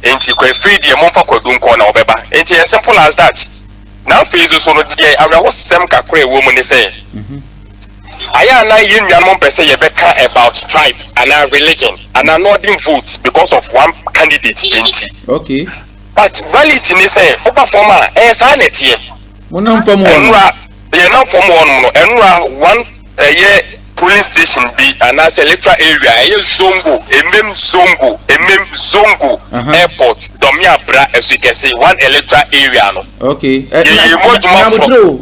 enti kwa free the monfa kwadun ko na obeba enti as simple as that now phase so no dey awe sem kakra e wo mu ne say aya na yin nwan pese ye beka about tribe and our religion and northern votes because of one candidate enti okay but reality ni say oba forma sa na tie wonam fam won ye na fam won no enra one police station be and as electoral area emem zongo airport domia bra as you can see one electoral area no okay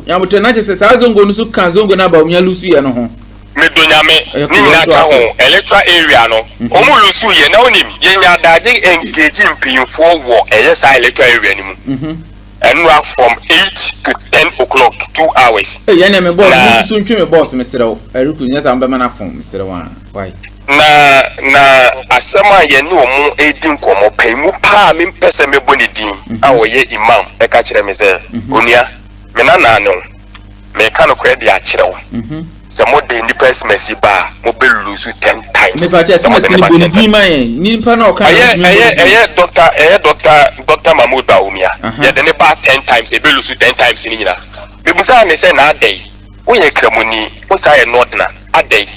yamuto na che sa zongo no so kan zongo na ba omya lusu ye no ho medonyame ni na ka ho electoral area no omu lusu ye na onim ye nya daje engage mpinfo wo sa electoral area ni mu and from 8 to 10 o'clock 2 hours. Hey, you me boss. You soon me boss, Mr. O. I reckon yes, I'm better phone, Mr. One. Why? Na asama ye no mo edin komo pay mu pa me pese me boni din a wo ye imam e ka kire me say onia me na no me ka no kwede a kire wo se mo de ni person ba mo be lose 10 times me ba che se me boni din man ni pa na o ka Dr. Mahmoud Baumia ye de ne ba 10 times e be lose 10 times ni nyina me busa me say na dey wo ye kramuni wo sa ye nordna adey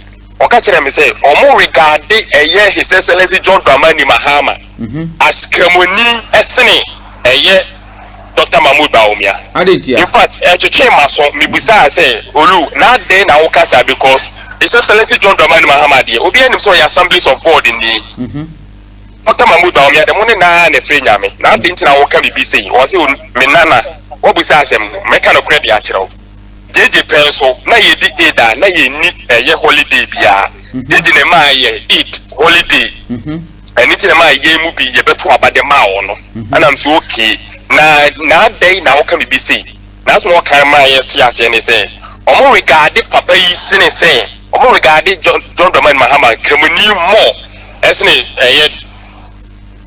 oka kire me say omo regard His Excellency John Dramani Mahama as kramuni esene Dr. Mahmoud Baumia. In fact, cheche maso mi busa say olu na dey na ukasa because His Excellency John Dramani Mahama dey obi enim so your Assemblies of God in the Dr. Mahmoud Baumia the money na free nyame na dey ntina wo ka bibi say o say me nana wo busa asem me ka no credit a kire JJ penso na ye di eda na ye ni holiday bia JJ ne ma ye eat holiday anything na ma ye mu bi ye beto abade ma wo no ana am so okay na day na wo ka bibi say na so wo kan ma ye ti ase ne say omo regard papa yi sine say omo regard John Dramani Mahama kramuni more esne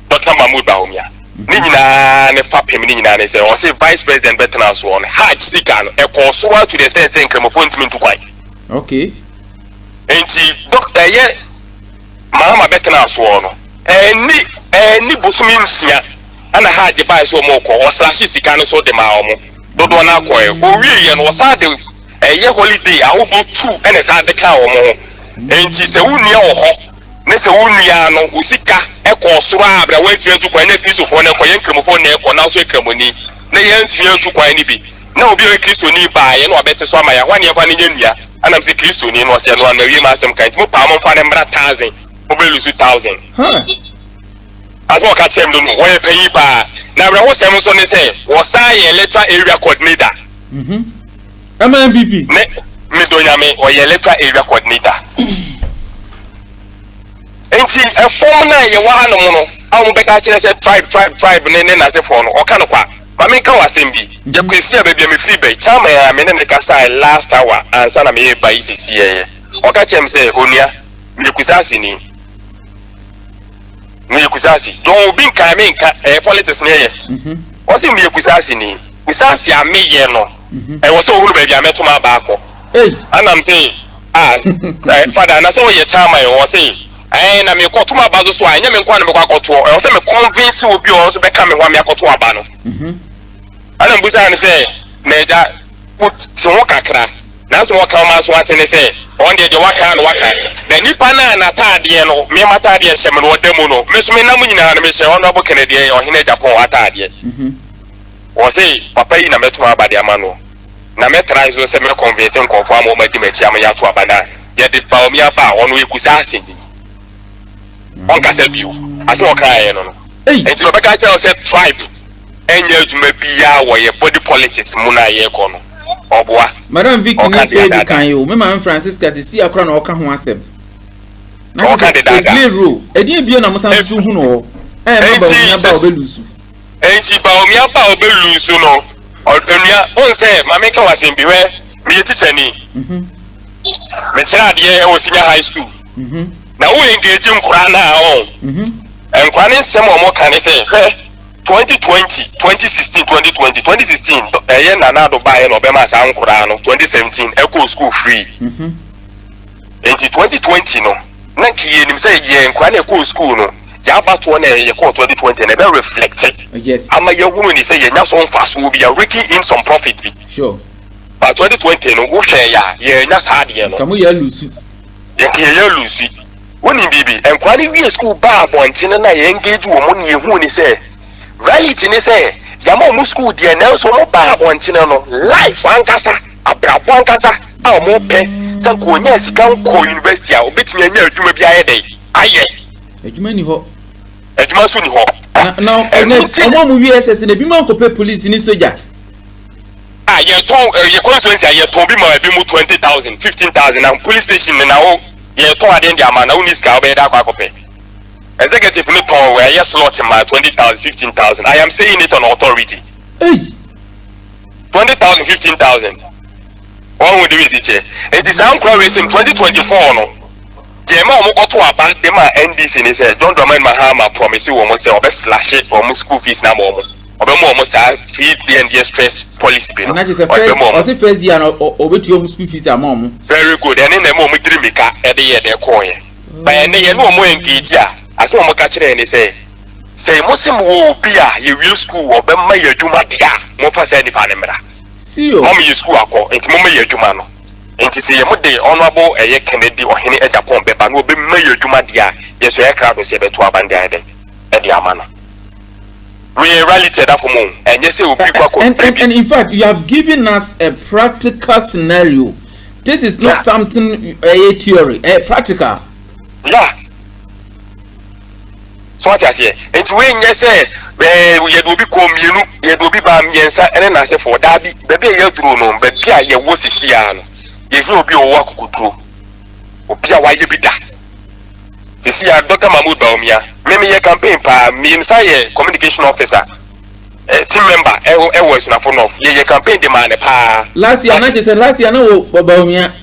Dr. Mahmoud Baumia ni nyina ne fa pem ni nyina ne say o say vice president betana so on hajj sika no e ko so to the extent say nkramofo ntimi ntu kwan okay enti doctor Mahama betana so no ni busumi nsia ana hajj ba so mo ko o slash sika no so de ma o mo dodo na ko o wie ye no o sa de holiday ahobo 2 ene sa de ka o mo enti se wunia o ho ne se wunia no usika eko soro abra wantua tu kwan na kristofo na koyen kremofo na eko na so ekramoni na yantua tu kwan ni bi na obi o kristoni ba ye na obete so amaya hwane fa ne nyanua anam se kristoni no se no na wi ma asem kan ti mo pa mo fa ne mbra 1000 obelu su 1000 aso ka chem do no wo ye payi pa na bra wo sem so ne se wo sa ye electoral area coordinator MMPP ne me donyame o ye electoral area coordinator enti form na ye wa no no awu be ka kire se tribe ne na se for no o ka no kwa ma me ka wasem bi je kwesi a bia me free bay chama ya me ne ka sai last hour ansa na me ba isisi ye o ka chem se onua me kusasi ni me kusasi don bi nka me nka politics ne ye o si me kusasi ni kusasi a me ye no e wo so huru ba bia me tuma ba akọ anam say father na so ye chama ye o say na me kotuma bazo so anya me nkwa na me kwa koto e say me convince obi o so be ka me wa me akoto aba no ana mbuza ne say meja put so kakra na so ka ma so atene say on de waka na waka na nipa na taade no me mataade hye me no demu no me so me nam nyina na me hye on abo Kennedy o hene Agyapong ataade o say papa yi na metuma aba de amano na me try so say me convince confirm o ma di me chia me ya to aba na ye de pa o mi aba onu ekusa asenji on ka se biu ase o kan ye no enti o be ka say tribe enye adwuma bia wo ye body politics mu na ye ko no oboa madam Vicky ni fe kan yo me ma Francisca si akora na o ka ho asem na ka de dada clear rule edi bio na musa su hu no ma ba omi aba obelusu enti ba omi aba obelusu no onua on say ma me ka wasem bi we me teacher ni me tira de o senior high school na wo engage nkura na o nkura ni nsem o mo kan say 2020 2016 2020 2016 ye na na do bae no be ma sa nkura no 2017 eco school free enti 2020 no na ki ye nim say ye nkura na eco school no ya ba to na ye call 2020 na be reflect yes ama ye hunu ni say ye nya so mfa so bi ya raking in some profit bi sure but 2020 no wo hwe ya ye nya sa de no kamu ya lusu ye lusi woni bibi enkwani wi school ba abontin na ye engage wo mo ni hu ni say reality ni say yama mo school de na so mo ba abontin no life ankasa abrabo ankasa a mo pe san ko nya sika ko university a obetimi anya adwuma bi aye dey aye adwuma ni ho adwuma so ni ho na omo mu VSS na bi man ko pe police ni soja ye constituency ye ton bi ma bi mu 20,000 15,000 and police station na ho ye ton ade ndi ama na uni ska obey da kwa kope executive no ton where ye slot ma 20,000 15,000 I am saying it on authority hey 20,000 15,000 one would do is it is uncle race in 2024 no je ma omo koto aba de ma NDC ni say John Dramani Mahama promise wo mo say obe slash it wo school fees na mo omo sa free the stress policy bi no o say first year no obetu your school fees amom very good and then mo diri mika e de ye de ko ye ba ene ye no mo engage a ase mo ka kire ni say mo sim wo bi a ye wi school obe ma ye adwuma dia mo fa say ni pa ne mra see o mo ye school akọ enti mo ma ye adwuma no enti say mo de honorable eye Kennedy ohene Agyapong be ba no obe ma ye adwuma dia ye so ye crowd se be to abande ade e de amana reality that for moon and you say and in fact you have given us a practical scenario. This is not something a theory, a practical. Yeah. So what I say, it's when you say we do be communal, you do be bam yensa, and then I say for that baby you through no, but Pia you was a sian. You will be a walk could do. Or Pia why you be that. To see Dr. Mahmoud Baumia, maybe a campaign pa me inside communication officer, team member, was na phone off. Ye campaign demand pa. Last year, not just last year, no Baumia.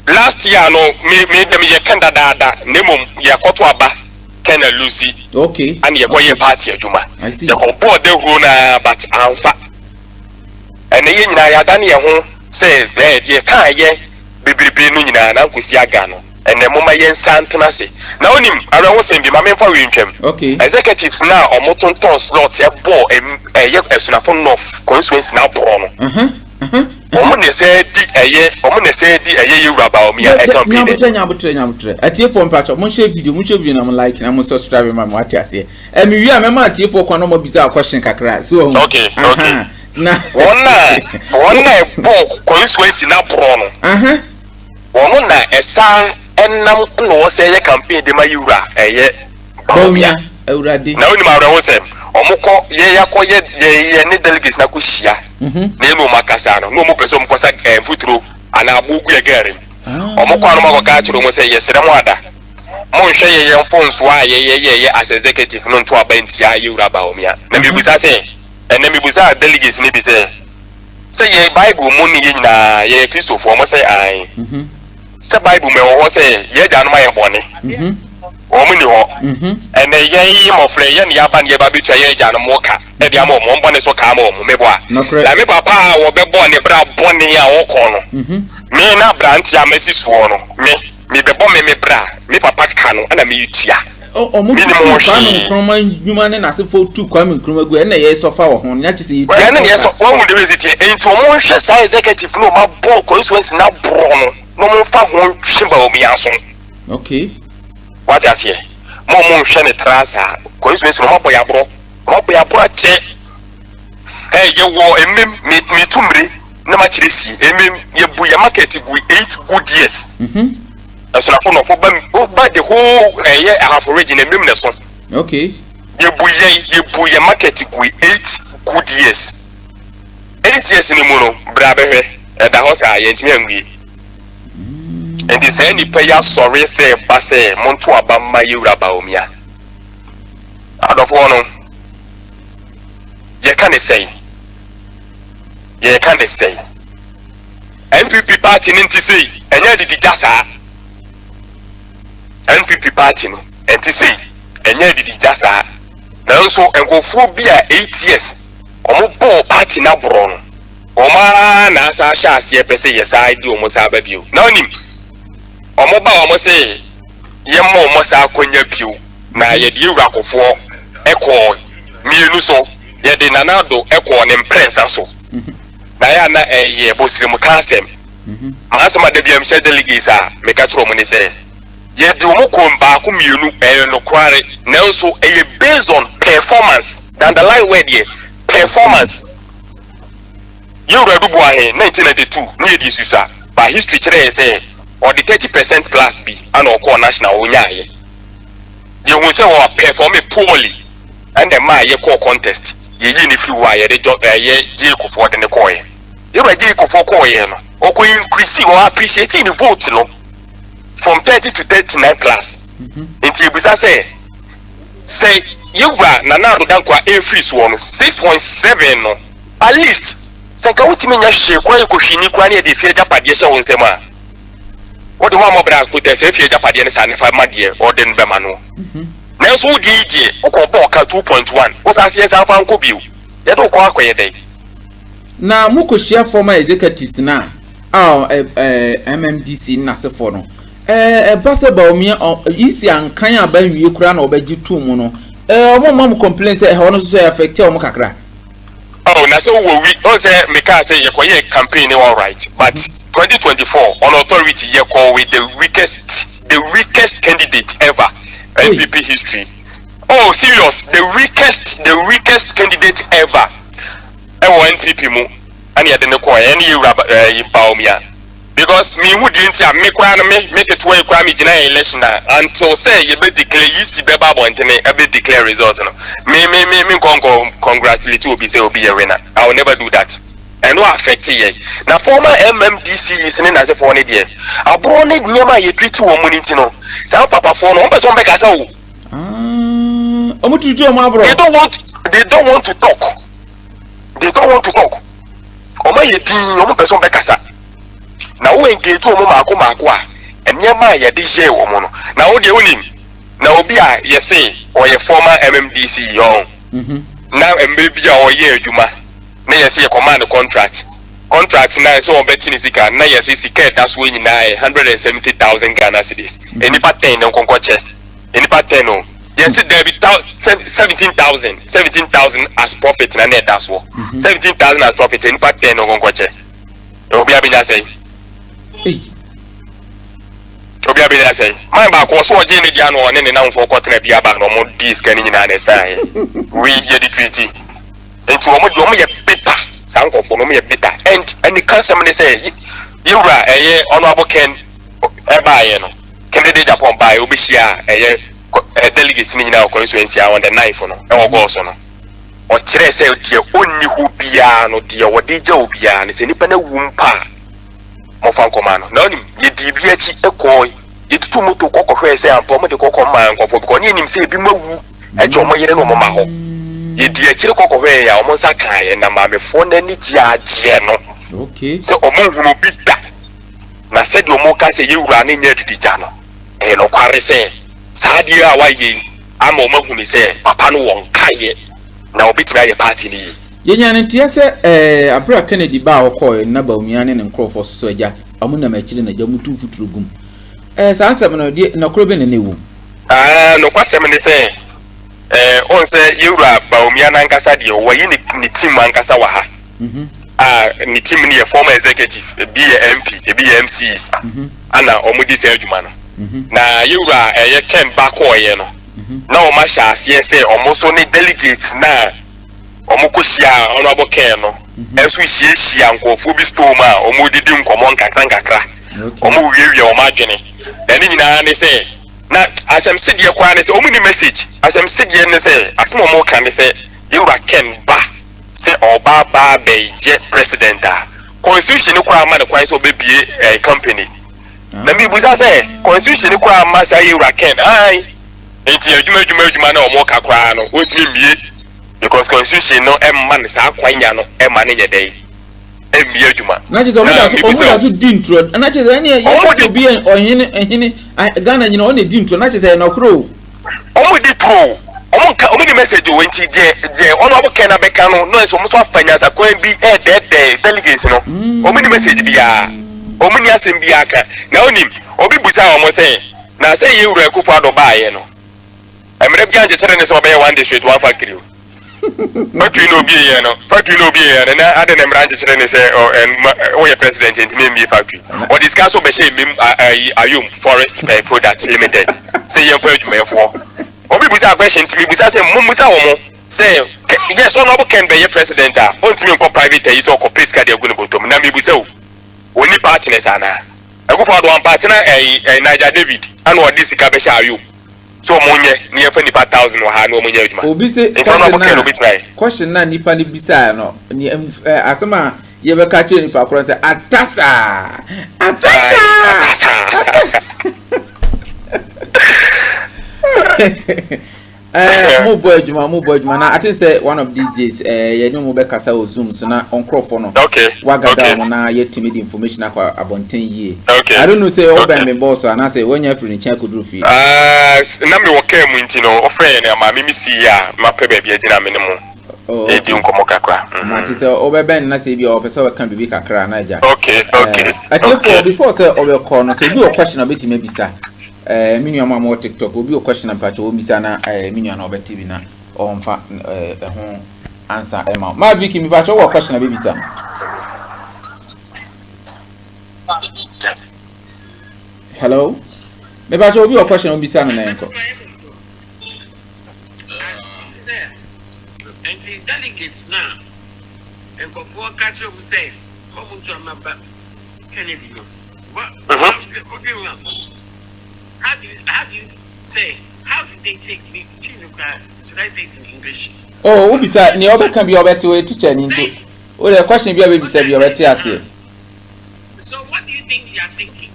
Last year, no, me them ye kenda dada, nemo ye kotwaba, Kenna Lucy. Okay. And ye go ye party Juma. I see. The whole board de runa but alpha. And the yin ya dani home say, ye can't ye, baby nuna na kusiagano. And the moment yen santanasi. Now him around was in the mamma for him. Okay. Executives now or moton ton slot a ball a sunafon north constituency now born. Woman said a year, woman said a year about me. I can't be at here for part of Monshe video, much of you I'm like I'm subscribing my watch here. And we are my here for Konomo bizarre question kakra. So okay. Now one night ball constituency now born. One night a son. And now no say a campaign de mayura Baumia already. Now in my was him omoko ye ni delegates na kushia nemo makasano no mo person kwasa futuro ana bugu ye gare omoko anu mako ka chiro mo say yes re mo ada mo hwe ye phones wa ye as executive no to abenti ayura Baumia na me busa say and me busa delegates ni bi say ye Bible mo ni na ye Christopher mo say ai say Bible me wo say ye janu ma ye bone o mu ni ho and ye mo frɛ ye ne aba ne ye ba bi twa ye janu mo ka e dia mo bone so ka mo me bo a la me papa wo be bone bra bone a wo ko no me na branch ya mesi so no me be bo me bra me papa ka no ana me yitua o mu kwanu kroma nyuma ne na se fo tu kwame kroma gu na ye so fa wo ho nya chese yi ya ne ye so wo de visit ento mo hwe sai executive no ma bo constituency na bro no mo fa ho hweba obi aso. Okay. What I say? Mo hwe ne trasa constituency no mo boya bro che. Ye wo emem me tumre na ma chirisi emem ye bu ya market gu 8 good years. So na for no for ba the whole half origin emem na so. Okay. Ye bu ya market gu 8 good years. 8 years ni mo no bra behwe da ho sa ye ntimi anwie. And this any player sorry say Basse Montu Abama Yura Baumia. Out of one, you can't say. MPP party in say, and you did Jassa. MPP party and to say, and you did Jassa. Now so and go for beer 8 years. Omo party na brown. Oma na sa shas ye pese yes I do almost have a view. Now him. Omoba omo say ye mo sa akonya piu na ye di urakofo eko mienu so ye de nanado eko ne prensa so na ya na ye bosirim kasem asema de biam she delegates a meka tro mo ne say ye di mo komba ko mienu no kware nanso ye based on performance the underlying word here performance you redu bo ahe 1992 ni di susa by history chere say or the 30% plus be and or national onya ye you will say or perform poorly and the ma ye call contest ye yi ni flu wa ye de job ye je ko for de ne ko ye you ba je ko for ko ye no o ko increase or appreciate the vote no from 30 to 39 plus into you say you bra na na do dan kwa increase one 6.7 no at least say ka wutimi nya hwe kwa ko hwini kwa na de fie japade hye won sem a what the one more bra put say fie japade ne sa ne fa made or den be ma no na so di die o ko bo ka 2.1 o sa se san fa nko biu ye do ko akoye dey na mukoshia former executives na MMDC na se for no basketball me isi ankan aba wie kura na obaji tu mu no mo complain say ho no so affect o mo kakra oh na so we o say me ka say ye koye campaign all right but 2024 on authority ye call with the weakest candidate ever NPP history oh serious the weakest candidate ever NPP mu and ye de ne call any you baumia because me who didn't have me kwana make it way kwa me jina election until say you be declare yisi be babo ntene e be declare results no me congratulate you be say obi a winner. I will never do that and no affect ye na former MMDC is na say for ne dey abro ne nyama ye treat wo mu nti no say papa for no person be kasa wo omo treat wo mu abro they don't want to talk omo ye tin omo person be kasa na wo engage wo mako a enyema ye de share wo mo no na wo de onim na obi a ye say or ye former MMDC yo na embe bi a oye adwuma na ye say command contract na so obeti ni sika na ye say sika that's when na 170,000 Ghana cedis eni pattern no konkoche eni pattern no yes there be 17,000 as profit na net that's what 17,000 as profit eni pattern no konkoche obi abina say obi abina say my ba ko so je ne dia no ne na mfo ko tena bia ba no mo dis kan nyina na sai we ye the treaty enti wo mo ye bitter sanko fo no mo ye bitter and the council me say yura eye honorable Ken e ba ye no candidate Agyapong ba obi hia eye delegates ni nyina constituency on the 9th no e wo go so no o kire say die onni hu bia no die wo de ja obia ne se nipa na wumpa mo fan komano na onim ye di bia chi ekoi ye tutu moto kokохwe say ampo mo de kokoma nkofo because ni nim say bi mawu ejo mo yere no mo ma ho ye di akire kokохwe ya o mo nsa kan ye na ma me fo na ni ti aje no okay so o mo hunu bita na se di o mo ka say ye wura na nya didi ja no no kware say sadi a wa ye ama o ma hunu say papa no won kaye na obitima ye party ni yenya ne tie se Abra Kennedy ba okọ na ba omiane ne nkrofo so agya amuna ma chire na agya mutu futuru gum sa ansem no de na kro be ne newu no kwasem ne se on se yura ba omiana nkasa de wo yi ni team ankasa wa ha ni team ni former executive be MP be MCs ana omudi se adwuma no na yura ye ken ba ko ye no na o ma sha ase se omoso ni delegates na omukoshia honorable Ken no enso hia nkofo bi storm a omudidi nkomo nkakra omu wiewia o madwene na ni nyina ne se na asem sidie kwa ne se omu ni message asem sidie ne se asem omu kan ne se yura Ken ba se oba ba beje president a constitution kwa ma ne kwa so bebie company na mi buza se constitution kwa ma sa yura Ken ai enti adwuma na omu kakra no otimi mie because constitution no man sa kwanya no man ye dey emi adwuma na je so omuda so di intro na je say any obi ohene Ghana nyina o na di intro na je say na kro omudi tro omudi message o enti je honorable Ken abeka no so mo so afanya sa kwan bi de delegates no omudi message bia omuni asem bia aka na onim obi busa o mo say na say ye wura Akufo-Addo ba ye no me bia je chere ne so be one day straight one factory factory no be here no factory no be here na ade na mra je chere ne say o ye president ntimi me factory or discuss so be say ayum forest products limited say ye kwa adwumefo obi busa question ntimi busa say musa wo mo say yes one of can be your president on ntimi ko private yi so ko place card agu ne botom na me busa o oni partners ana agu for one partner Niger David and what this ka be sha ayum so monye near 25,000 wa ha no monye adwuma obi say question na nipa ni bisa no asema ye be ka che nipa kro say atasa mo boy adwuma na I think say one of these days ye no mo be kasa o zoom so na on crofo no wagada mo na ye timid information akwa abonten ye I don't know say oben me boss and say when you free ni check kudru fi na me wo ka mu nti no o frɛ na ma me si ya ma pe ba bia gina me ne mo e di nkomo kakra na ti say obeben na say bia o pese we kan bibi kakra na ja okay before say obe call no say do question about me bisa minu ama mo TikTok obi o question am pacho o bisa na minu na obe TV na o mfa ho answer ma Vicky mi pacho o question abi bisa hello me pacho obi o question o bisa na enko and the delegates now and go for catch of say come to my Kennedy no what okay how do you say how do they take me should I say it in English oh we bisa ni obe kan bi obe to teacher ni nto o the question bi obe bisa bi obe te ase so what do you think they are thinking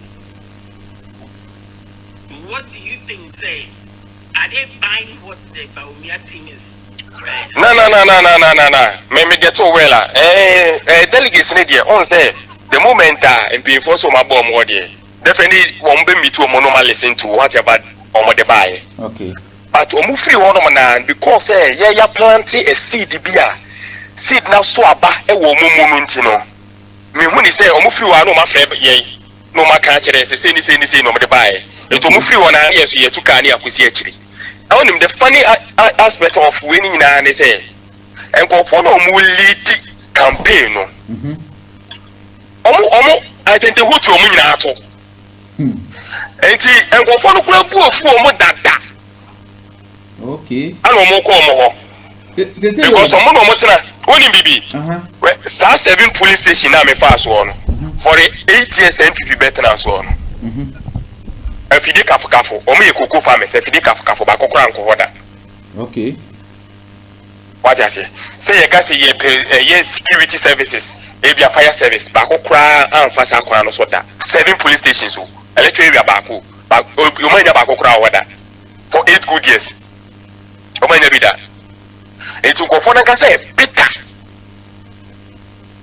what do you think say are they buying what the Baumia team is no me get so well delegates ne there on say the moment and be for so my bomb what there definitely won't be me to normal listen to whatever on the buy okay but omu free one man because ya planting a seed bia seed now so aba e wo mumu nti no me hu ni say omu free one no ma frɛ ye no ma ka kire say ni no the buy it omu free one yes ye tuka ni akosi akiri I want him the funny aspect of winning na ne say and go for no mu lead campaign no omu I think the who to omu nyina ato enti and go for no kura bu ofu omu dada okay and omu ko omu ho because omu no omu tena woni bibi sa 7 police station na me fa so no for the 8 years MPP better so no afidi kafukafo omo ye koko farmers afidi kafukafo ba kokora nko hoda okay waja say ye ka say ye security services e bia fire service ba kokora amfa sa akora no so da 7 police stations so electric area ba ko ba o manya ba kokora hoda for 8 good years o manya bi da etu ko fo na ka say beta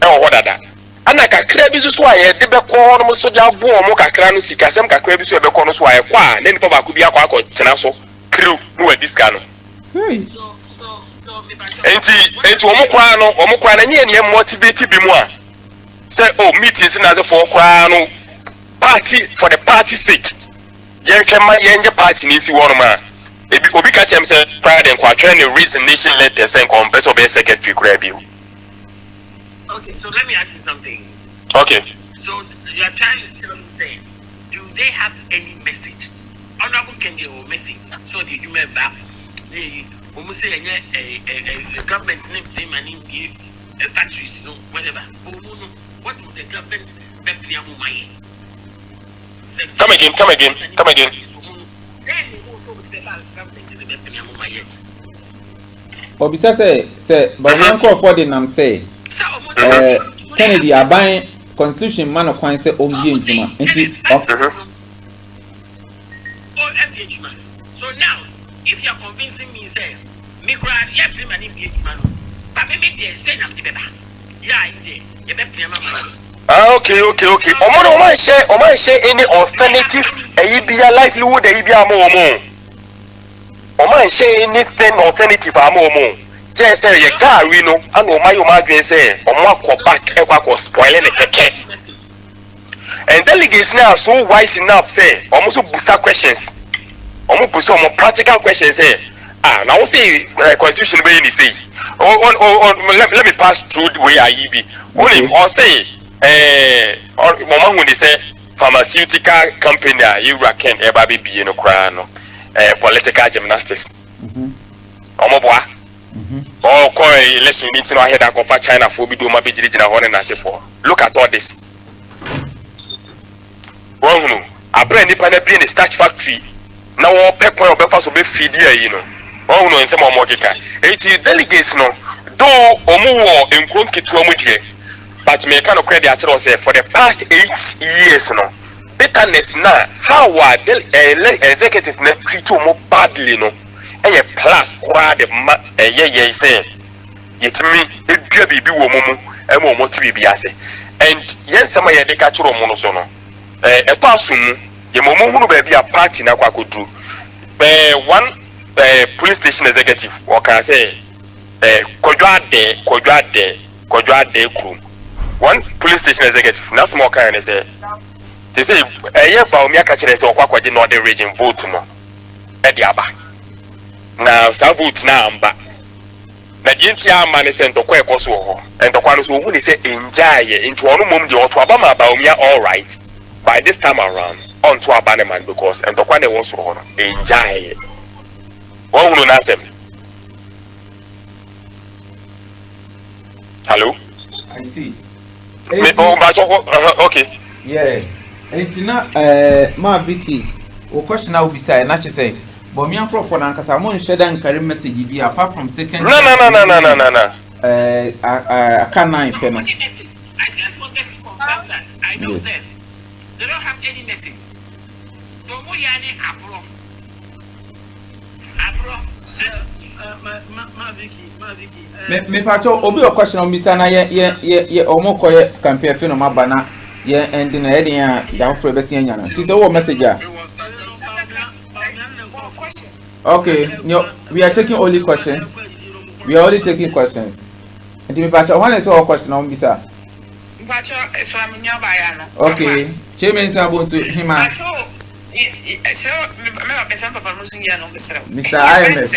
e o hoda da ana kakra bi so aye de be ko no so ja bo mo kakra no sikasem kakra bi so be ko no so aye kwa na nipa ba ko bi akwa tena so crew no we diska no enti omo kwa na nye motivate bi mu a say oh meetings na the for kwa no party for the party sake yen twema yen je party ni si won ma obi ka chem say pride and kwa try the resignation letter say ko person be secretary kura bi. Okay, so let me ask you something. Okay. So you are trying to tell me, say, do they have any message? Honorable can be a message. So did you remember the almost say a government name and name factories, you know, whatever. What would the government be? Come again. Obisa say but one call for the nam say Kennedy aban constitution man kwan say ombi ntuma nti so now if you are convincing me say me cry yeah prima ni bi ntuma no but me dey say na me beba yeah ide ye be prima mama okay omo share any alternative bia livelihood bia mo omo share anything alternative mo just say ye car we no and o my dwen say omo akọ back ekwa spoiling the keke and delegates now so wise enough say omo so busa questions omo busa omo practical questions say Now say constitution way ni say. Let me pass through the way I be. Only or say mama when they say pharmaceutical company you reckon eba be no cry no political gymnastics. Omoboa. Oh, call election meeting no head for China for be do ma be jina hone na se for. Look at all this. Wrong. I bring nipa na be in the starch factory. Now all pepper or befa so be feed here, you know. Wrong no in some more keka. It is delegates no. Though omo in kronkitu omo die. But me kind of credit at all say for the past 8 years no. Bitterness na how are executive na treat omo badly no. A plus kwa the ye say it me edua bibi wo momu e mo mo ti bibi ase and yes some ye de ka chiro mo no so no eto asum ye mo mo hunu ba bia party na kwa kodu one police station executive o can say kodwo ade kru one police station executive na some kan say they say ye ba o mi aka kire say o kwa kwaje no the region vote no e di aba. Now, Savut Namba. Nagintia man is sent to Quacoso, and the one who is enjoy into one mum the Otwabama Baumia, all right. By this time around, on to a bannerman because and the one was enjoy it. One who knows him. Hello? I see. Okay. Yeah. And Ma Vicky, or question now beside, not to say. But me and Crawford and Casamon shed and carry message be apart from second. No. I can't nine penny. I just wanted to confirm that. I know said they don't have any message. Tomo yani abro. Me pacho obi o question on bisa na ye omo koye campaign fe no mabana ye ending na ye ya free be sia nya na. Ti say what message a? Okay, we are taking only questions. We are only taking questions. And me pacho one is all question on bisa. Pacho so amnya bayano. Okay. Chairman Sabo so hima. So me person for promotion ya no besra. Mr. IMF.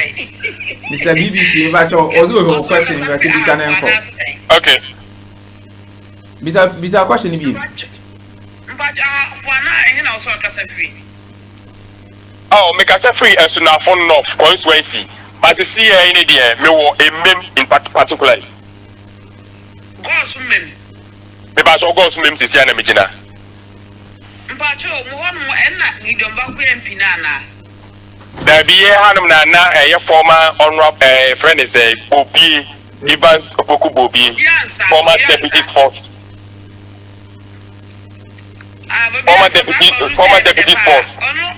Mr. BBC pacho ozo o question we keep bisa na enko. Okay. Bisa question bi. Pacho wana ehina so kasa free. Oh, make us free as soon as phone off constituency. But the see any day, me wo a mem in particular. Go some mem. Me ba so go some mem sisi na me gina. Mpacho mo ho mo enna ni domba ku MP na. Da bi ye hanum na your former honorable friend is Bobi Evans Opoku Bobi, former deputy force. Former deputy force. Oh no,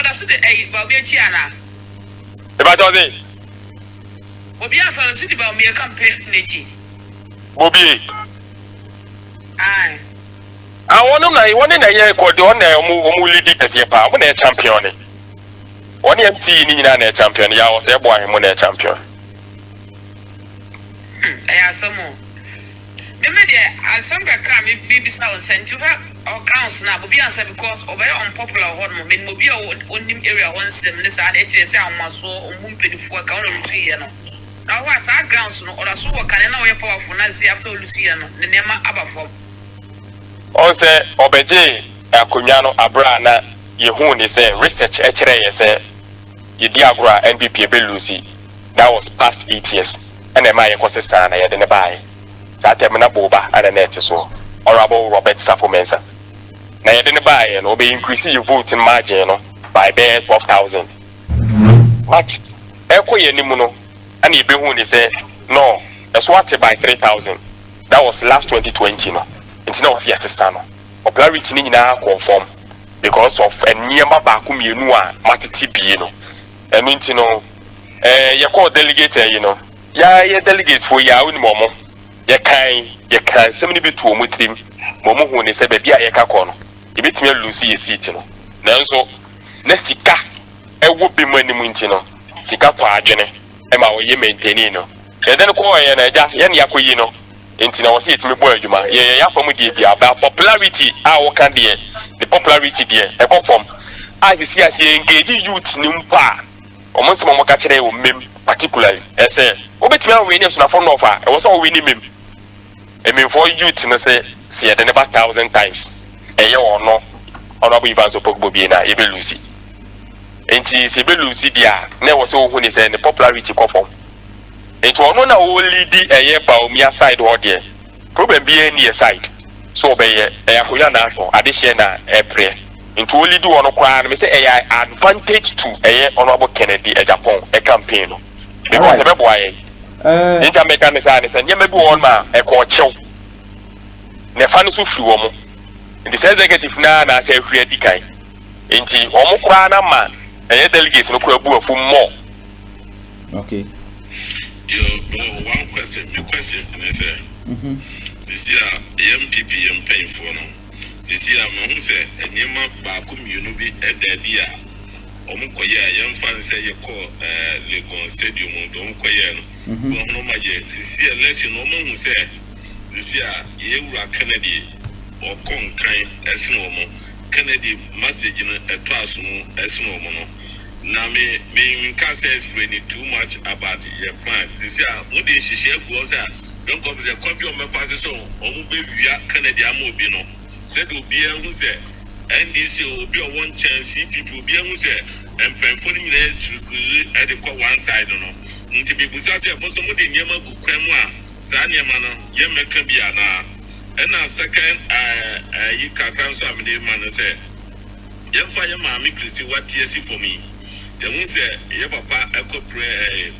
that's the Bobi Chiana. About all Bobi answer to the Bobi campaign Nechi. Bobi. Aye. I want to year called on the leading as your power, a champion. One empty in a champion, ya was a boy, a champion. I have some more. The media, as some can be sound sent to her. Or grounds now, but answer because of very unpopular hormone, but mobile on him area one semblance and HSA on so on Mumpy for a count of Luciano. Now, what's our grounds or a so can know a powerful Nazi after Luciano, the name Abafo. Also, Obeje, Acuñano, Abrana, Yehuni say research HRA say Diagra NPP Lucy. That was past 8 years, and a Maya Cosesana, I didn't buy. Satemina Boba and a net so. Honorable Robert Safomensa. Now you didn't buy and will be increasing your vote in margin by bare 12,000. But Echo Yenimuno and you be when they say no, that's what by 3,000. That was last 2020 no. It's not yes stand. Popularity now conform because of a nearby bakum you know matiti be no. And mean you know you call delegate you know. Yeah, delegates for your own momo. You can somebody be to with him. Momo when they say baby I can you bet me Lucy is seat no. Now so Nesika I would be money no. Sika to Ajene Emma we maintain no. And then call yan yako no. Intina was it me boy juma. Yeah for me about popularity our can the popularity there. I come from I see as you engage youth nimpa. almost some more catching a meme particularly. I say, Obetime winning so for no far. I was all winning meme. I mean, for you to say, see, I never 1,000 times. A year or no, or not even so Pogbobiana, Ebe Lucy. And she is Ebe Lucy, dear, never so when he said the popularity conform. It was not only the a year by me side or dear. Problem be any side. So be a Huyana, additional a prayer. Into only do on a crime, me say a advantage to a honorable Kennedy Agyapong a campaign. Because a boy, Intermecanic and Yamabu on ma a coach. Nefansu Fuomo. In the executive now, say free decay. Into Omokrana man, a delegates no crab for more. Okay. One question, and I say, this year, MPP and paying for no. This year, Mam said, and Yama Bakum, you know, be at the idea. Omukoya, young fans say you call Legon Stadium, Omukoya, no, my dear. This year, let you know, Mom said, this year, you are Kennedy or Kong kind as normal. Kennedy message in a classroom as normal. Now, me can't say really too much about your plan. This year, what did she share goes out? Don't come to the copy of my father's song, or baby, Kennedy, I'm mobile. Said will be able to say, and this will be a one chance, people will be able to say, and performing this to at the one side, no. To be possessed for somebody near my book, Sanya Mana, Yamakabiana. And now, second, you can't answer the man say, young fire, mammy, Christy, what tears for me? The one say, your papa, a corporate,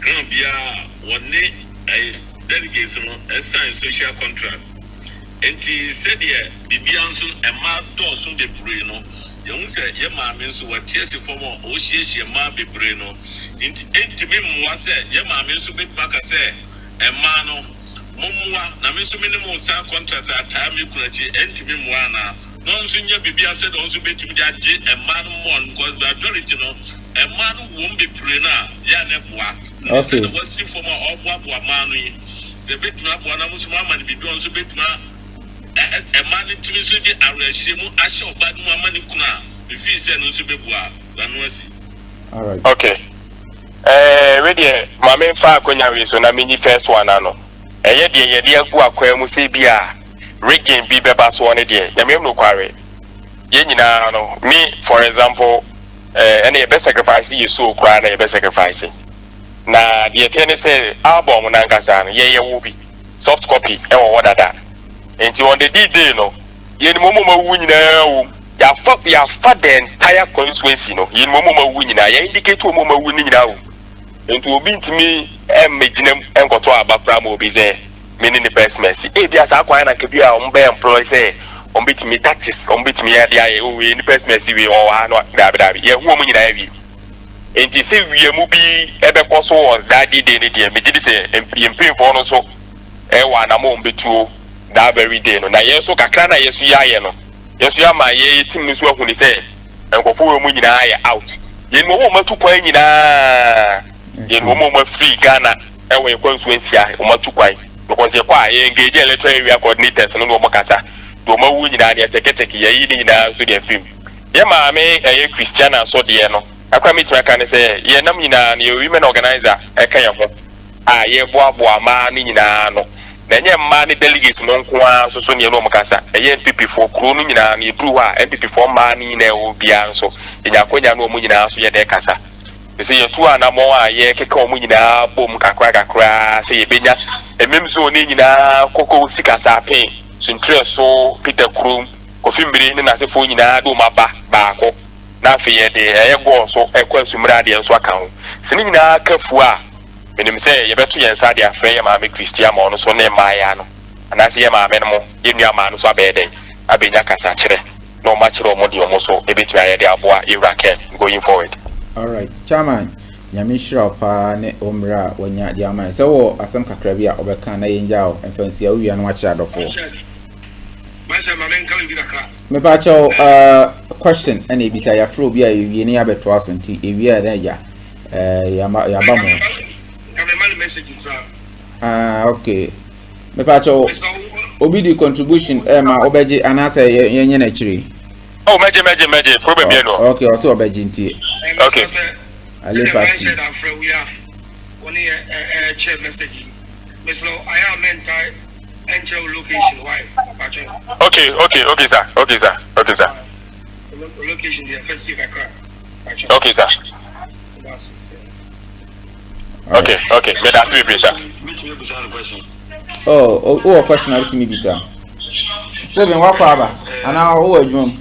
Grambia, one day, a delegation, a signed social contract. And he said, yeah, the Bianson and my door soon the Breno. You say, your mammy, so what tears you for more, oh, she ma be Breno. Into me, was said, your mammy, so big Maka say, and Mano, Mumwa, Namisu minimum sound contract at time you could and to me, Moana. Non senior Bibia said also be to me that and man one because the majority, and man won't be Brena, Yanepwa. Okay, what's it for my old Wamani? The bit map one of us, Mamma, be doing so bit map. A man to me, so I will assume I shall bad money kuna. If he said no to be all right. Okay. Ready, my main fire when you so na mini first one. No, a dear Musibia, rigging be bebas one day. The meme no quarry. Yenina, no, me, for example, any best sacrifice you so cry, a best sacrificing. Na the attorney say, album Nangasan, ye will be soft copy, and what that. And you on the D-Day, no, Yen Momo winning now. Ya fought the entire constituency, no, Yen Momo winning. I indicate to Momo winning now. And to be to me, and Majinum and Cotoa Bapram will be there, meaning the best mercy. If there's a quite like you are on by employee, say, on bit me taxes, on bit me at the eye, oh, in the best mercy, we all are not that, yeah, woman in Ivy. And you say we are movie ever cost or that did anything, but did say, and pay for also, one among the two. That very day, no. Na yeso kakra na yeso ya ye no. Yeso ya ma ye team no so hu ni say enkofo we mu nyina ya out. Ye no mo matu kwan nyina. Ye no mo free Ghana e we constituency a o matu kwan. Because ye kwa ye engage electoral area coordinators no mo kasa. Do mo wu nyina na teke ye yi nyina so dey film. Ye ma me ye Christiana so dey no. Akwa me tira kan say ye nam nyina na ye women organizer e kan ye ho. Ye boa ma ni nyina no. Nenye mani delegates no kwa so ne no mukasa eye NPP for kru no nyina na edru ha NPP for mani na obia so enya konya no mu nyina so ye de kasa se ye tu anamo a ye keka mu nyina bom kakra se ye benya emem so ne nyina koko sikasa pen suntre so Peter Krum kofi mbiri ne na se fo nyina do maba baako na afi ye de eye go so ekwa sumra de so aka ho se ne nyina kafu a menim say ye beto yen sa de afre ye ma me Christian ma ono so ne maaya no anase ye ma me no ye nua ma no so abede abenya kasa kire no ma kire omo de omo so ebetu aye de aboa Iraq going forward. All right, chairman nyame shira pa ne omra wanya de ama se wo asem kakra bi a obeka na ye nja o emfansi a wia no wa kira dofo me ba cho question and e bisa ya fro bi a ye ni abeto aso nti e wia da ya ya ba mo. Okay. Me pacho obi di contribution ma obeji anase yenye na chiri. Oh, meje problem bi no. Okay, also obeji nti. Okay. Ale party. We are only a chair message. Miss Low, I am mental and location. Why? Okay, sir. Location the first year Okay, sir. Okay. May I ask you a question? Oh, question about me, sir. 7 walk over, and now who are you?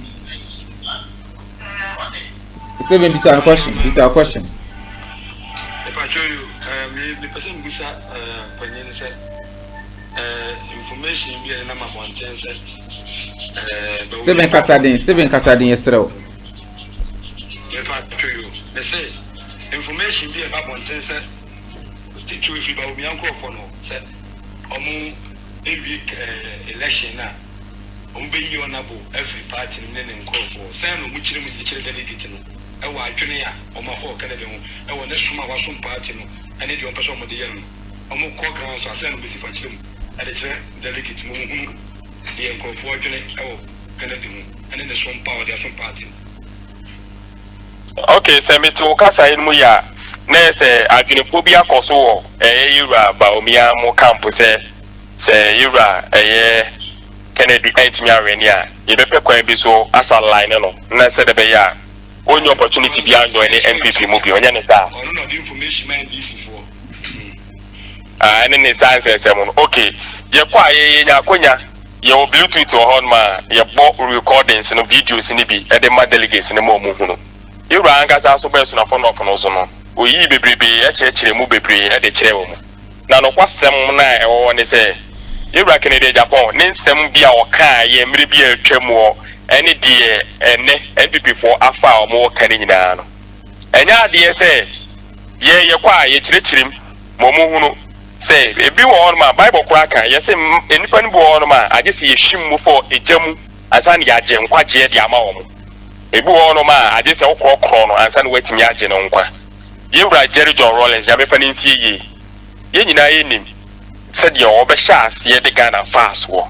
7 is a question. This is a question. If I show you, the person who said information be a number one chance. Steven Casadin, yes, sir. If I show you, they say information be a number one chance. Teach you if you buy me uncle for no, said, a week election now. Be honorable every party in the call for San which the delegate. I want Junior or my 4 Canadian. I want this from our party. I need your person with the young. I'm more core grounds. I send with the children. And the delegate the unfortunate Canadian and in the swamp power, there's some party. Okay, send me to Casa in Muya. Nese, I've been a Pobia Koso, a Yura, Baumia, more campus, say Yura, a Kennedy, Antimia, you better quite be so as a line, no, Nasa de Beya. Only opportunity beyond any MPP movie on any side. I don't know the information man this before. And then the science says, okay, you're quiet, your Bluetooth or horn, your bought recordings and videos in the B, and the delegates in the moment. You rank as also person of honor from Ozono. We be a church, move at the chair. Now, no, what's some night or when they say, you reckon it Agyapong, then some be our car, ye may be a tremor. Any dear and MPP for a far more canino. And ya dear say, ye, you're quiet, rich him, Momuno. Say, if you on my Bible cracker, yes, independent born man, I just see a shim for a gem as an yajam, quite yet yamam. If you on ma, I just all chrono and send waiting yajin on qua. You write Jerry John Rollins, you have a funny see ye. Ye, said your Bashas, ye the Ghana fast war.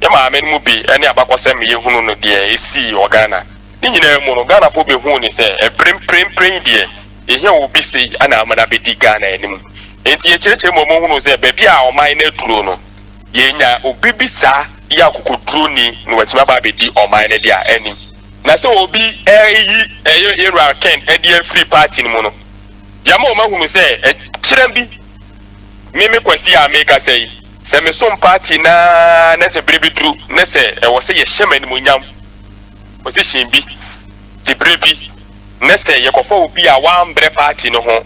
Yama men mubi any abako send me who no dear see or Ghana. Ninja mono Ghana for be who is a prim dear. Here will be see and I'm gonna be Ghana anymore. Ain't ye church momo who say baby our minor trono. Ye na ubibi sa ya kukudruni no what's my baby or minor dear any. Naso will be a Ken a dear free party mono. Yamoma who say a chirambi. Mimi kwasi a make us say. Se me some party na nese brebi true nese was say ye shaman munyam position bi the brebi nese ye kofo obi a one bre party no ho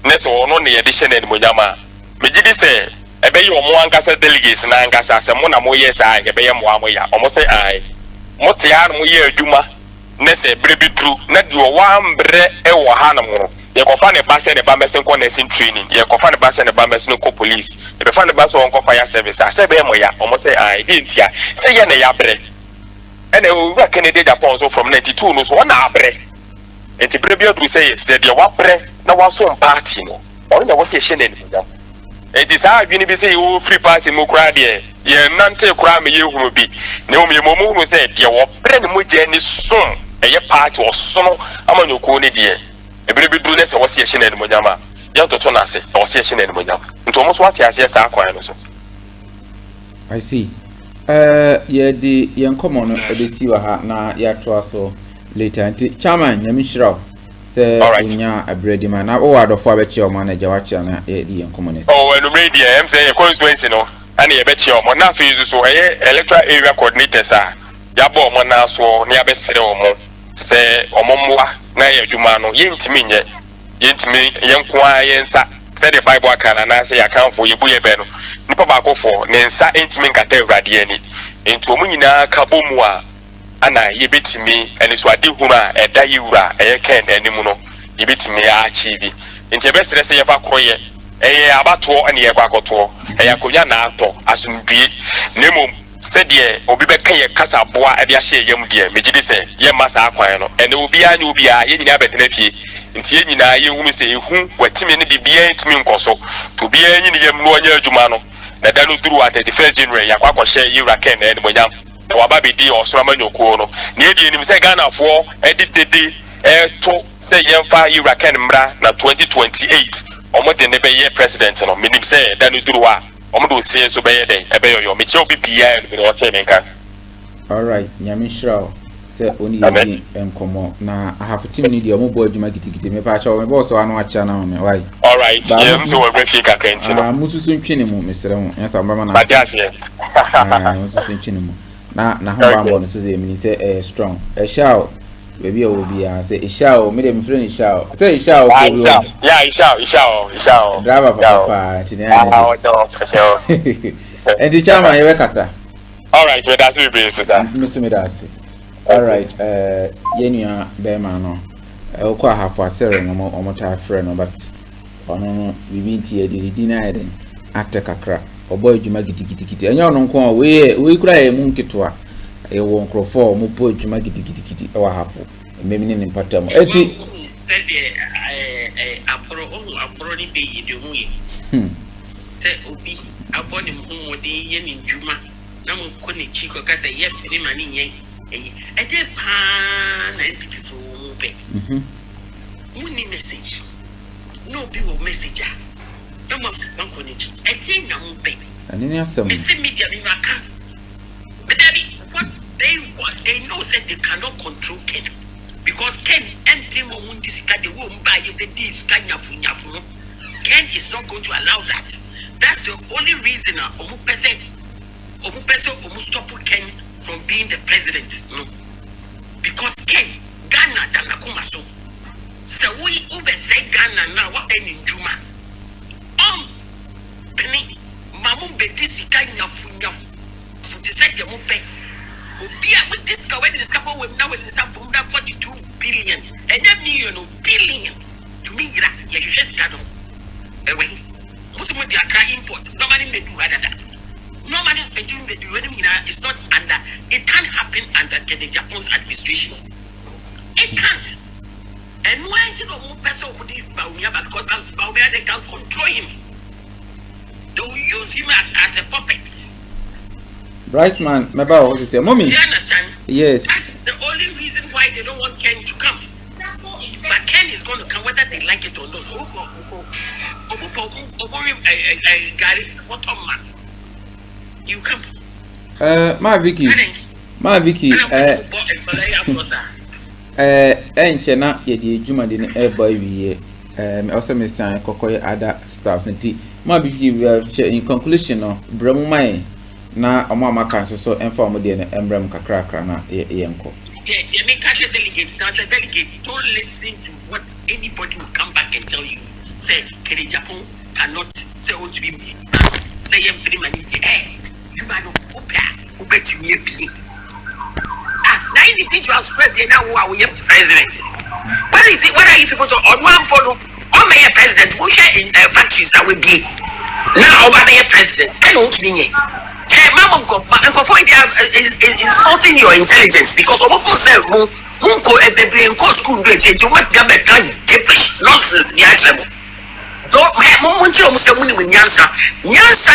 nese ono ne ye de hye na munyama me gidi se ebe ye omo ankasa delegates na ankasa se mo na mo ye sa ebe ye mo amoya omo se ai mo te ha no mo ye adwuma nese brebi true na di one bre e wo ha no mo ye kofa ne base ne ba mesen ko nursing training ye kofa ne base ne ba mesen ko police ye kofa ne base on ko fire service asebe mo ya omo say ai dintia say ye na ya bre ene o wa Kennedy Japan so from 92 no so na abre enti bre bi odu say say de wa bre na wa so party no o na wo say hye ne ni enti sa adwini bi say wo free party mo kra de ye nante kra me ye hunu bi ne o me mo hunu say de wo bre ne mo je ni so eye party o so no amanyoko ne de ebere bi duru nese wose ehye na enumonyama ya toto na ase wose ehye na enumonyama nto mo so wate ase sa akwan no so I see ye di yen komo no ebesi wa ha na ya to aso later nti chairman nyame hiraw se unya abredi man na o adofo abechi o man agya wachi na ye di yen komo ne oh enumre di em say ye constituency no ana ye bechi o mo na fees so ye electoral area coordinators a ya bo mo na so na ya besere o mo se omomwa na ye adwuma no yentimi nye yentimi yenkwa yensa se the bible akana na se yakanfo yebu ye be no nipa ba akofo ne nsa entimi nkata awrade ani enti omunyina kabomu a ana yebetimi eni so ade hunu a eda yiwura eye ken animu no yebetimi a achieve enti ebesere se ye fa kroye eye abato ene ye kwakoto eye akonya na ato asundue nemo said ye obi be kan ye kasa boa e de ahye yam de megidi se ye masa akwan no ene obi anya obi a ye nyina betena fie nti ye nyina ye hunu se ehu watimi ne bibia ntimi nkoso to bia nyina yam no anya adwuma no na da no duru at 31st January yakwa kwahye yira ken na ene monyam na waba be di osoro manyoko no na ye di enim se Ghana fo edidede to say yemfa Irakan mra na 2028 omo de ne be ye president no minim say da no duru a omo do say so be ye den e be yo me che obi bia no be o che menka. All right, nyame shraw say oni ye enkomo na ahafo ni de omo bo adwuma gidigidi me pa cha o me bo so anu acha na me why. All right, yem so we break ka kan chi no. Ah mususu ntwene mu mesere mu ensa mbama na. Ba dia se. Ah mususu ntwene mu. Na ho ba mbo no so ze mi say strong. E sha baby obi a say isha me dem friend isha say isha yeah isha driver papa chinya no for sure and the chairman you kasa. All right so that's we be so sir me that's all right yenua be ma no e ko ahafo asere no mo ta friend no but ono no bibi ntie di na eden atekakra oboy djuma gidigidi enye ono nko we kura e mu nketoa e wo nkrofo mo po djuma gidigidi e wa hafo memini ni patam eti said apro ni be yede hu ye say obi aboni hu modi ye ni djuma na mo ko ni chiko kasa ye ni mani ye e de pa na pipi fo mu be mu ni message no be wo messenger no ma banko ni chi e de na mu be ani ni asem the media ni maka but what they know said they cannot control Ken because Ken and them on this guy they won't buy you the deeds kanyafu Ken is not going to allow that. That's the only reason omu stop Ken from being the president, no? Because Ken Ghana danakuma so we ube say Ghana now what in Juma penny mamu bedisi kanyafu decide the mupe be with this guy when discover when now with 42 billion and that million billion to me you just got away most of the account import nobody may do that nobody may do it's not under it can't happen under the Japan's administration it can't and when you know person who did because they can't control him they will use him as a puppet. Right man, Meba, what you say? Mommy. Do you understand? Yes. That's the only reason why they don't want Ken to come. That's so exactly. But Ken is going to come whether they like it or not. You come. My Vicky, enchena ye juma de e boy wiye. Also me san kokoye other staffs nti. My Vicky in conclusion no, bremu mai na amama kan so inform de na embrem kakra na yenko. Yeah, make catch delegates. Now the delegates don't listen to what anybody will come back and tell you. Say Agyapong cannot say what to be say every money. You man who bet to me be. Now individual spread there now who are president. What is it? What are you people to on one follow? All my president who share in factories that will be now over the president. I don't mean it. Insulting your intelligence because of what say munko in school to what gabe can gibberish nonsense ni achemo do muncho musa muni munyansa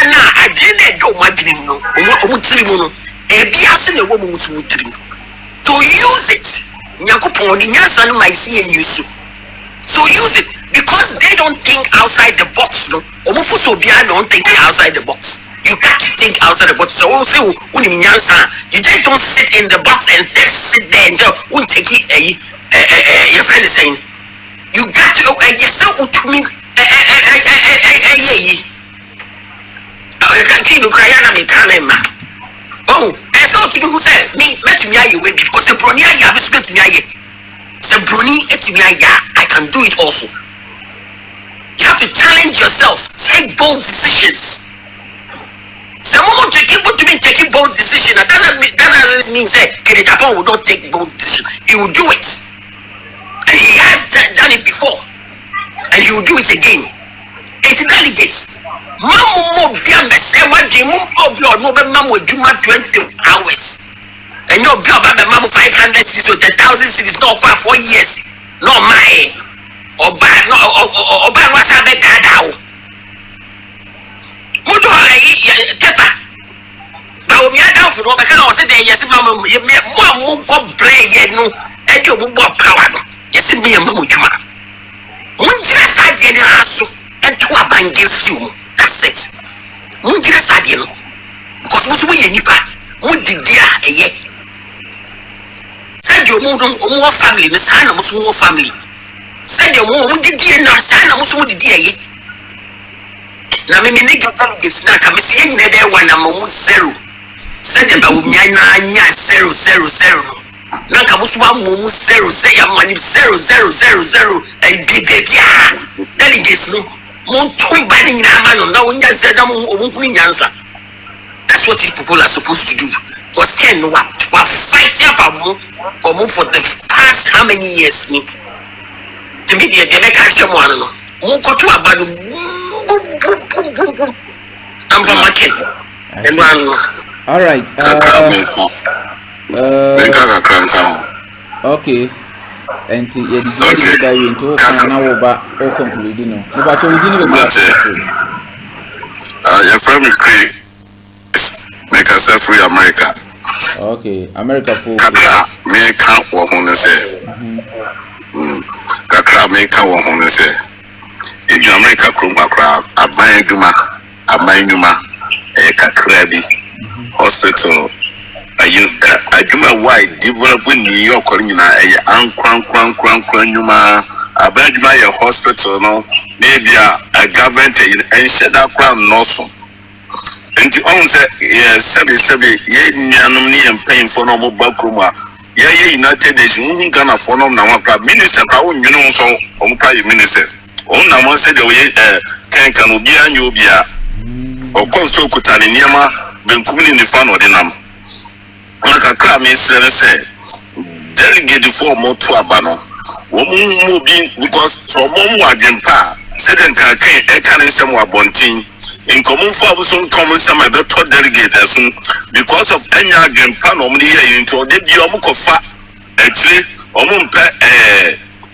na agene do madrim no omutiri no ebi ase na wo mutiri to use it nyakopon ni nyansa no mai see use to use it because they don't think outside the box no omufo so bia don't think outside the box. You got to think outside the box. So you just don't sit in the box and just sit there and just won't take it. Your friend is saying you got to yourself to me. Oh, and so to me who said me met me you way because the brony I have is good to me. The brony to me I can do it also. You have to challenge yourself, take bold decisions. The moment you keep to me taking bold decision, that doesn't mean say Agyapong will not take bold decision. He will do it. And he has done it before. And he will do it again. It's delegates. Mamu bia besema di mumbo bia no be mamu juma 20 hours. And your bia ba mamu 500 cities or 1,000 cities no kwa 4 years. No my. Oba no sabe dada o. Mudo kefa ba o mi ada for no be kana o se dey yes mama mo go play ye no e di o mo power no Yes, me a Mamujuma. Munja Sadian Hasso and two up against you. That's it. Munja Sadian. Because we a nipa. Mundi dear a yet. Send your more family, Miss Hannah was more family. Send your more would dear now, Sana was would dear yet. Now, me nigga delegates now come see in there one among zero. Send about Yana 000. Naka muswa mumu 0 say I'm 0 and be delegates no mon two biting man no one just said I'm answer. That's what these people are supposed to do. Because Ken we're fighting for the past how many years me to me they catch one no go to about I'm from market and one. All right. Okay. And you did that you into now conclude, you know. But you didn't your friend Craig make us free America. Okay, America for me can't walk on the say. Kakra me can't walk on the say. If you America Krumba crowd, I buy Numa, a Kakrabi hospital. Ajuma wide develop in New York or in a cran Numa. I bet you a hospital, no, maybe a government and shed that crown no so. And the own said, yes, 77 years and paying for no Bakruma. Yeah, United Nations, gonna follow now. Minister, you know, so on private ministers. On now, said the way can be a new beer. Of course, to Kutaniyama, been coming in the fun or the name. Kakra me say delegate for more to abano. Woman moving because from one wagimpa said and can some wabontin in common for some common some better delegators because of any agimpa normally into the Biomukofa actually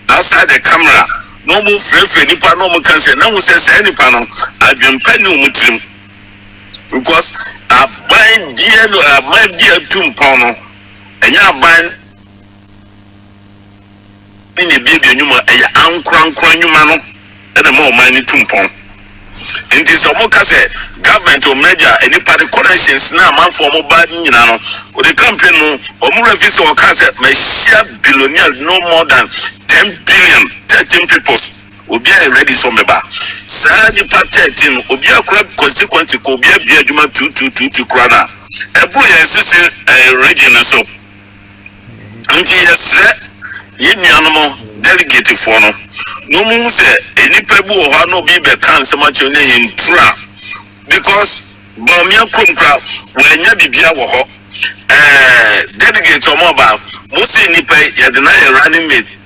outside the camera. No more free nipa no more can say no one says any panel. I've been penny mutim because I bind dear no I might be a tumpono and ya bind in the baby and you cran you mano and a more money tumpon. It is a mocha say government or media any party corrections now man for mobile you know or the company or more office or cassette may share billionaires no more than 10 billion 13 people will be ready for me back. Sani patenting will be a crap consequence could be a beer 222 krana. A boy and region so. And yes, ye animal delegated for no. No moon say any people who no be better so much in trap because Bomia Kumka when you be our delegate or mobile mostly nipe you deny running mate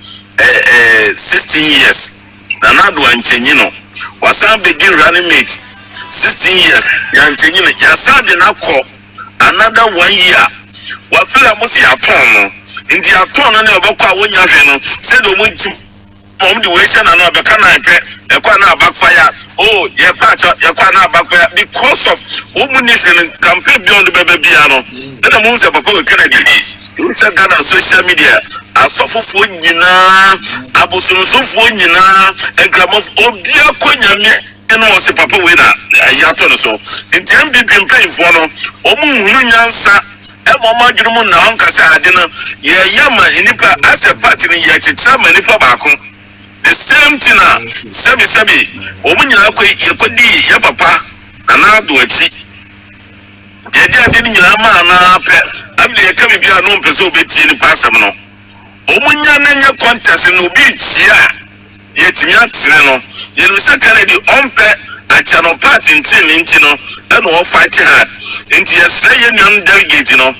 16 years. Another one, you know, was I begin running mate 16 years. Yanchin, Yasan did not call another 1 year. What feel I must see a ton in the attorney of Oka when you said the way to the way and another can I pay a corner backfire. Oh, your patch up your corner backfire because of woman is in campaign beyond the baby piano. Then the moons of a Kennedy. You said that on social media. I suffer for Nina, I was so for Nina, and Grandma Obia Konya, and was a papa winner. I yaton so. In the MVP paying for no, Omunyansa, and Mamma Jumun now, Casa dinner, Yama, Nipa, as a party in Yacham and Nipa Bakum. The same thing, Sabi, Omunyako, Yapodi, Yapapa, and now do a cheat. Yet didn't Yama, I'm the Academy of non preserved in the past. Omunya contest in Obichia, yet Yatino, you secondly the Ompe, Achano part in Tino, and all fighting hard. Into a saying young delegate, you know.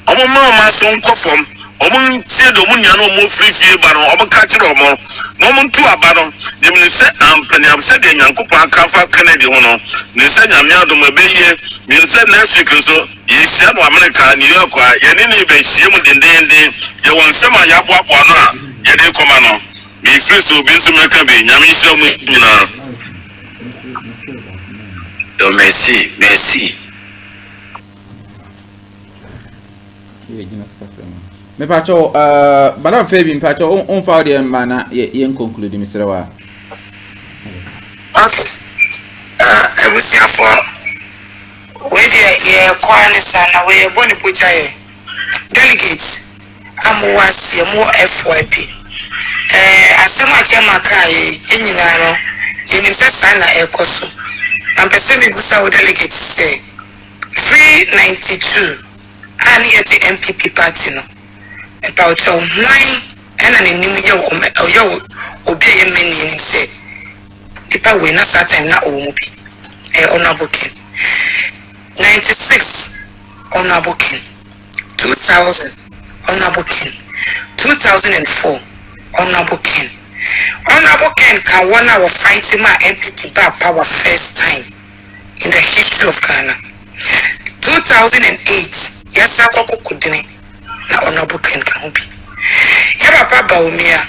Omama son conform, Omun said Omunyano more free but no catcher or more. No one to abandon. The minister and Penny have said in Yankopa Kafa Kennedy, you said Yamiado Mabeye, you said next week so, you said America, New York, you didn't even see him in the you want some of your pop or not, you didn't come on. Be free so busy, Macabe, Yami show me, you know. Oh, merci. Me pacho Madam Fabi me pacho on fa de mana ye conclude Mr. Wa. I was here for where ye kwanis na we boni puchaye. Delegates was more FYP. Asama chama kai enyinano yenimsa sana ekoso. Na pese me busa o delegates say 392 ani yeti MPP party no. About your wine and an enemy or obey a mini say the power will not certain now omobi honorable king 96 honorable king 2000 honorable king 2004 honorable king can one hour fighting my MPP bar power first time in the history of Ghana 2008 yes I could na honorable king can be ya papa Baumia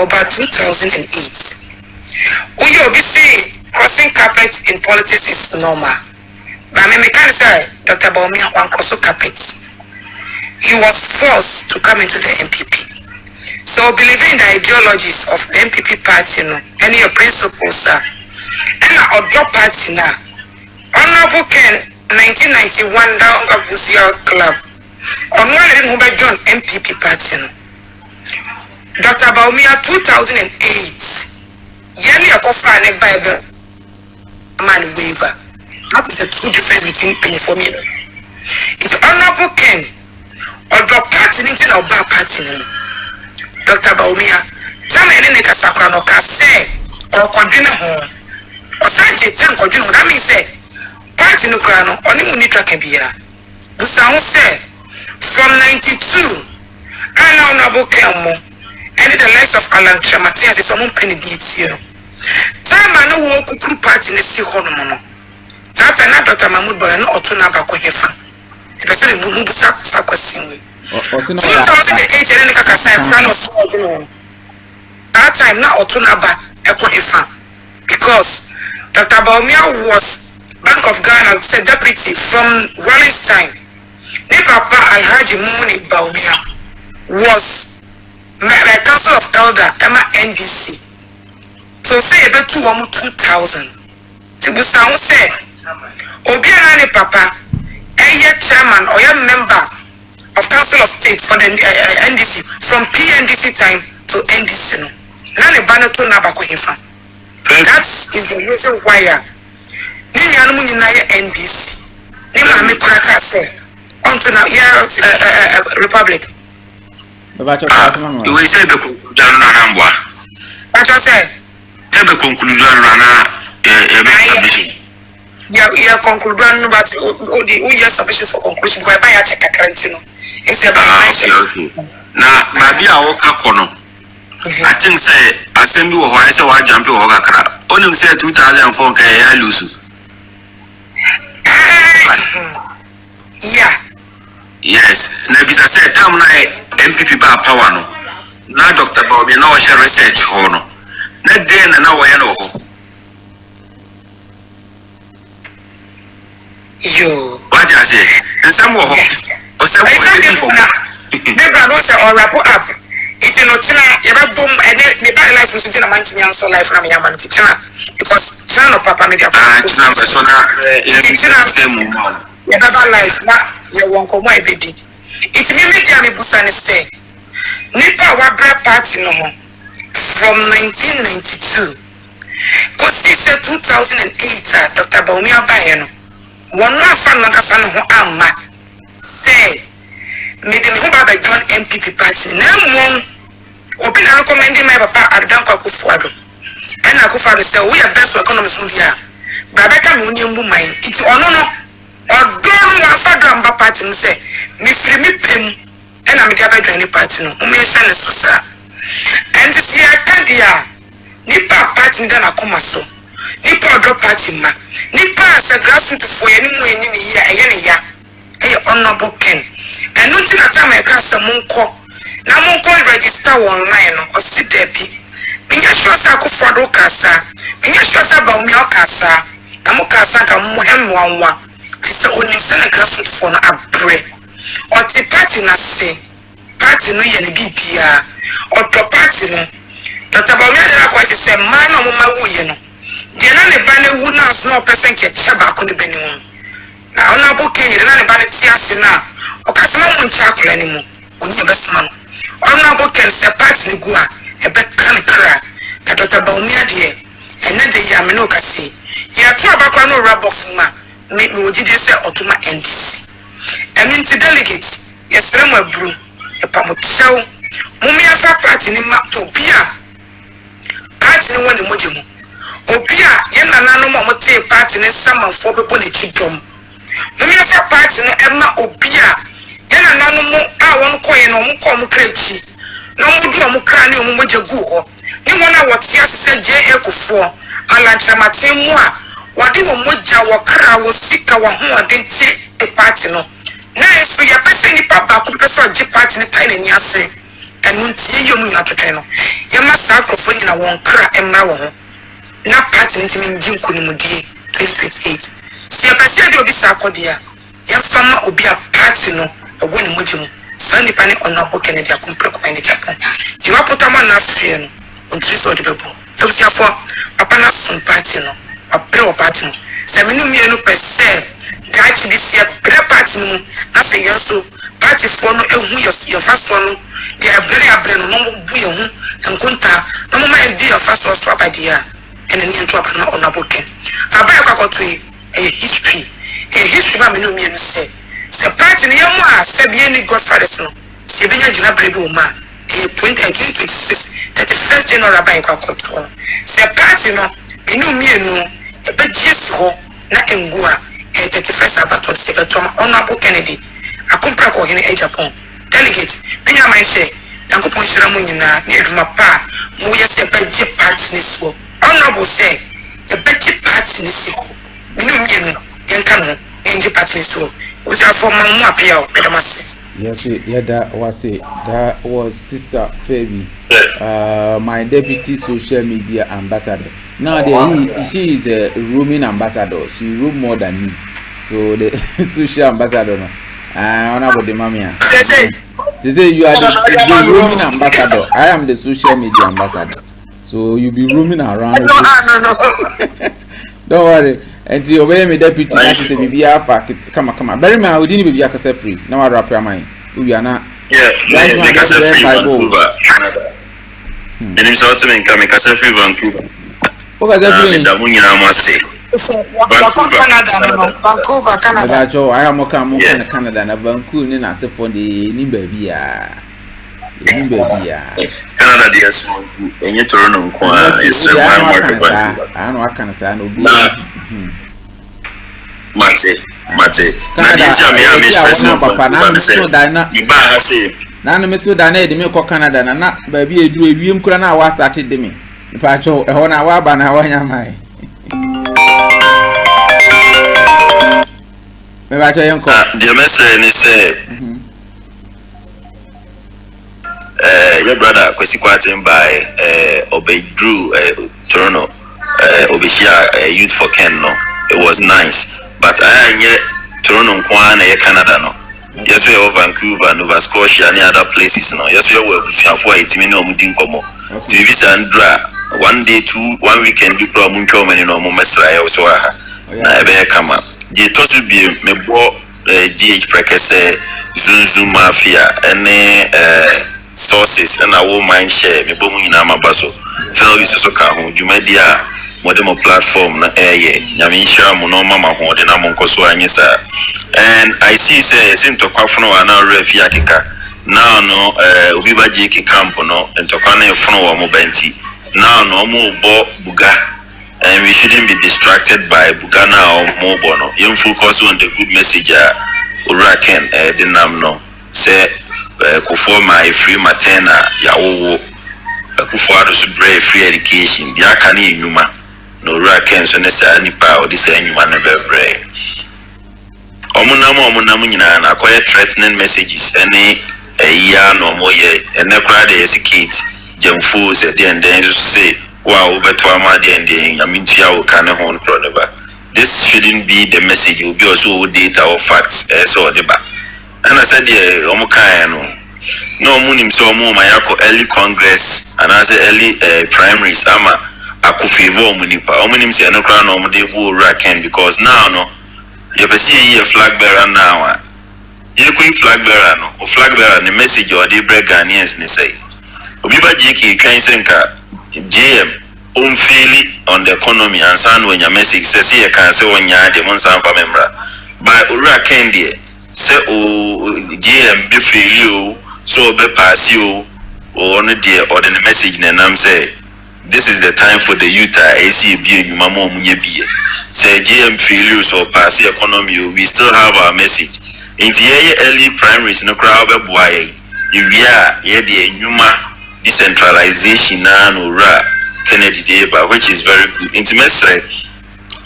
about 2008 we obviously crossing carpet in politics is normal but me can say Dr. Baumia one cross carpet he was forced to come into the MPP so believing the ideologies of the MPP party no any principles and other party na honorable king 1991 down Abusia club Onwere who be join MPP party no. Dr. Baumia 2008 yani akofa ne Bible man waiver. That is the true difference between penny for me. It's honorable Ken or the party into no bad party no. Dr. Baumia tell me any kasakra no ka say or kodwene ho. O saje tan kodwene that means say party no kra no oni mu ni twaka bia. Busa ho say from 92, I now honorable Kelmo, and the likes of Alan Chamatias is someone penny beats you. Time I know walk through party in the sea honomono. That and not Dr. Mahmoud Boy, no Otuna Bako Hefa. The person who moved Sakwasing. 2008, and then I said, that time now Otuna Bako Hefa. Because Dr. Baumia was Bank of Ghana, the deputy from Rollins time. Ne papa Alhaji Muni Baumia was my council of elder Emma NDC. So say about 2000. Tibusa who say Obi Nani Papa chairman or member of Council of State for the NDC from PNDC time to NDC. Nani Banato Nabako Hifa. That is the reason why Nini Anumuni NDC. Nima Mikuraka say onto now Republic. We say the conclusion Nambwa. What you say? Tell the conclusion Rana yeah, conclusion but we have submission for conclusion because I check a quarantine. It's okay. Now maybe I walk a corner. I think say assembly or I say what jump or kakra. Only say 2004 I lose. Yeah. Yes, Nebisa said, "Come na MPP ba power no." Na Dr. Bobby na share research ho no. Na dey na we no ho. Yo. What you say? Nsam wo ho. O say wo na. Nebra no say or wrap up. It no china you ba boom and me ba life no so na mantinya so life na me yaman china because china no papa me dey. China be so na china you never life na you won't come where be did. It really can be busan say. Nipa wabra party no from 1992. Cause this 2008 Dr. Baumia Bayano. One more fan no kasa no amma. Say me dem ho ba join MPP party. Na mo obi na recommending my papa Adanko Akufuado. And Akufuado say we are best economists mu bia. Babeka me oniam bu man. It ono no Odon wa fadamba party no say me free me pem and I'm the join party no mention so sir and this year candia nipa party Ghana koma so nipa odo party ma nipa as a grassroots for any mu eni ya honorable Ken and nothing at time I can say monko na monko register online no o si debi me sure say Akufo kasa me sure say Baumia kasa na mo kasa ka mo hemwanwa so only send a grassroots for na abre or the party na say party no ye ne bibia oto party no tatabawmi na kwa ti se man no mama wu ye no je na ne ba ne wu na so no person ke che ba ko ne beni mu na ona bo ke na ne ba ne ti ase na o ka se mo ncha akra ni mu oni be sma no ona bo ke se party ne gu a e be kan kra na tatabawmi ade ene de ya me no ka se ya to abakwa no rabox ma me woji de se otuma ndc eni nti delegate yesre mo abru e pa mo chew mummy afa party ni ma to bia party ni woni moji mu obia ye nananu mo te party ni samanfo bebo ne chidom mummy afa party ni ema obia ye nananu mu a won koye no mo ko mo krechi no mo du mo kra ni mo moje gu ho ni wona wote asese je ekofo alanchramate mu a wade wo moja wo kra wo sika wo ho odenti e party no na esu ya pese ni papa ku pese oji party ni tani ni ase enu nti ye yom ni atotwe no ye ma sa akofo ni na won kra emra wo ho na party ni timi nji nkunimudi 2028 se pese do bi sa akodia ye fama obi a party no ewo ni moji mu sani pani onabo Kennedy akumpre ko ni Agyapong ti wa potama na afie no ontri so de bebo so bi afo papa na son party no apre party no se menu mi enu pese dachi bi se pre party no na se yenso party for no ehu your fast one no they abre no mo bu ye hu enkunta no mo ma di your fast one so abadia ene ni nto abana onabo Ken abai kwakoto history ba menu mi enu se party ni yamu a se bi any godfathers no se bi nya gina brebi o ma 2026 31st January abai kwakoto se party no menu mi enu e be jesi ho na engua 31st abato se be toma Honorable Kennedy akumpra ko hene Agyapong delegate pinya man she yakopon shira mo nyina na eduma pa mo yese be je party ni so Honorable say e be je party ni so menu mi enu enka no enje party ni so we say for mamu apia o pedamasi. Yes, yeah, that was Sister Fabi, my deputy social media ambassador. Now she is a roaming ambassador. She roam more than me, so the social ambassador. Honorable the mamia. They say you are the roaming ambassador. I am the social media ambassador. So you be roaming around. No. Don't worry. And you obey me, deputy. I say, "Be come on. Bury me. We didn't be a free. Now I wrap your mind. We are not. Yeah, make us free Vancouver, Canada. And him sort of make us free Vancouver. Okay, that's free. Vancouver, Canada. So I am okay, Canada, and Vancouver. Then I say for the new baby. Canada, yes. And you turn on it's one market. I know I can't say no. Mate. Nana me so dana de me ko Canada na baby edu ewiem kura na wa started de me. Pa cho e ho na wa ba na wa nya mai. Me ba cho yenko. The message ni say your brother kwesi kwatin by Obey Drew Toronto Obishia Youth for Ken no. It was nice. But I ain't Toronto Kwana Canada no. Yes, we are Vancouver, Nova Scotia, and other places no. Yes, we are for 8 minutes Dinkomo. TV Sandra 1 day 1 weekend you pro munko many no mesra so na ebe kama. Je to to be me bo DH prekese Zunzu Mafia any sources and our mind share me bo mu nyina mabaso. Fellow is so ka ho dwumadia modern platform na nyame nhira mo no mama ho de na mo nkoso anyisa and I see say sim to kwafono na refi akeka now no obi baje ki camp no ntokwa na efono wo mo banti now no mo bo buga and we shouldn't be distracted by buga now mo bo no you focus on the good message uraken the nam no say kufo my free matena ya wo kufo ado so free education dia kan enuma no raken so nesa nipa o disa enuma na bebre omunam nyina na akoye threatening messages any ya no moye ene kra de escate jamfo se den so say wow beto amade den yamintia wo kan ho no never this shouldn't be the message will be also data or facts so deba and I said yeah omukan no no munim so mo mayako early congress and as early primaries ama akufevo munipa omunim se no kra no mo de wo raken because now no you be see a flag bearer now you could flag bearer no o flag bearer the message or the break Ghanaians ni say obi ba jiki kan senka GM unfairly on the economy and sound when your message says here can say on ya de mon san fa memra by ura kendie say o GM be failure so be pass you or on the or the message na nam say this is the time for the youth AC be you mama munye be say GM failure so pass the economy we still have our message in the early primaries no crowd be boy you ye the nyuma decentralization na no ra Kennedy Deba, which is very good. Intimacy.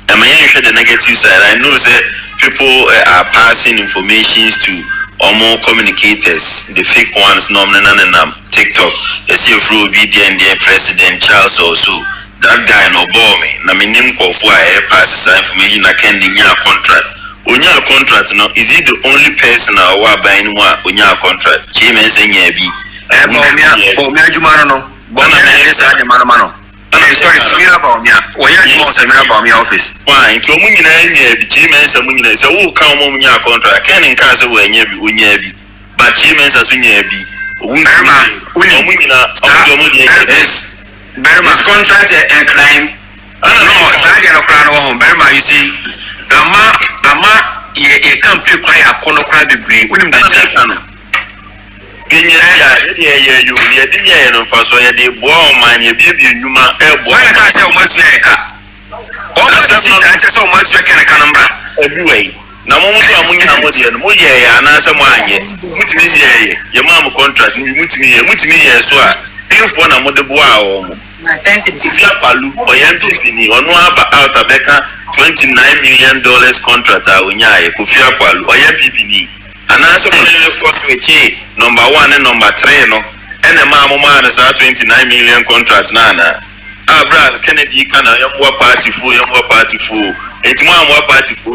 I mean, you hear the negative side. I know that people are passing information to or more communicators, the fake ones, TikTok. You see, through BDN, the President Charles also. That guy no bore me. I mean, him call for a passes information. I can't get a contract. On your contract, no, is he the only person who are buying one on your contract? Chairman saying, "Yeah, be." Sorry, about me. Why are you saying about me office? Fine, to me, the chairman, someone is a who come on your contract. Can in Casa when you be, but chairman as when you be. Berma's contract and crime. I don't know, I get a crown home. Berma, you see, Ama, ye can't pick a colloquial degree. Wouldn't that you didn't for so you did man, you baby, you ma can't say much like that. All the time, so much like a canamba. Anyway, now, and answer my put me your mama contract, you put me as well. If one of the boy, Palu or MPP, or no out of Becca $29 million contract, Kufia Palu or MPP. And answer number 1 and number 3 no and the mama is 29 million contracts nana Brad Kennedy kana your party full it's more party full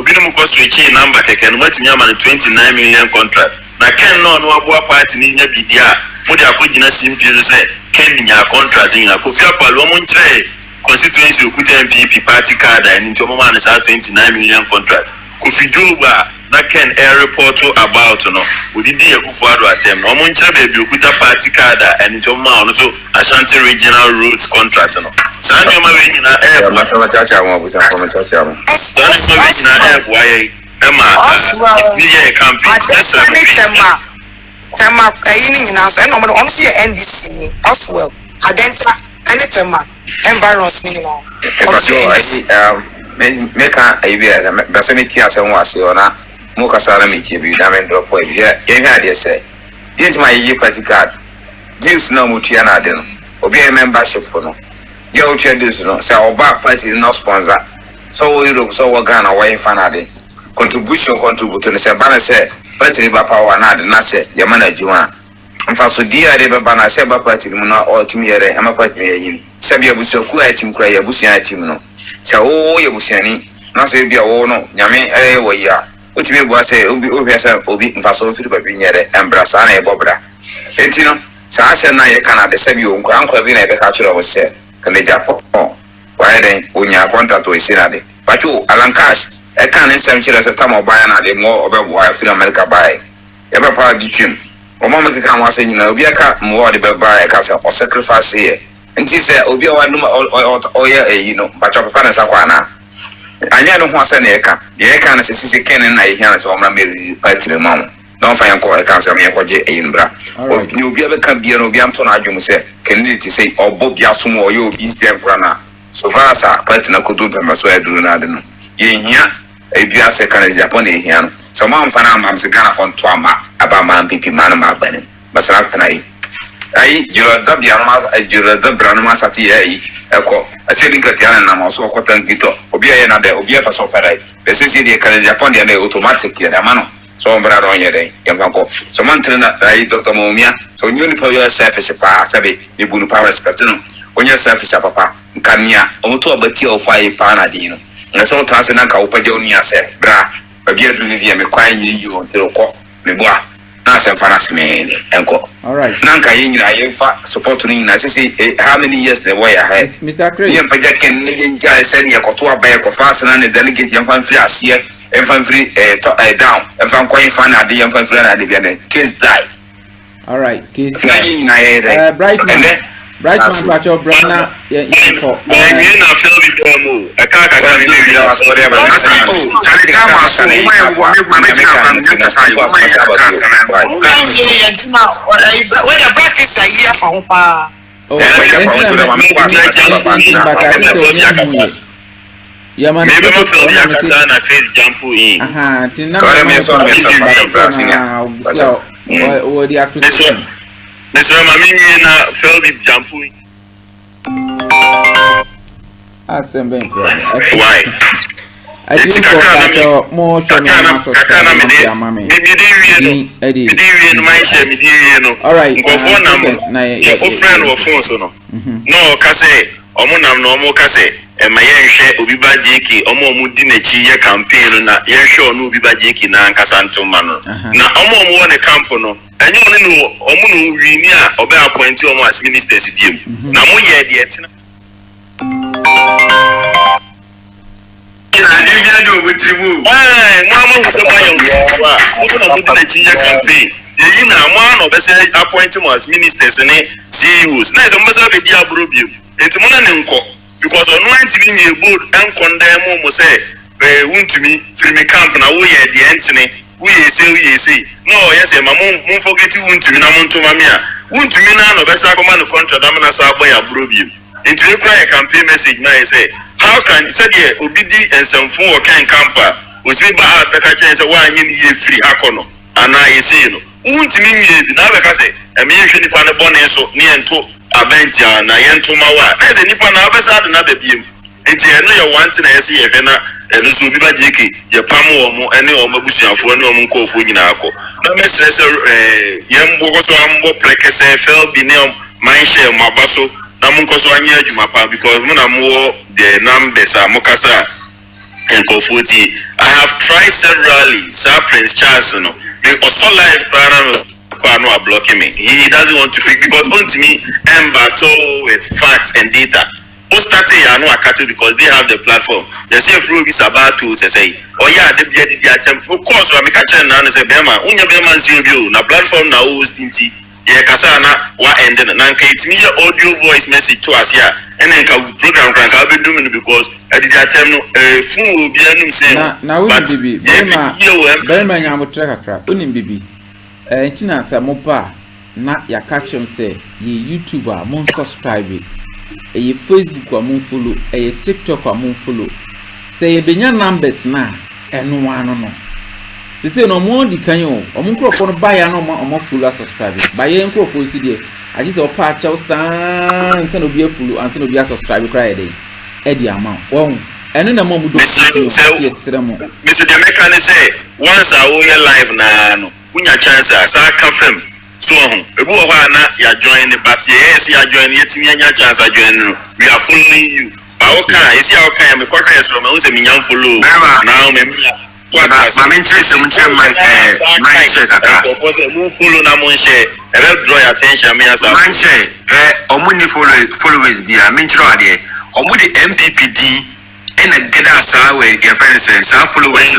we no switch number can what nyama 29 million contract na ken no party ni nya bidia mo de akogina simple say ken nya contract nya ko fia palo mo nchire constituency okuta MPP party card and into mama is 29 million contract ko fi juba na ken air report about no we did the Kufuado attempt no monchire baby okuta party card and into ma no so Ashanti regional roads contract no san you ma we nyina air ma chacha mo busa from chacha mo don so we nyina air boy ema be a campaign tema yini nyina so no mo on see NDC ni as well adenta any tema environs ni no make a idea basemiti asem wase ona mo kasara me tie bi da men drop boy ya hwa de say didn't my yi party card dues no mutia na de no obi a membership no ya o tia dues no say oba party no sponsor so we Europe so we Ghana we fan de contribution contribute no say ban say party ba power na de na say ya mana juma mfa so dia de ba na say ba party mu na o tim yere ama party ya yini say bia busoku a tim kura ya busia tim no say o ya busiani na say bia wo no nyame wo ya what you mean say obi obi mfaso firi babi nyere embrasa na ebobra enti no sa asem na ye Canada sabi o nkwa bi na ebe ka chiro wo se kan Agyapong why then onya contract o isi na de but o alankas e kan nsem chiro se tam oban na de mo obebo wa firi America buy e be pa ditwim o mama ke kan wase nyina obi aka mo de be buy e ka se for sacrifice here enti se obi wa no o ye you know but papa na sakwa na anya no ho ase na eka de eka na sisi ken na ehia na so omra me patire mam don fa yanko eka se me yakoje eyimbra ni obi abeka bia no obi amto na adwum se candidate say obo bia som o ye obi stem kra na so far sa patina kodu pema so eduru na de no ye hia ebia se kan Japan ehia no so mam fa na mam se kana fon to ama aba mam pipi man ma bani basra tanai ai jiro bia no ma jiro bra no ma sati ai eko aseli katiana na ma so kotan gito obi aye na de obi afa so farai pesisi de kan Japan de na automatic ya mano so mbra ron ye de yamfanko so man trena ai Dr. Momia so nyoni pa yo selfish pa sabe ni bunu pa respect no onya selfish papa nkania omuto abati o fa pa na de no na so transe na ka upaje oni ase bra ba bia du ni me kwan yi yi on tero ko me boa na se fa na se me enko all right na nka ye nyina ye fa support ni na say how many years the way ahead Mr. Craig ye mpaja ken ne ye nja se ne koto abaye ko fa na ne delegate ye fa free asie ye fa free down ye fa ko ye fa na de ye fa free na de bia ne case die all right case Brightman but your brother yeah for you na feel the demo I can't sorry about that challenge kama so when a bracket say you for pa yeah man maybe no feel the akasa na crazy jump in tinna me so what the acquisition Mr. Mamini na feel the jump in Asembe why I think that more all right no kase omunam no mo kase ema yenhwe obi ba jeki omo mu di na chi ye campaign na yenhwe onu obi ba jeki na ankasa ntoma no na omo wo ne camp no enye oni no omo no wini a obe appoint omo as ministers diem na mo ye de etina mama who campaign. You know, one of us appointing as ministers and CEOs. Now, some of us have a problem. It's because on one thing you board and condemn almost say, won't to me, free me camp now, we are the Anthony, we say. No, yes, my mom forget you won't to me, I'm on to Mamia. Won't to me now, no best I command the contract, I'm going to say, I problem. Into the cry campaign message now, I say, how can it say, Obidi and some four can camper, which we buy the chance of 1 year free Hakono, and I say, no, won't mean now because I mean, if you find a bonnet so near to a bench and I am to my wife, as any pan of us had another beam. And I know you want to see a Vena and Subiba Jiki, your Pamo, any or Mabusia for no one call for Yinako. No, Mr. Yam Bogoso, Precase, fell beneath my share, my basso. Because Muna more the numbers are Mokasa and Kofuti. I have tried severally, Sir Prince Charles. They also live Pano are blocking me. He doesn't want to pick because on to me and battle with facts and data. Ostate are no Akato because they have the platform. They say Ruby Sabato say, oh yeah, they did the attempt. Of course, when we catch and say Bema, Unya Bema Zero, na platform now is Tinti. Yeah, Kasana, what ended Nanka, it's me audio voice message to us here, and then program can be doing because I did attempt a fool be a new saying. Now, Bibi, Bema Yamutraka, Unim Bibi, Tina Samopa, not ya catch him say, ye YouTuber, moon subscribe it, a Facebook or moon follow, a TikTok or moon follow. Say, be your numbers now, and one no. They say no more the can you or microphone buy no more full subscribers. Buy a microphone CD. I just a patch of sign send be a full and send be a subscriber Friday. Eddie amount. Well, and then the mom would do Mr. Jamaican say once I will live now. When your chances I confirm. So you join the but yes, you are joining yet me and your chance I join. We are following you. Okay, is your okay? I'm a quarter from a million follow now. I'm interested in my share. Follow na monshare. Draw your attention. Me as a monshare. Omuni followers be a mention there. Omuni MPPD in a get us away. Your friends and some followers.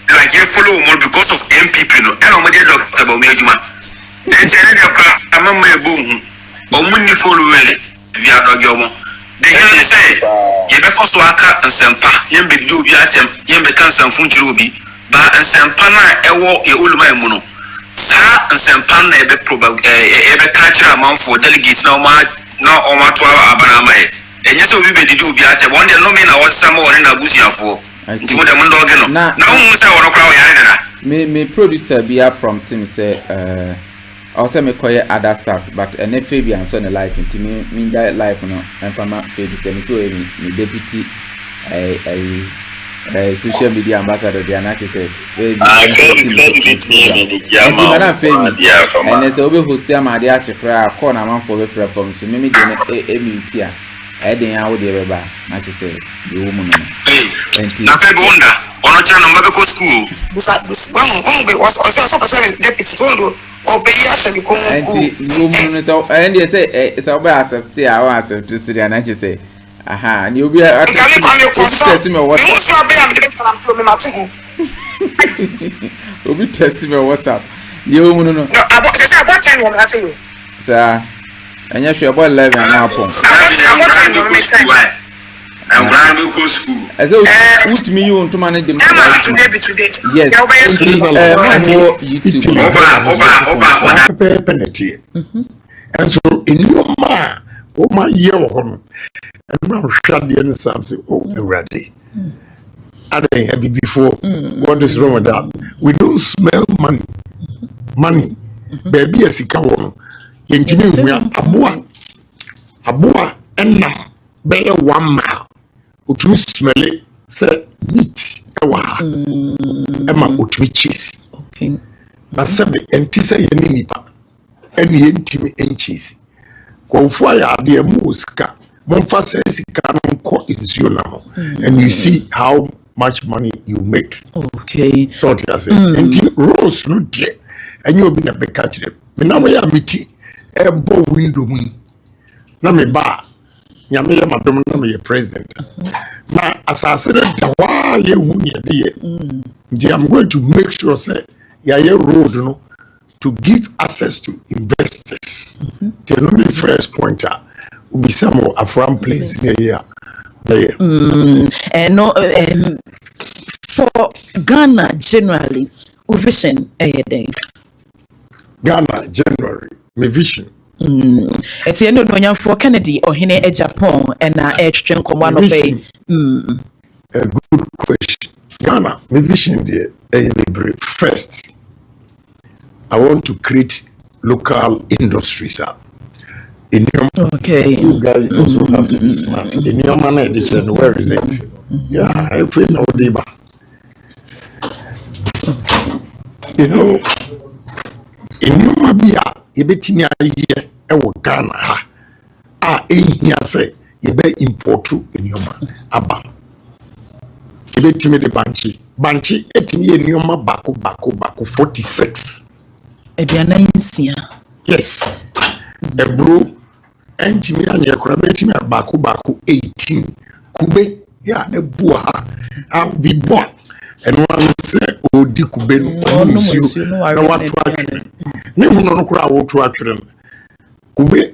Like you follow more because of MPP. No, and omuni doctor Bomejuma. And I'm a boom. Omuni followers. We are not the hell say, you because waka and sempa, yen be do be atem, yen be can some funchubi, but and sempana ewo e ulma muno. Sa and sempana ebe probably ebe catch a man for delegates no ma no or ma 12 abanama. And yes, we be do be atem, one day no mean I was somewhere in a bushia for. Now, me producer be up from Tim say, also me call other stars, but an Fabian so in life into me that life no and from my Fabian so me deputy a social media ambassador the Anachi said and as over who still my dear cry corner man for reference from so me here Then I would be back. Not to say the woman. Na Febunda, ono cha no medical school. One was also deputy fondo or pay us and go. And they say it's our best. See, I want to see the answer say. Aha, and you'll be a testing me what's You'll be testing me what's up. You know, no, about 10 when I say you. Sir, and yes, you're about 11 and Acheampong. I'm glad we go school. As though put me on to manage the today. Yes, YouTube. And so in your mind, oh my year and I'm shut the end say, oh, ready. I didn't have it before. What is wrong with that? We don't smell money. Money. Baby, as you come on, intimate, we are a boa, and now, bear 1 mile. Utumi smell it, say meat. Emma utumi cheese. Okay. Na sabe entisa yeni nipa. Eni entimi encheese. Kwa ufuaya ade muska. Monfa sika nko insuo na mo. And you see how much money you make. Okay. So what I say. Enti rose no de. Enyi obi na beka kire. Me na we amiti ebo window mu. Na me ba nyame ya madom na me president. Na asase da wa ye hu ne de. I'm going to make sure say ya ye road no to give access to investors. The only first pointer will be some of Afram place here. And no, for Ghana generally, vision day. Ghana generally, my vision. It's the end of the for Kennedy or Hine Agyapong and Acheampong one of a good question. Ghana, my vision there, first, I want to create local industries. Okay. You guys also have to be smart. In your manner edition, where is it? Yeah, I feel no labor. You know, in your mabia, you bet me a year, Ghana, here say, you bet import to in your man, Abba. You bet me the Banchi, 18 year in your ma bako, 46. Yes. A bro, and me and your crabbetti bako 18. Kube, yeah, a boa, I'll be born. And one said, oh, di Kube, no, I want to act. Never no crowd to act. Kube,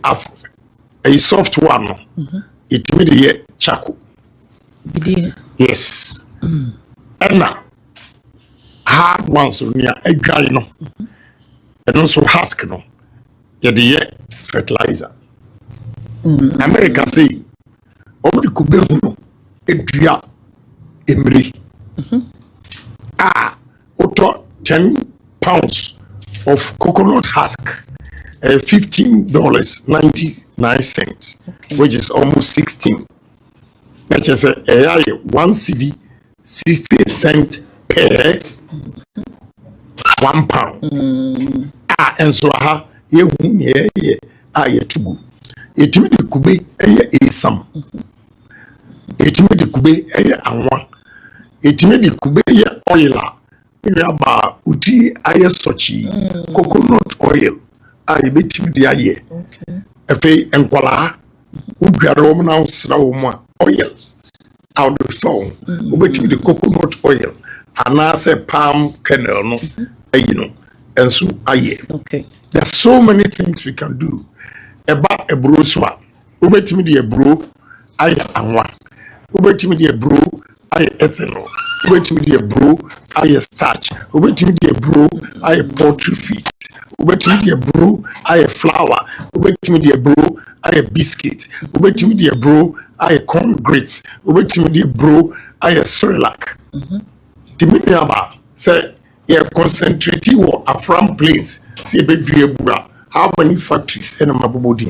a soft one, it made a chaco. Yes. And now, hard ones near a guy, no, and also husk, no. The fertilizer. America say, "Omri kube huno edria emri." Oto 10 pounds of coconut husk, $15.99, which is almost 16. That is a 1 cedi 60 cents per 1 pound. And so ye hu ye tugu etimi de kube eye esam etimi de kube eye anwa etimi de kube eye oila ni aba uti aye sochi coconut oil aye betimi de aye efe enkwala udware wo na usra wo mu oil out the phone ubetimi de coconut oil anase palm kernel no aye no enso aye. Okay. There's so many things we can do. About a bro swap. Ubetimi de bro, I anwa. Ubetimi de bro, I ethanol. Ubetimi de bro, I starch. Ubetimi de bro, I poultry feed. Ubetimi de bro, I flour. Ubetimi de bro, I biscuit. Ubetimi de bro, I corn grits. Ubetimi de bro, I Cerelac. Timini aba say concentrate on Afram place. See how many factories in my body?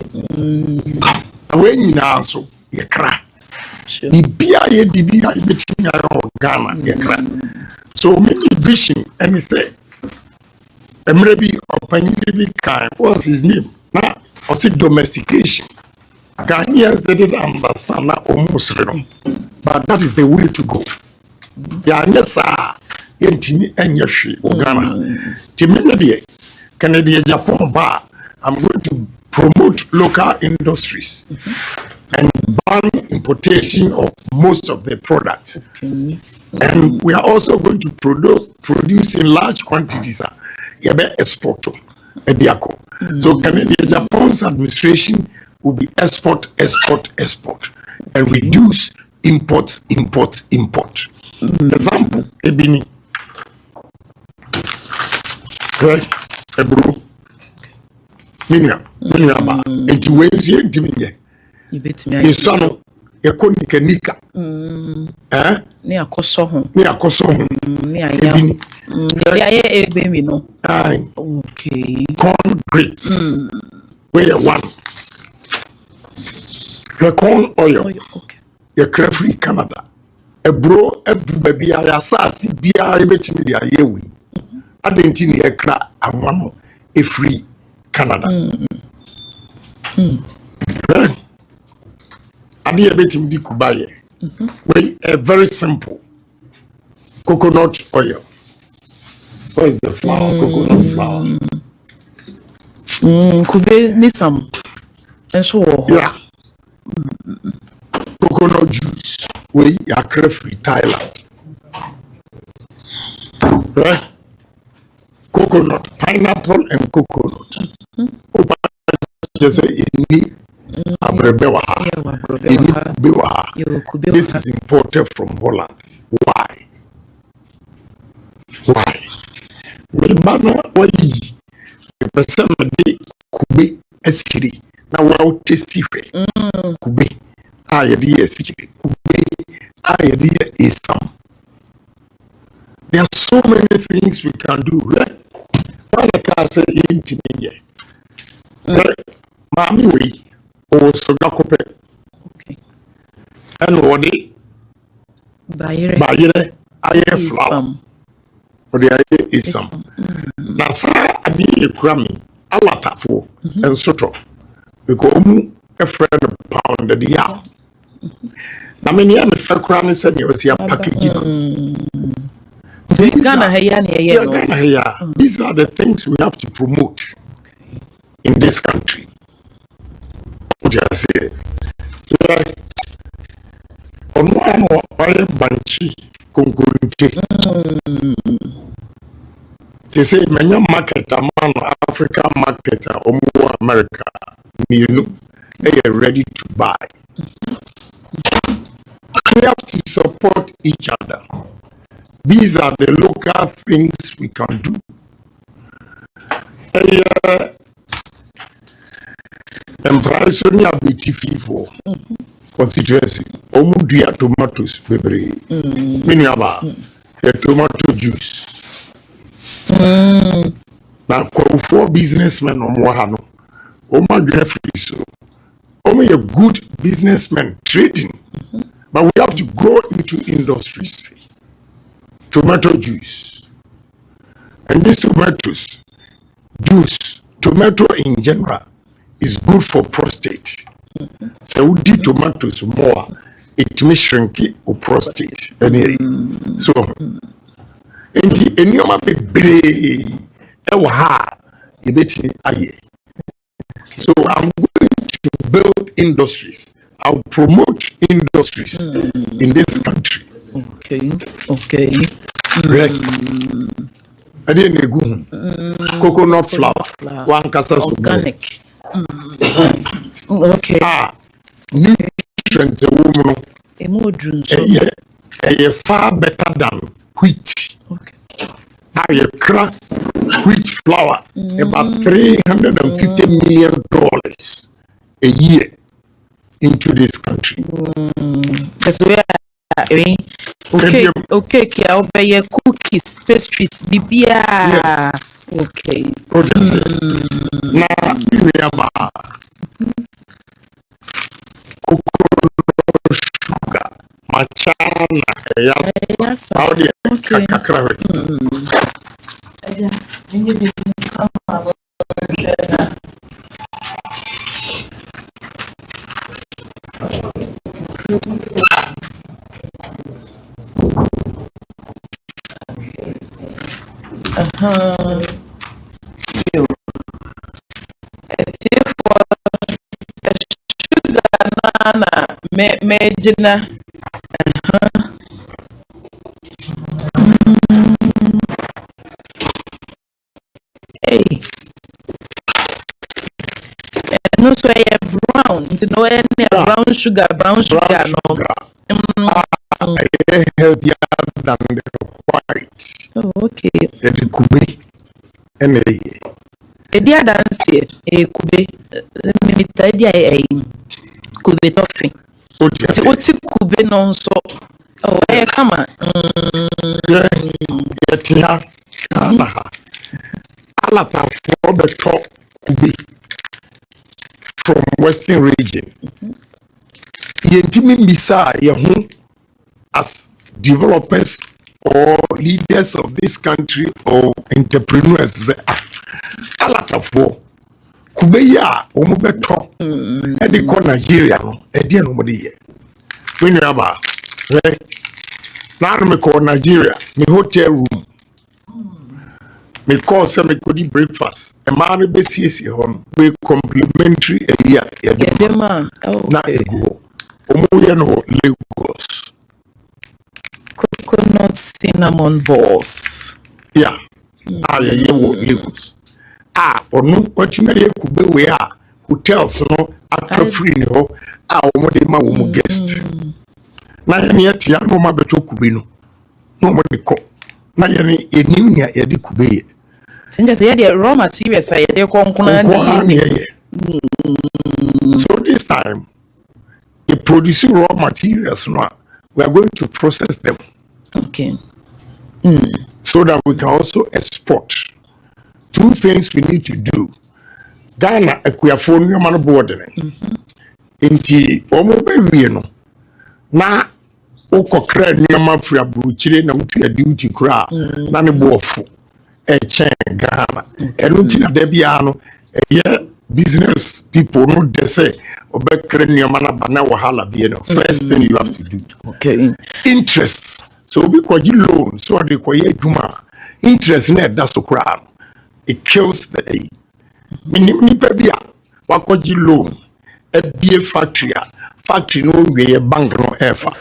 When you answer, you cry. Ghana, so many vision, and he said, maybe kind. What's his name? Now, I said domestication. Ghanaians they didn't understand that almost, but that is the way to go. Yeah, yes, sir. Yentini enyeshi Ghana. Timene Canadian Japan bar. I'm going to promote local industries and ban importation of most of the products. And we are also going to produce in large quantities. Export to Ediako. So Canadian Japan's administration will be export, and reduce import. Example, Ebini. Right? Ebru. Minya ba. Enti wenzi enti minye. Isano ekonika. Ni akoso ho. Ni Ebini. Ni aye ebemi no. Aye. Okay. Corn grits. Where one. The corn oil. Okay. The free Canada. Ebro baby ayasasi bia ebetimi dia yewi. Adenti ni ekra amano e free Canada. Adi ebetimi di kubaye. We very simple. Coconut oil. What is the flour? Coconut flour. Kube ni some. And so yeah. Coconut juice. We are free Thailand. Right? Coconut, pineapple and coconut. Just say this is imported from Holland. Why? Mebana oyi person de kube esiri na wa tasty kube ayedi esiri kube ayedi isam. There are so many things we can do, right? Why can say intimate? Mami we o so gakope. Okay. And what they bayere aye flour. Or the aye isam. Na sa adi ekrami alatafo and soto. Because a friend pound the ya. Na many am fe krami se ne was ya packaging. These are the things we have to promote in this country. Just say, on one banchi concurrente. They say, many market, a man, African market, or America, you know, they are ready to buy. We have to support each other. These are the local things we can do. And price only a bit for constituency. Omudia tomatoes, baby. Miniaba, a tomato juice. Now, call for businessmen on Wahano. Oma Greffrey, so. Only a good businessman trading. But we have to go into industries. Tomato juice, and this tomatoes juice, tomato in general is good for prostate. So we do tomatoes more, it may shrink or prostate. Anyway, so any of so I'm going to build industries. I'll promote industries in this country. Okay. Right. I didn't go. Coconut flour. One kasa organic. Okay. Nutrients a woman. A far better than wheat. Okay. I crack wheat flour about $350 million a year into this country. That's where okay, I'll buy your cookies, pastries, bibia. Yes. Okay. Now, remember, cocoa sugar, machana, yes, how do you Mejina. Hey. No, so I brown. It's no any brown sugar no. Healthier than the white. Oh, okay. The kube. And Edia dance kube. Me tidy kube toffee. Oti kube non so. Oh, come on. Yeah, Alata for the top kube from Western region. Yentimi misa yehu as developers or leaders of this country or entrepreneurs. Alata for kube ya omubeto edi ko Nigeria no edi no mode ye. When you aba now me call Nigeria, me hotel room. Me call some me could breakfast. A man be CC home. We complimentary a year. Na ego. Omoye no Lagos. Coconut cinnamon balls. Yeah. Ye wo Lagos. Onu what you may kube we are hotels no after free no. Omode ma wo mu guest. Na yet ya no ma beto kube no. No mo de ko. Na yene eniunia ye de kube. Since the raw materials are there, so this time, they produce raw materials. Now we are going to process them. Okay. So that we can also export. Two things we need to do. Ghana, we are for new man border. Inti omo be no. Na okokra nyama free abruchire na utu ya duty kra na ne bofu. Ghana. And business people no they say first thing you have to do. Okay. Interest. So we call you loan. So they call you Juma. Interest net that's the crown. It kills the aid. What call you loan? A beer factory. Factory no way a bank no ever.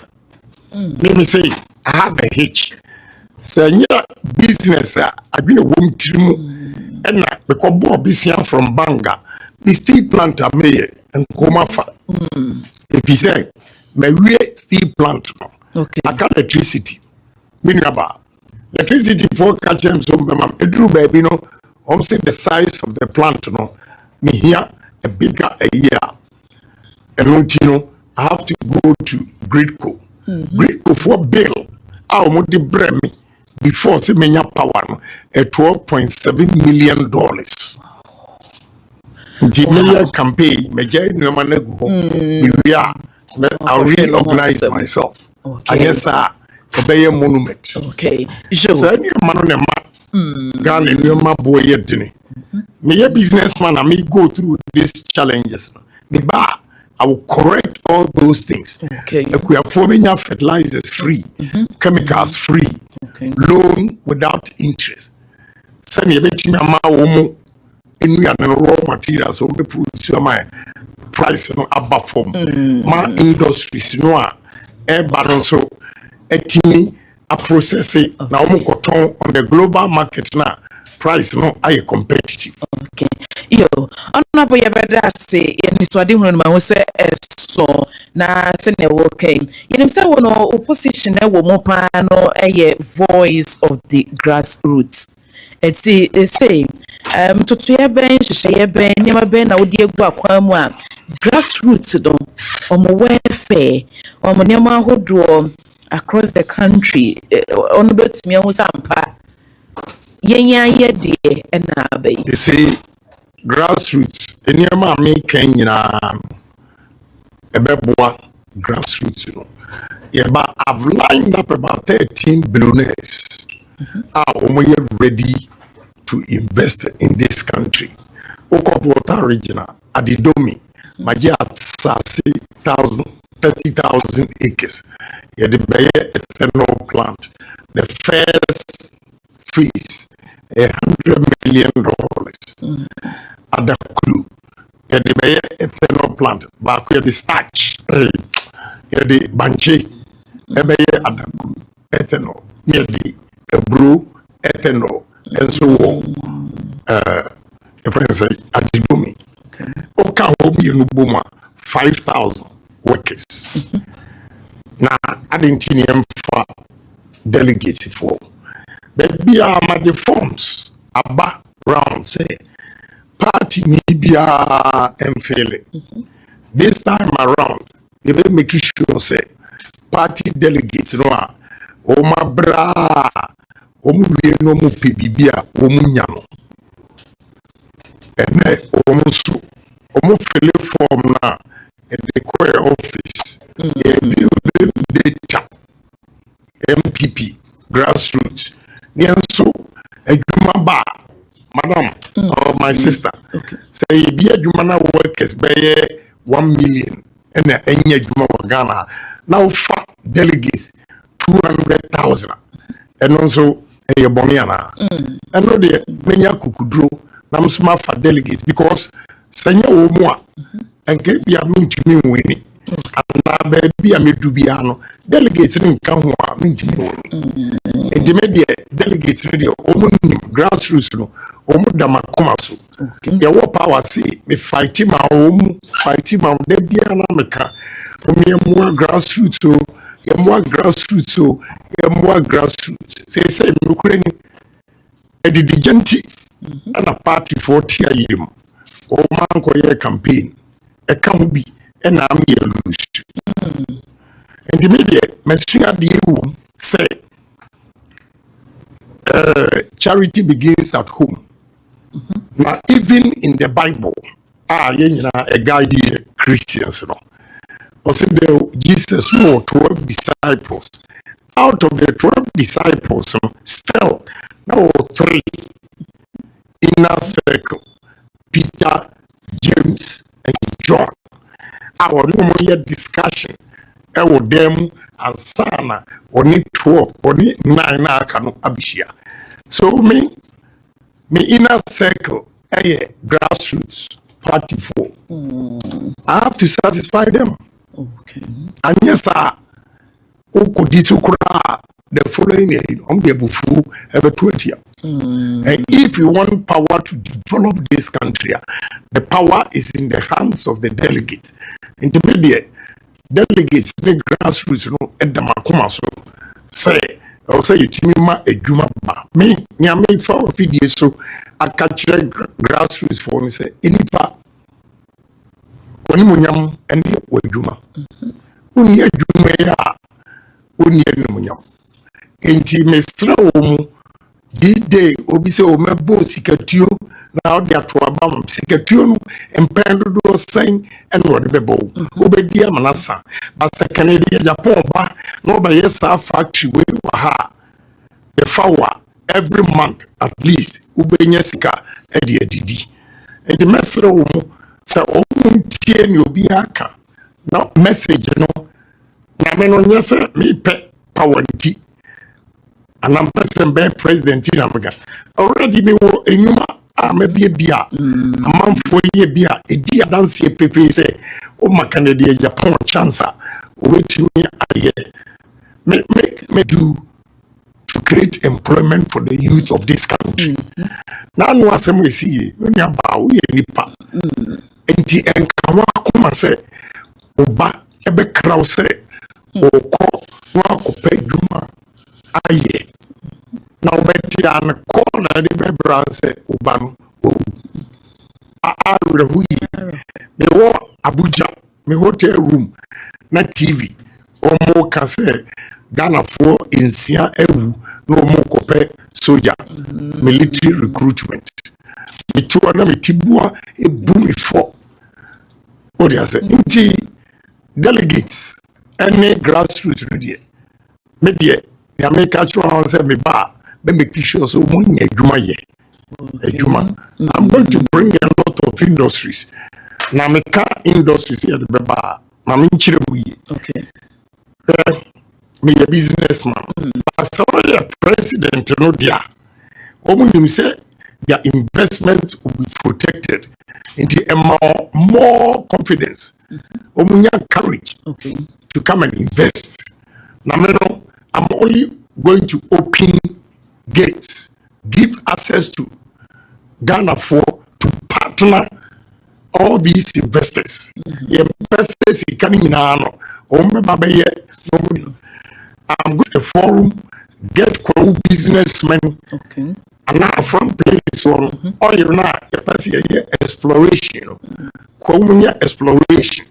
Let me say I have a hitch. So business I've been a womb team and because Bob Bisian from Banga, the steel plant are made and Komafa. If he said, my real steel plant, okay. I got electricity. Minaba. Electricity for catching some a drew baby, also the size of the plant, me here a bigger a year. And I have to go to Gridco. Gridco for bill. I want to bring me. Before se menya power no $12.7 million. The media campaign meja no man go. I'll reorganize myself. Okay. I guess a monument. Okay. So any man on the Ghana no ma boy yedini. Me a businessman and me go through these challenges. Me ba I will correct all those things. Okay. We are forming fertilizers free, chemicals free, loan without interest. Send you bet me ma womo in we are raw materials so the produce my price no above form. My industries no air balance so etimi a processing now cotton on the global market now. Price no are competitive. Okay. Yo, honorable Yabada say, and Miss Wadihun, my say, so na send a okay. You know, say, no opposition, a woman, no, a voice of the grassroots. It's the same. To your bench, share ben, never ben, I would dear Guaquamwa. Grassroots, don't, on welfare, on Manema who draw across the country, on the bet me on Zampa. They say grassroots. Any man make Kenya a beboa grassroots, Yeah, but I've lined up about 13 billionaires are ready to invest in this country. Okop water regional, Adidomi, Magia 1,000 30,000 acres. Yeah, the Bayer ethanol plant. The first phase, $100 million. At the clue. Yeah, the Bayer ethanol plant. Back where the starch. Yeah, the banche. The Bayer at the clue. Ethanol. Yeah, the brew ethanol. And so on. If I say, at the domain. Okay, Obi and Boma, 5,000 workers. Now, I didn't see them for delegates for. But be the forms about round say party media and failing. This time around, they will make sure say party delegates no o ma bra o mu wie no mu pebibia o mu nyano. And also, fill form now in the core office, build data, MPP, grassroots. So, a Jumaba, madam, or my sister, say, be a Jumana workers by 1 million and a Juma Ghana. Now, fat delegates 200,000, and also a Boniana. And no, the Menya Kukudro. I'm smart for delegates because Sanya Omwa and get be a mean to me winning. And now baby I made to be ano delegates didn't come who mean to me winning. And the media delegates radio grassroots no Omudama Kumasu. The war power say me fight him out there be an America. More grassroots so more grassroots so more grassroots. Say Ukraine a diligent and a party for tear him. Oh, man, for campaign. A can be and I'm here lose. And the media, Monsieur Dieu, say, charity begins at home. Now, even in the Bible, a guide Christians, you know. Also, Jesus wrote 12 disciples. Out of the 12 disciples, still, now 3. Inner circle, Peter, James, and John. Our normal discussion, them and Sana, only 12, only 9 can abishia. So me inner circle, grassroots, party 4. I have to satisfy them. Okay. And yes, the following year, on the bufu ever 20 years. And if you want power to develop this country, the power is in the hands of the delegates. Intermediate delegates, the grassroots, no, at the Makumaso say, or say, Timima, a Juma, me, Yame, for video, so I catch the grassroots for me, say, Inipa, Onimunyam, and the Juma. Unia Juma, Unia Munyam. Enti mestra omu day obi se o mebo sikatuo na o de ato abam sikatuo no empendo do sen and wo de bebo obedi amanasa ba sekane de Agyapong ba no ba yesa factory we wa ha the fawa every month at least ubenya sika e de adidi enti mestra omu se o tie ni obi aka no message no na me no nyese me pe power nti. And I'm president in America. Already, me wo enyuma maybe a beer. A man for a beer. A dear dance a pepe say, oh, my Canadian Japan chancer. Wait to me, me do to create employment for the youth of this country. Now, no, as we see, we are about we nipa. And Kawakuma say, Oba, ebe krause, oko, wako pe juma. Aye. Now, Betty and corner the brand say, Ubano, me wo Abuja, me hotel room, na TV, or more can say, Ghana for in Sia Ewu, no more cope soldier, military recruitment. Me two and me tibua, a boom for. Oh, they say, delegates, any grassroots radio, media. Ya make actual say me ba me make sure so money ejuma ye ejuma. I'm going to bring a lot of industries. Na me car industries here the ba Mami Chirabuye. Okay. Me a businessman. But so the president no dia. Omunim say their investment will be protected into a more confidence. Omunya courage to come and invest. Now, I'm only going to open gates, give access to Ghana to partner all these investors. Investors coming in I'm going to forum, get businessmen. And now from place on oil now exploration. Exploration.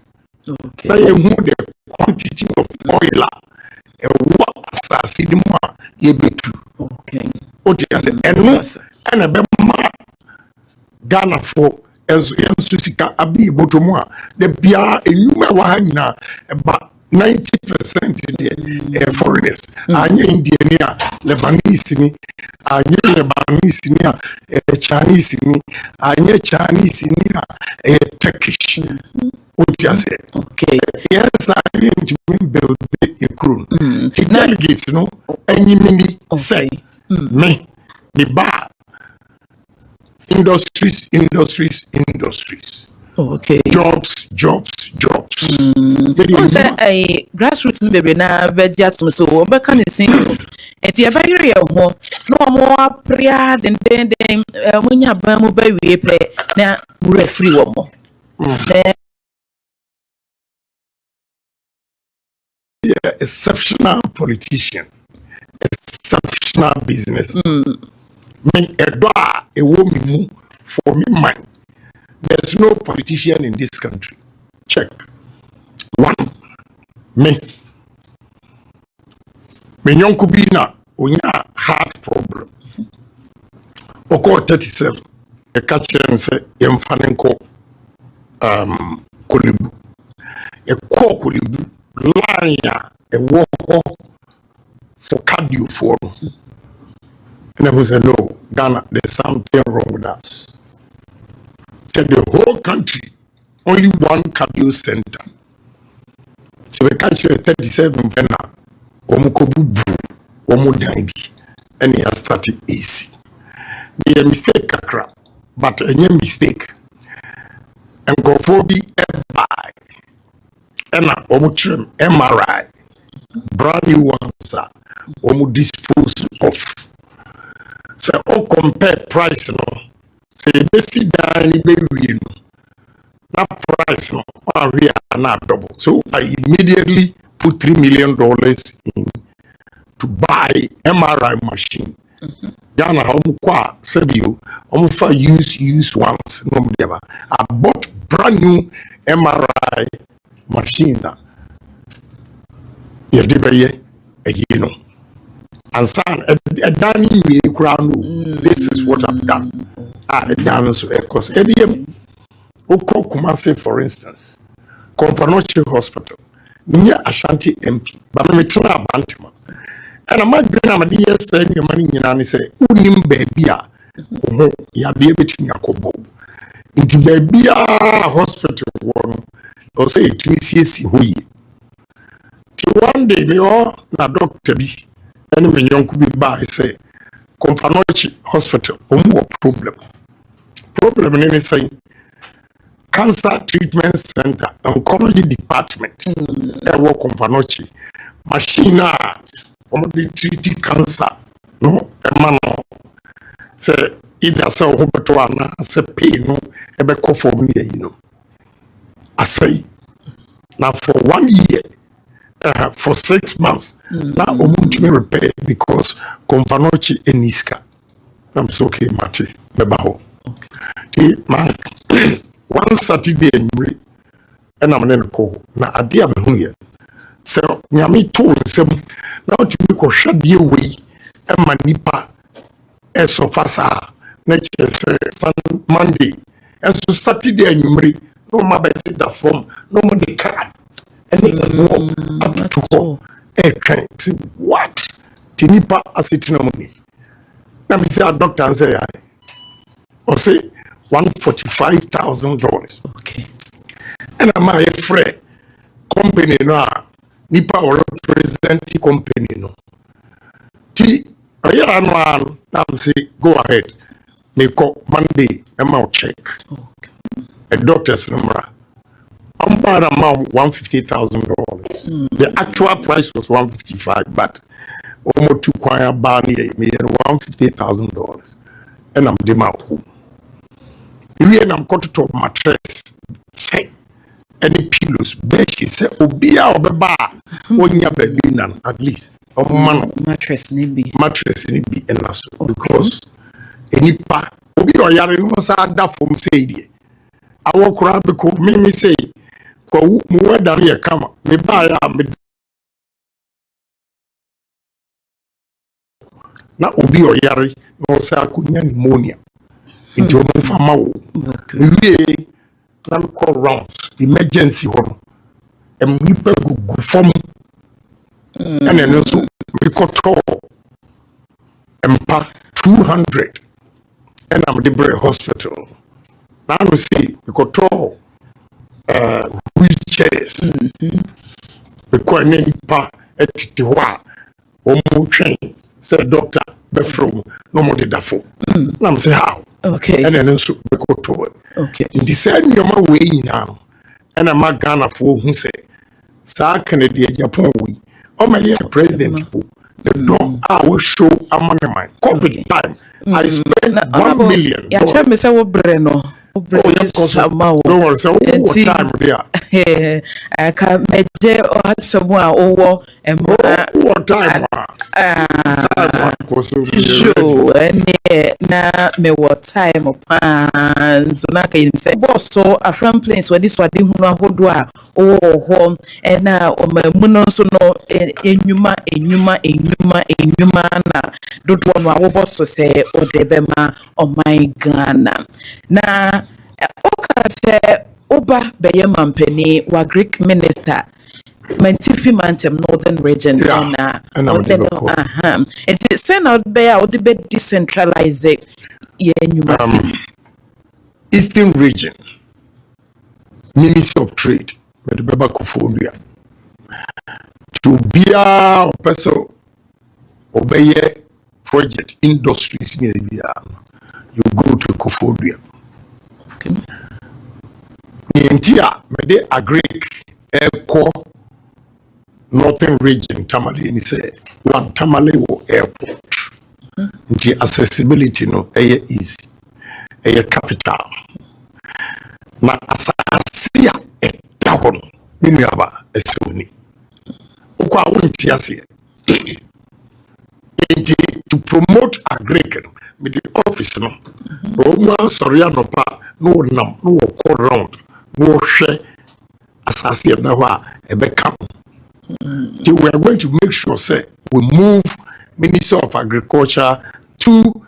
Now you know the quantity of oil and what assassin you be to. And a bema Ghana for as Susika Abi Botomoa, the Bia a Yuma about 90% in the foreigners. Anya Indiana, Lebanese, Anya Lebanese, Chinese, Anya Chinese, Turkish. What you say? Okay. Yes, I am to build a crew. The delegates, no, any mini say, me, the bar. Industries. Okay. Jobs. Say a grassroots baby na bedia so be kan sin. Enti e ba yire ho no mo apria den munya ba mo ba wie pe na wura free wo mo. Exceptional politician, exceptional business. Me a woman for me mind. There's no politician in this country. Check. One, me. Me kubina unya heart problem. Oko 37. A catcher and say yemfanenko kulibu. A ko kulibu lanya a war for cardio for. And I was a no, Ghana, there's something wrong with us. Tell the whole country, only one cardio center. So we catch 37 Vena, Omukobu, Omudaibi, and he has started AC. Be a mistake, Kakra, but a new mistake. And go for the MRI. And Omutrim, MRI, brand new ones, Omu dispose of. So, compare price, no. Say, basic dining baby, that price, no, we are not double. So, I immediately put $3 million in to buy MRI machine. Ghana, Omukwa, Sebio, Omufa use once, no, never. I bought brand new MRI machine. You know. And son, a dining crown. This is what I've done. A done so because ABM Oko Kumasi, for instance, Confanochi Hospital, near Ashanti MP, but I'm a Bantima. And I might bring a dear saying your money in say, Unim Babia, ya be between Yakobo. Into Babia Hospital one, or say to me, see one day, me all na doctor be. And when you could be by say, Confanochi Hospital, more problem in say cancer treatment center, oncology department, work Confanochi, machine only treating cancer, no, a man say either so Hubertuana, say pay no, a call for me, you know. I say now for 1 year. For 6 months. Now Omuntu repair because Confanochi Eniska. I'm so okay, Mati. Bebaho. Okay. One Saturday and I'm in a call. Now a dear here. So Yami told some now to be a shut the way and manipa as so fast next Monday. And so Saturday and you no matter the form, no more the card. And up to go what? Tinipa acetylmoney. Let me say a doctor and say or say $145,000. Okay. And I'm afraid company no nipa or represent company no ti oya no am say go ahead me call Monday am check a doctor's number I'm buying amount $150,000. The actual price was $155, but almost two choir bani me $150,000, and I'm the home. Even I'm got to talk mattress, say any pillows, bed. She said, "Obia obeba, onya baby nan at least man mattress nibi and also because any pa obi oyare no sa da from say die. I walk around because me say." Kwa muweda ya kama mibaya na obi oyare na osa kunya pneumonia into mfama wo we na call rounds emergency hono emnipa gugu fom and then so we control empa 200 and I'm the hospital now we see we control wheelchairs because any pa etiwa omo train say doctor be from no more the dafo na me say how okay and then so be go to okay in the same yoma way now and am Ghana for who say sa Canada Agyapong we o my president the dog I will show among my COVID time I spent $1 million ya tell me say wo bre no don't worry, so what time there? I can measure or someone over and what time? Sure, na me what time upon so na can say boss so a friend place where this wadi hunu ahodo a home and na o mamuno so no enyuma na dodo no a boss so say o debema o my Ghana na okase oba beye mampani wa Greek minister Mantifi Mantem Northern Region na it is send out be out the bit decentralized Eastern Region Ministry of Trade with the Baba Kofodia to be a person obey project industries near you go to Kofodia. Okay. India, may agree airport Northern Region Tamale ni say one Tamale airport. The accessibility no easy. Capital. Na asasia down. Mimi aba esuni. Ukwa wonti ase. To promote agriculture with the office no. No sorry no pa no nam no call round no share asasia na wa ebeka. So we are going to make sure say we move Minister of Agriculture to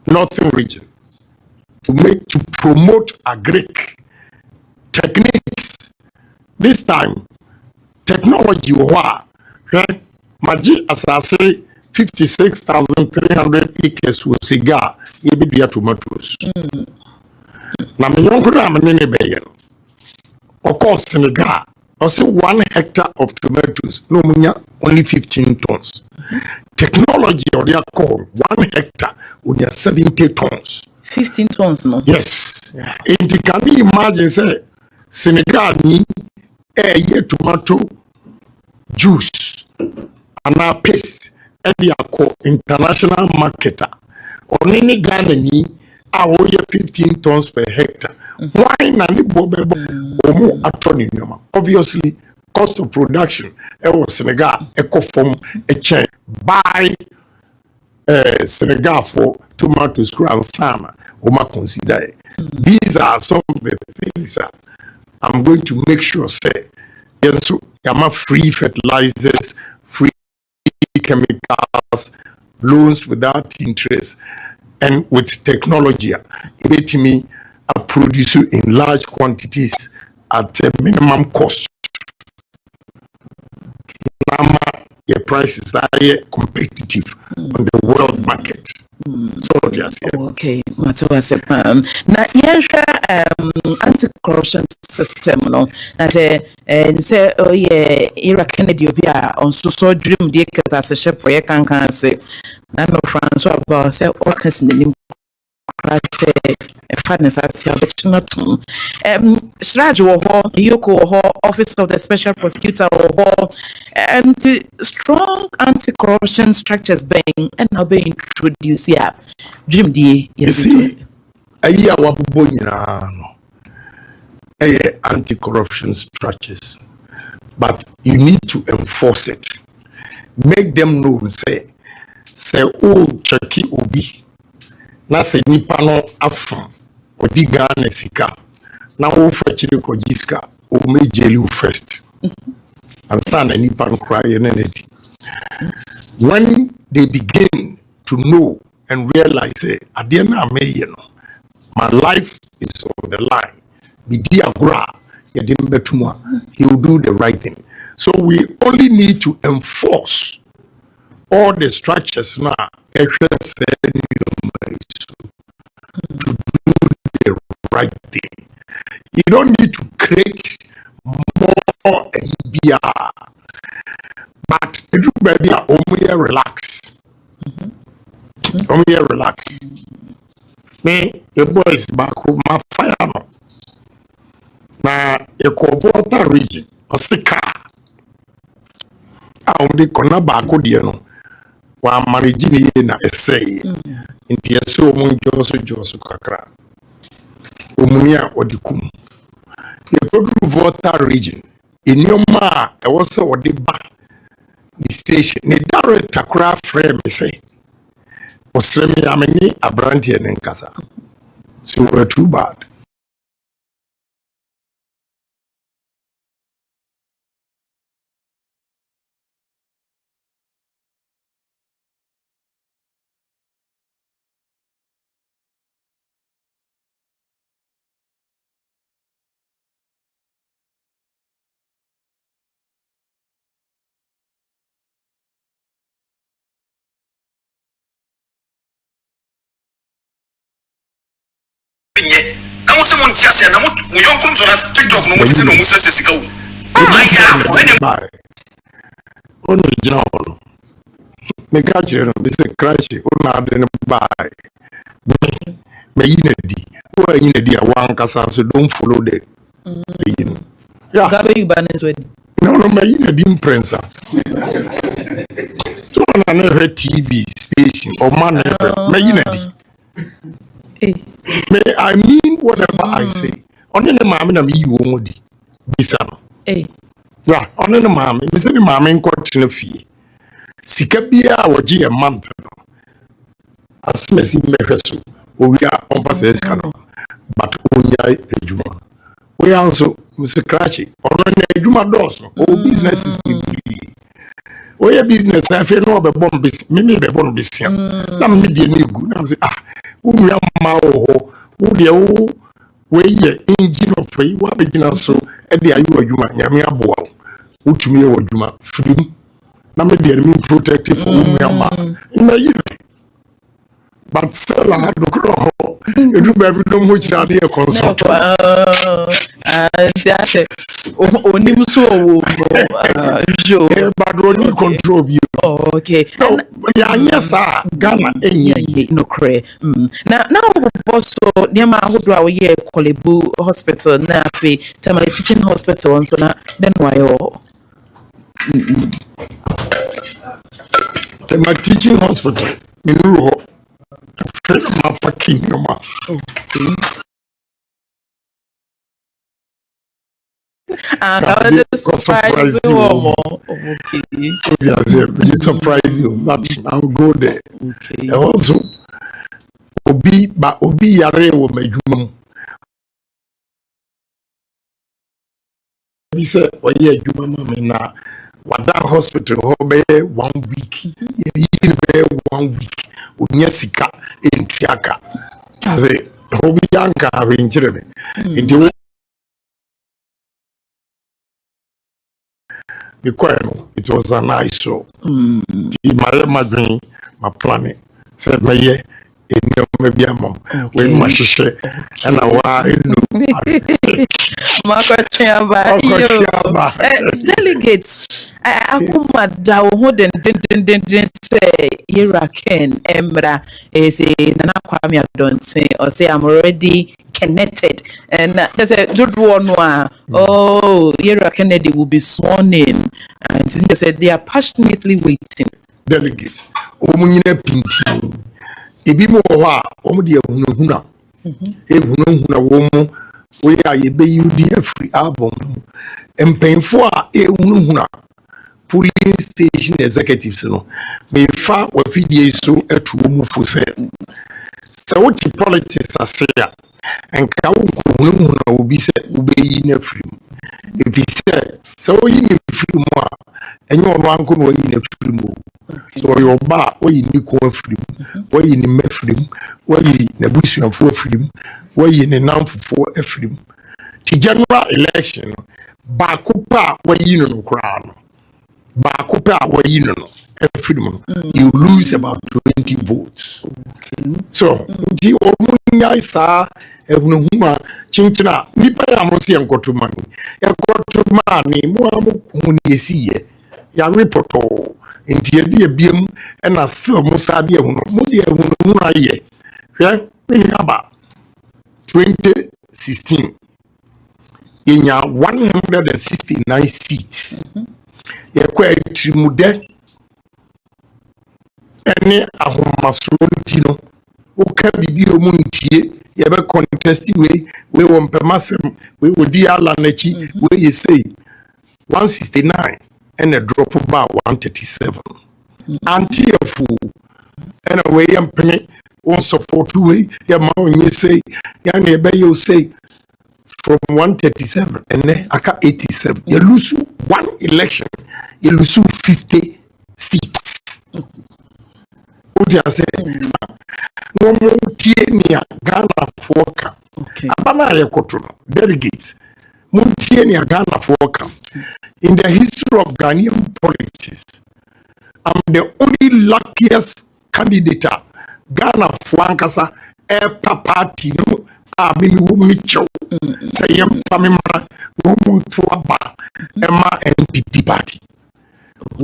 Northern Region to promote agric techniques. This time technology Maji as I say 56,300 acres with cigar yebi tomatoes. Na me yonkura amene beyen. Of course Senegal also 1 hectare of tomatoes no munya only 15 tons. Technology or their call 1 hectare unya 70 tons. 15 tons no? Yes. Yeah. And can you imagine say Senegal ni ye tomato juice and our paste and they are called international marketer. On any Ghana ni our 15 tons per hectare. Why na ni bobebo omo atoni nyoma? Obviously, cost of production was Senegal eco from a chain buy Senegal for tomatoes and sama. Oma consider these are some of the things I'm going to make sure say so yama free fertilizers, free chemicals, loans without interest, and with technology, it me produce in large quantities at a minimum cost. Your prices are competitive on the world market. So yes. Okay, na anti-corruption system no na say oh yeah Ira Kennedy obi a on so dream dey kata se shep ye kan say na no France about say all case nim fatness at your not Sraj wo Yoko Office of the Special Prosecutor wo anti-corruption structures being and now being introduced here dream the you see a year wabubo nyina no anti-corruption structures, but you need to enforce it, make them known say oh cheki obi na se nipa no afam odi Ghana sika na wo fachiri ko jiska o me jeli first and san nipa no cry enenedi. When they begin to know and realize adiana me my life is on the line, media gra yedin betuma, he will do the right thing. So we only need to enforce all the structures now to do the right thing. You don't need to create more ABR, but everybody are only relax. Only relax. Me, the boys back home, my fire no. Na a Water region, or Sika. I only corner back with you know. Wa managing na essay. Inti so mon joso kakra. Omunia odikum. The Water region. In your ma, I was so the back the station. The director craft frame say. Osremi ameni abranti en kasa. So we're too bad. I want someone to say, "I want you don't come to that TikTok no more to know Musa Sisigo." Oh no, John. Me catch you, this is crash. Oh no, then buy. Me inedi. Oh inedi. One kasa so don't follow that. Yeah. Gabe you ban with. No, me inedi prince. So on another TV station or man, me inedi. May I mean whatever I say. On the mammy na me you won't bisam. Yeah, on the mammy, Miss the mammy in court in a fee. Sikabia or G a month. As Messi Meresu, we are on passes cano, but only a Juma. We also, Mr. Cratchy, on a Juma doors, all businesses will be. We are business, I feel no bomb business, maybe the bomb business. Nam media new good. I'm saying, we are Mao. We ye engine of free what begin so at the Ayua Yami Aboa, which me or Juma freedom. Now maybe mean protective for in my youth. But still I had to grow. You do baby don't which are here consult. Only so but only control you. Oh, okay. No, yes, sir. Ghana, no cray. Now, also, near my whole blow year, Kolebu Hospital, Nafi, Tamale Teaching Hospital, and so then why all? My teaching hospital in Ruho, my packing your mouth. I was surprised you. Okay. Yes, it surprise you, but I'll go there. Okay. Also, Obi Yare will make you. He said, oh, yeah, you mamma, now, what that hospital, 1 week, you 1 week, Unyasika in Tiaka. I say, Obi Yanka, in Jeremy. Because it was a nice show. My dream, my planet. Said my ye in maybe a mom when my sister and I Marco Chamba, delegates. I come down holding didn't say Iraken Embra is a Nana Kwame don't say or say I'm already connected and there's a good one. Oh, Ira Kennedy will be sworn in and they said they are passionately waiting. Delegates, Omunina Pinti, Ebimo, Omudia Huna, Ehuna woman, we are a BUDF free album, and painful a Ununa. Polling station executives no me fa wa video so atu mu fo se what politics ase ya enka wo ko hunu na obi se ubeyi na firim if he say so yi ni firim a enye ono anko no yi na firim so yo ba o yi ni ko firim o yi ni mefirim o yi na busuafo firim o yi ni namfo afirim ti general election ba ko pa o yi no kra no you lose about 20 votes. So, the Omunya sa Ehunuma Chinchina, Nipa Amosi and Kotumani. A Kotumani, Muamu Munisi, ya reporto, in Tia Beam, and a still Musadia Mudia Huna ye. In Yaba 2016, in your 169 seats. Yakwa trimude ene ahomasontino uka bibi omuntie yebe contest we wompemasem we odi ala nachi we you say 169 and a drop by 137 antiafu and a way yampene on support we ya ma onye say ya na ebe you say from 137 and then aka 87 you lose one election you lose 50 seats. What you say? No more Tienia Ghana Foka. Abana Yakotuno, delegates. Muntienia Ghana Foka. In the history of Ghanaian politics, I'm the only luckiest candidate. Ghana Fwankasa, party, no, I've been Wumicho. Say, Famima, woman to Abba, Emma NPP party.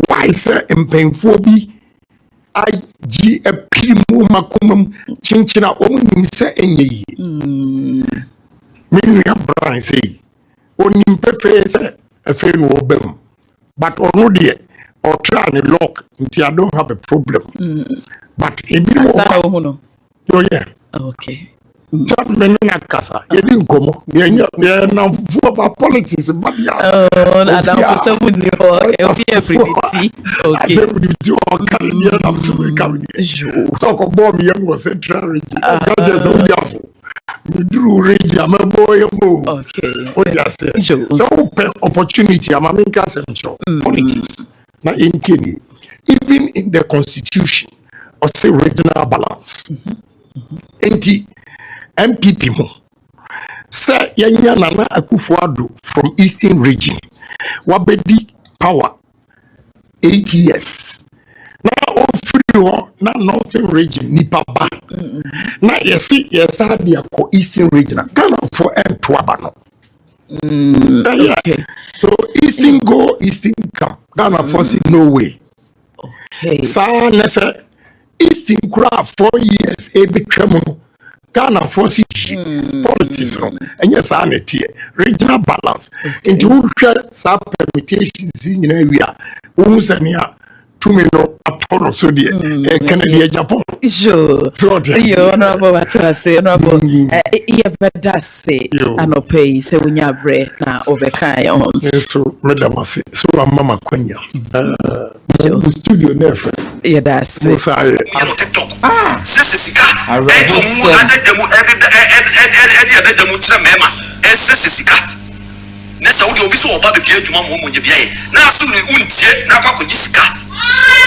Why, sir, and painful be I G a Pimu Macumum Chinchina own say any. Many Bryan say, only Pepe a fair wobem, but already or try and lock until I don't have a problem. But a bit more. Oh, yeah. Okay. Menina Casa, you didn't come. You're now full about politics, but I don't someone new everybody. Okay. I said, we do all Caribbean, I'm so coming. So, bomb young was a tragedy. We drew range, I'm a boy. Okay. What you say? So, opportunity, I'm a main central politics. Now, even in the constitution, or say regional balance. MPP mo. Sir, Yanya Nana Akufo-Addo from Eastern Region. Wabedi power 8 years. Now all free na Northern Region nipa ba. Now yes ko Eastern Region. Ghana for Twabano. Okay. So Eastern go, Eastern come. Ghana for no way. Okay. Sa nese Eastern craft 4 years ebitwemo. Ghana force politics no and yes regional balance into some permutations in area umusania 2 million apollo so the Canada Agyapong sure you honorable what I say honorable yeah say anope say when you bread na obeka on so madam say so mama kwanya studio never yeah that's sisika sisika nessa udi obi so oba bebia adwuma mo monye bia na aso ne untie na akwa koji sika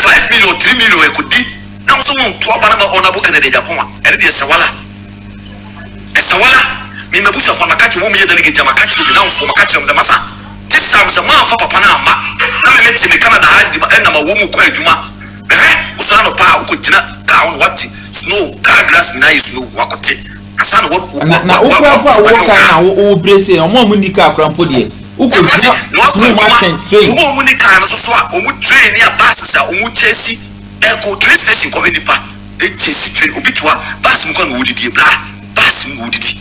5 million 3 million ekodi na so won to aba na ona boka na Agyapong ene de esawala me mebusa fa makati mo me delegate makati obi na so makati am masa this time so ma fa papa na ama na me meti me kana na hadi ma na ma wo mu kwa adwuma usano pa ukujina ka on what snow car grass na is snow wakote asana what na ukwa woka na wo brace omo munika akrampo de ukojina snow machine train omo munika no so a omu train ya buses a omu chesi eco train station ko nipa e chesi train obitwa bus mko no wodidi bra bus mko wodidi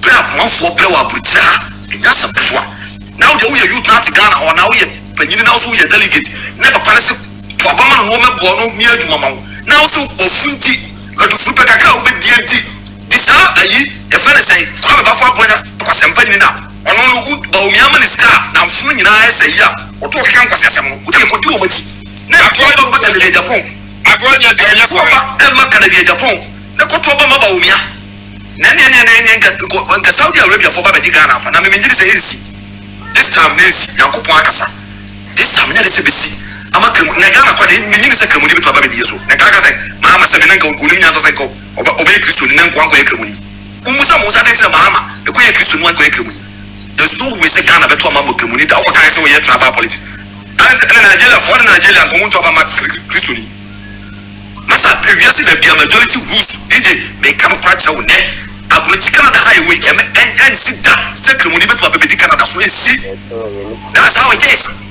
bra manfo bra wa burjira enya sabetwa now the way you not Ghana or now you penyin now so you delegate never pass obama no mo mebo no mi aduma ma now so ofunti adufu pe kaka obedi enti disa ayi e fa ne say kwa me ba fa boya kwasempa ni na ono no o mi ama ni ska na mfunu nyina ese ya oto kan kwasesem no uti ko di o mati na atwa do ba de Agyapong agonya de nya so ba ma kana de Agyapong na ko to ba ma ba o mi a na nka Saudi Arabia for ba be Ghana fa na me ngiri say esi this time is yakupon akasa this time nya de se besi amaka na Ghana kwa de menyi se kramuni bi to ba be die so na kaka say mama se me nka unim nya say ko obe Kristo ni nka kwa kramuni umusa musa de tira mama e ko ye Kristo ni nka kramuni there's no way say Ghana be to mama kramuni da o kan say we tribal politics and Nigeria for Nigeria ko mun to ba ma Kristo ni masa previous the majority rules DJ me come practice wo ne abrochi Canada highway and sit that second when you to be Canada so you see that's how it is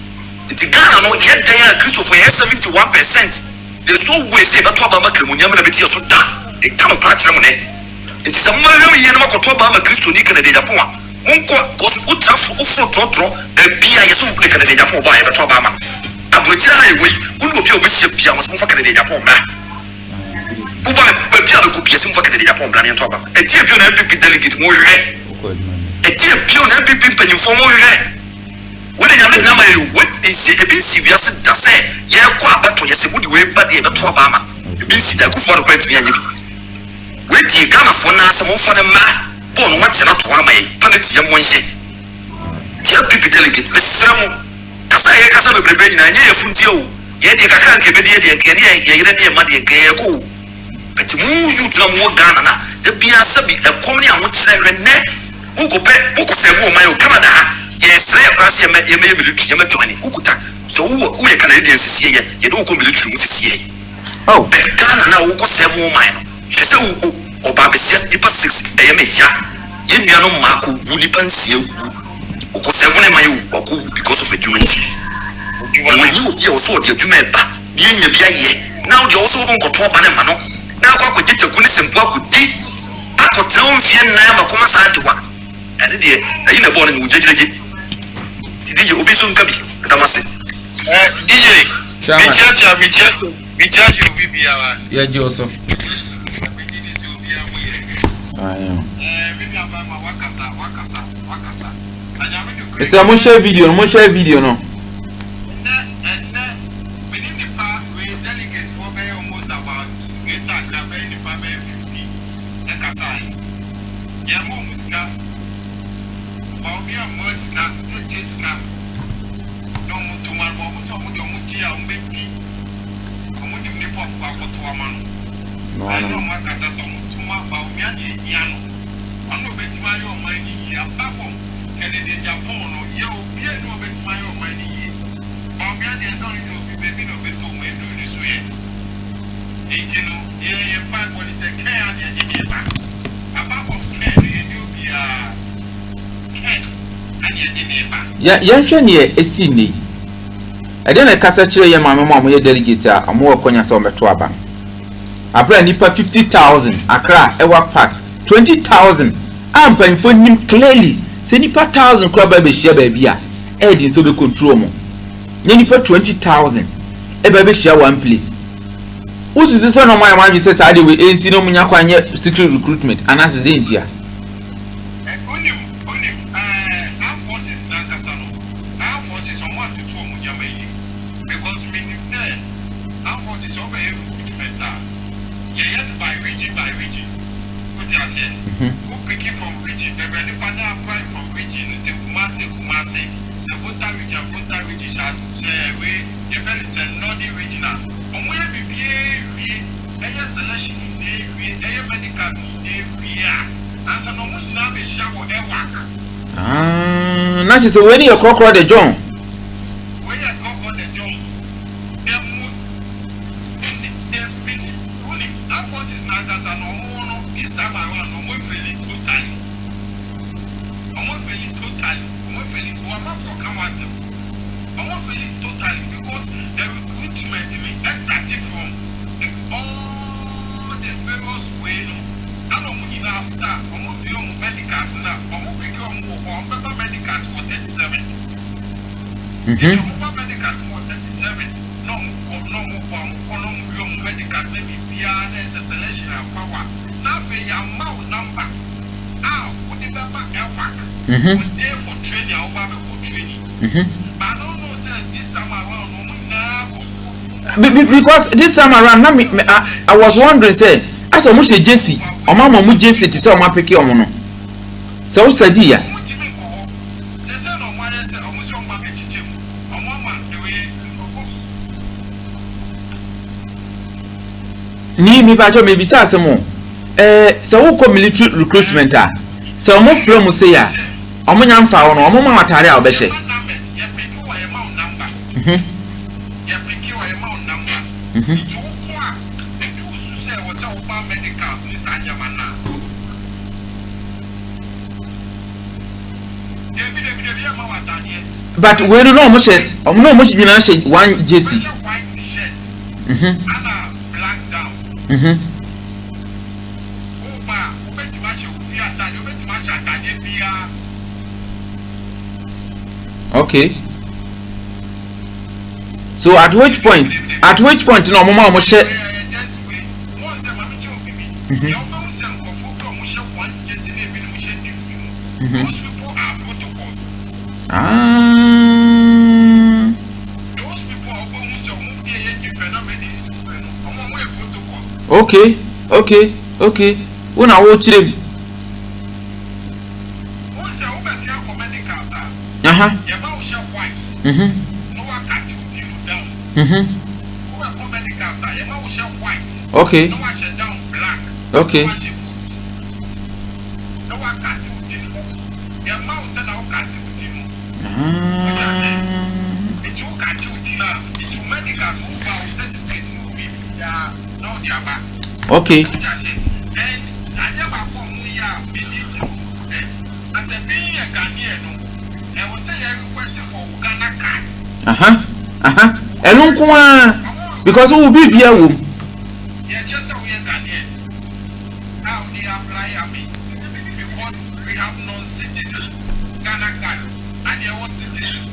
it's Ghana no yet there Christopher 71%. There's no way say that to Baba Kremuni am na beti so da e come practice mo ne it is a man we yen ma ko to Baba Kristo ni Canada Japan unko cause utrafu ufro trotro e bia yeso de Canada Japan ba e to Baba abrochi highway unu obi obesi bia mo so Canada Japan ma Uba pia be kopie sim fakade ya pon plan ntoba etie bio na MPP delegate mo hwe etie bio na MPP panyimfo mo hwe we de nyame na ma you we isi ebinsi bia se da se ye ko abato ye se budi we ba de be to ba ma ebinsi da ku for point bi anya bi we ti Ghana fo na se mo fo na ma bo no ma che na to ama yi paneti ye mo nhye tie MPP delegate me sramo kasa bebrebe nyina nye yefunti o ye de kaka nke be de nke ne ye yire ne ma de nke ye ko but mu you to mo Ghana na de bia sabi e komni awo kire ne ukope ukose mo man o Canada yes rasi ye me military ye me to ani ukuta so wo ye Canadian sisi ye do ko military mu sisi ye oh but Ghana na wo ko se mo man no ye se o ba be se tipa 6 ye me ya ye nua no ma ko wuli pansi e wo ko se mo man o ko because of a humanity when you ye also the human ba ye nya bia ye now they also don't go to ba ne ma no na kwa ko tete kuni sempo akudi akotena mfie na ma kuma sa adewa ene de ayi na bɔɔl no ujejeleje DJ obi so nka bi damase DJ mi charge obi biara ya Joseph esa mo share video no ya ne esi ni ade na kasa kire ye maame mo ye delegate a mo wakonya so meto aba abra nipa 50,000 akra ewa park 20,000 ampanfo nim clearly se nipa 1,000 kra ba be hia ba bia edin so be control mo ne nipa 20,000 e ba be hia one place ususu so no my man say sade we ensi no munya kwanye secret recruitment anase de ntia na she say when you crocodile the John forces now that's an omono this time around omo failing totally. Omo failing totally. Omo failing totally because the recruitment started from all the various ways. I don't mean after omo medicals now. Omo become medicals for 37. Medicals for 37. No medicals maybe beyond a selection of power. Now for your mouth number. What the number work? There for training or for training. But I don't know say this time around because this time around I was wondering say as o mo se JC o ma mo JC ti say o ma pick o mo no. So we study ya. Ni mi ba jo me bisa asemo so wo ko military recruitment a so mo frɛ mo say ya o mo nya mfa wo no o mo ma matare a obehye but we don't know much nyina she one JC okay. So at which point no mama mo share those people are protocols. Those people are okay. When I watch them. Okay. Okay. Okay. Because who will be here? How they apply because we have non-citizen Ghana card and they are citizen.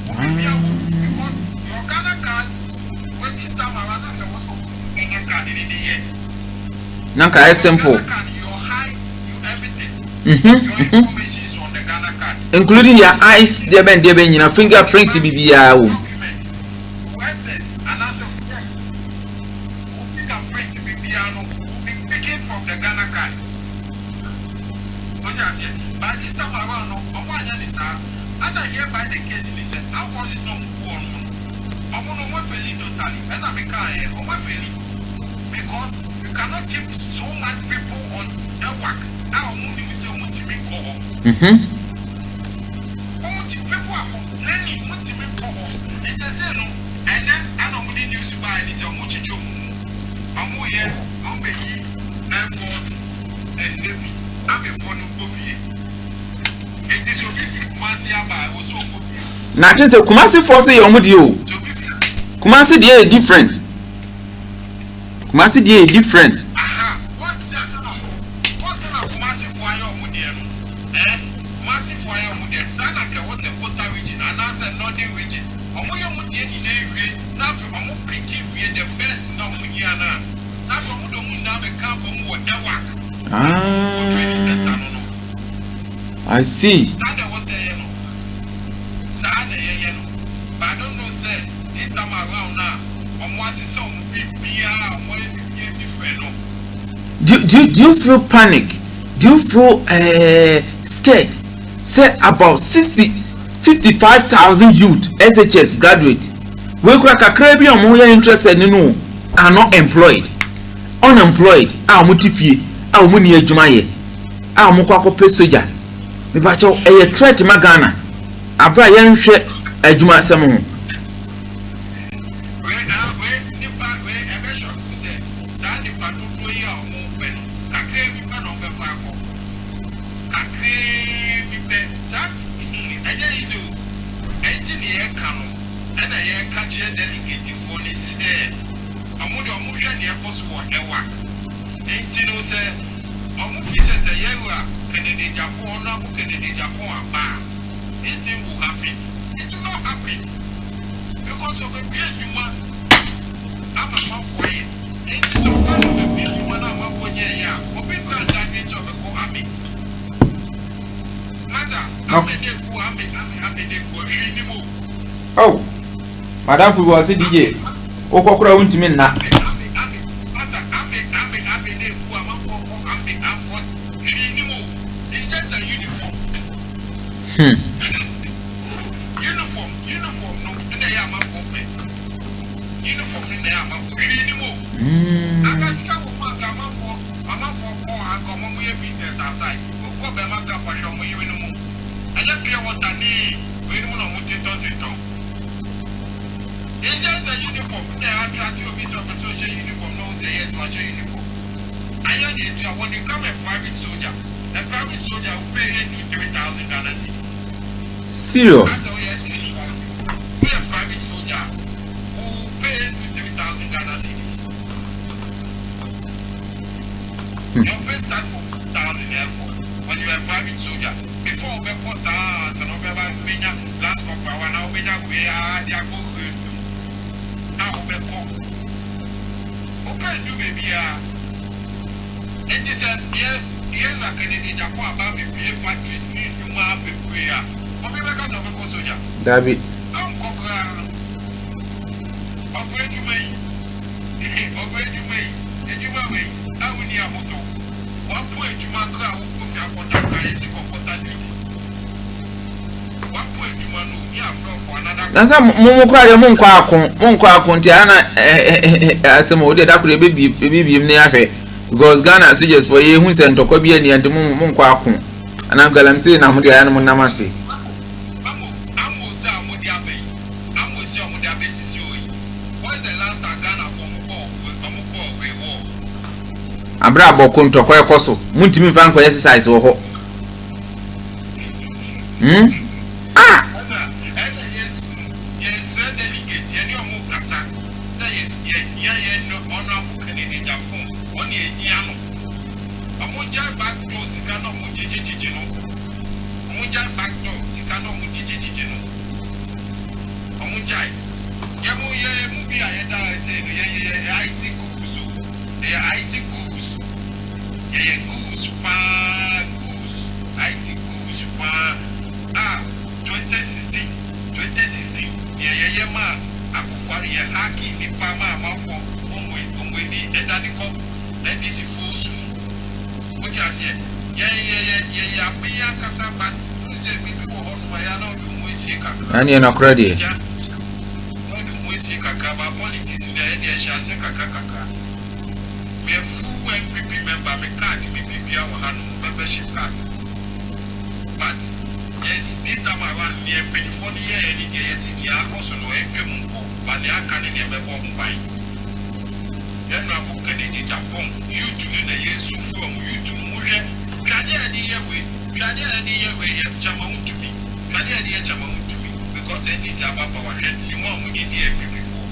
Because your Ghana card, when this time around, there was Ghana card in the year. Nanka is simple. Your height, your everything. Your information is on the Ghana card. Including your eyes, your fingerprint to be because you cannot keep so much people on the work. Now, people are complaining. It is no, and then I don't need news to buy this. I'm here. I'm Air Force and Navy. I'm a phone coffee. It is your Kumasi Aba. I was so coffee. Nothing so Kumasi force you with you. Kumasi is different. Kumasi is different. What's the Kumasi for your Mudian? Kumasi for your Mudian. Sanaka was a Fota region and as a northern region. Omoyo Mudian in every now from Omo Piki, we are the best no Mudiana. Now from Mudomuna, the camp of Mudawa. I see. That was a yellow. But I don't know, say, this time around now, do you feel panic? Do you feel scared? Say about 55,000 youth SHS graduate. We crack a crabby or more interested in no are not employed. Unemployed, our motifi, our money jumaye, our mokako pesoja. The battle a threat magana. A Bryan share a juma samon. and I catch a delegate for this hair. I'm going to move your possible ever. Ain't you know, sir? I'm officers a year, Kennedy Japon, Kennedy Japon, bar. This thing will happen. It will not happen because of a real human. I'm a man for you. It is a part of a real human. I'm a for you. Yeah, or people are that means of a co army. Maza, I'm a dead poor army. I'm a dead poor anymore. Oh, Madam Fubu, I said, DJ. Okokura won't mean that. Maza, I'm a dead poor. I'm for anymore. It's just a uniform. Uniform, no, and they are my forfeit. Uniform, and they are my for anymore. I can scout I'm for I come on with business aside. We'll go back to Passion with you in the moon. I don't care what I need. We don't know what you don't. It's just a uniform. They are trying to be of a social uniform. No say yes, much uniform. I don't need to when you come a private soldier will pay you 3,000 Ghana cedis. Serious? That's how yes, be a private soldier who pay you 3,000 Ghana cedis. Your pay start from 2,000 airport when you are a private soldier. Before we post us and we have last couple of now we are there go now we come. Okay, do baby it is a yeah like Canadian Japan about me pay factories need you ma be prayer. But because of a soldier. David. I'm going operate you may. And you may. I will need a motor. 1 point to my crowd who could have put that guy is a comportability. 1 point to my new year for another. That's a Monquacon, Tiana, as some old that could be near her. Because Ghana suggests for you who sent to Kobe and to Monquacon. And I'm going to say, I'm the animal Namasi. What's the last time Ghana from war? Abrabo kunto kwa koso muntimi fan kwa exercise wo ho Yes delegate any omo kasa say yes no honorable Canadian Japan on ye no omo jai back door sika no mo jejeje no omo jai back door sika no mo jejeje no omo jai ye mu bi ayeda say ye IT goose IT goose ye goose fa goose IT goose fa 2016 ye ma akufari ye haki ni pa ma amafo omwe ni edani ko ndisi fosu what you say ye abiya kasa bat se bibi ko hono ma ya na odu mu esika ani na credit odu mu esika ka ba politics ni e shase kaka we full MPP member me card me bibia wo hanu membership card but yes, this time around, near Penny year, any day, yes, if you are also no income, but they are canning never bomb by. Then I'm looking in Japan, you to in a year so from you to Muja, Kadia idea way, Jamon to me, Kadia idea Jamon to me, because this is about our head, you want we need every before.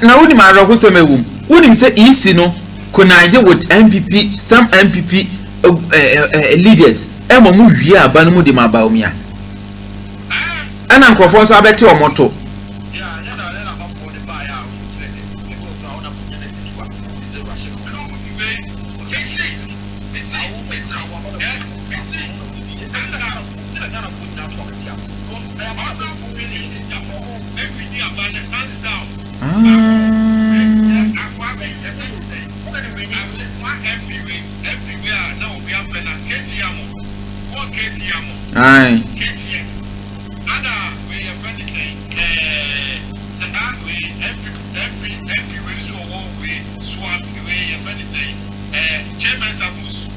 Now, would my Rokusame would him say easy no, could I do with MPP, some MPP leaders? Emo mu wia ba no mu de ma ba omia ana nkofo so abeti omoto Aye. Ada we your friend is saying say every way so we swap we your friend is saying chairman Savus.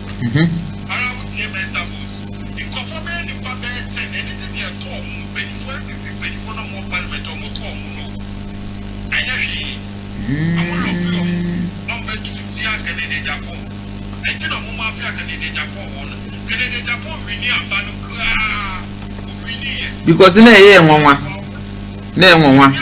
Ara chairman Savus. In conformity the papa anything they talk before no more parliament or more talk no. Anya shi. Amolo number 2 tia Canadian Japan. I think no more mafia Canadian Japan. Canadian Japan we need abanu. Because in a year, Mama. Ne nwa.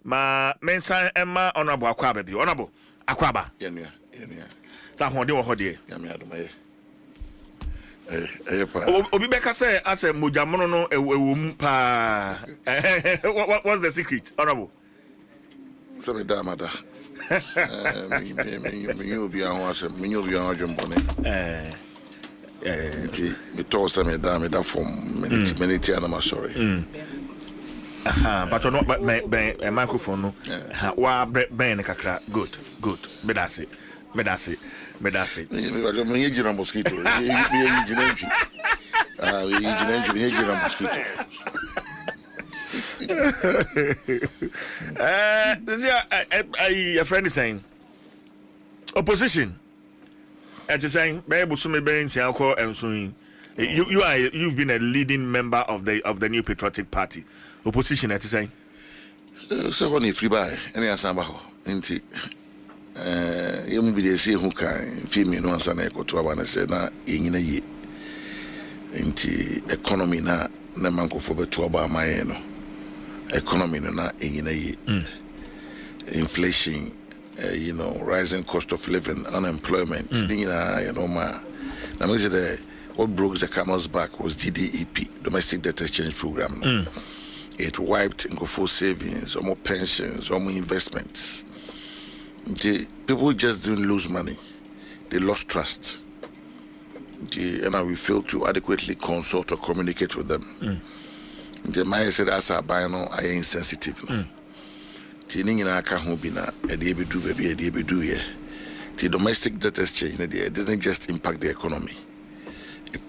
Ma mensa Emma honorable Akwaba bi. Honorable Akwaba. Yeah. Sa honde wo hode. Yeah, me adoma Obi beka say as mojamono no ewum pa. What's the secret, honorable? So me da mada. Me obi an wa me obi an adwombone. Me to say me da from minute and I'm sorry. But not a microphone no. Wa ben kakra. Good. Me that's it. Me gira mosquito. Me gira mosquito. A friend is saying opposition. As you're saying, you've been a leading member of the New Patriotic Party. Opposition, as you're saying. So when you free by any asamba inti you be the see who can feel me no answer na ekoto aba say na enyina ye inti economy na mankofo beto aba amaye no economy na enyina ye inflation rising cost of living, unemployment ma na me say what broke the camel's back was DDEP, domestic debt exchange program. It wiped full savings, or more pensions, or more investments. People just didn't lose money; they lost trust. And we failed to adequately consult or communicate with them. The man said, "As a buyer, I am insensitive." The domestic debt exchange it didn't just impact the economy;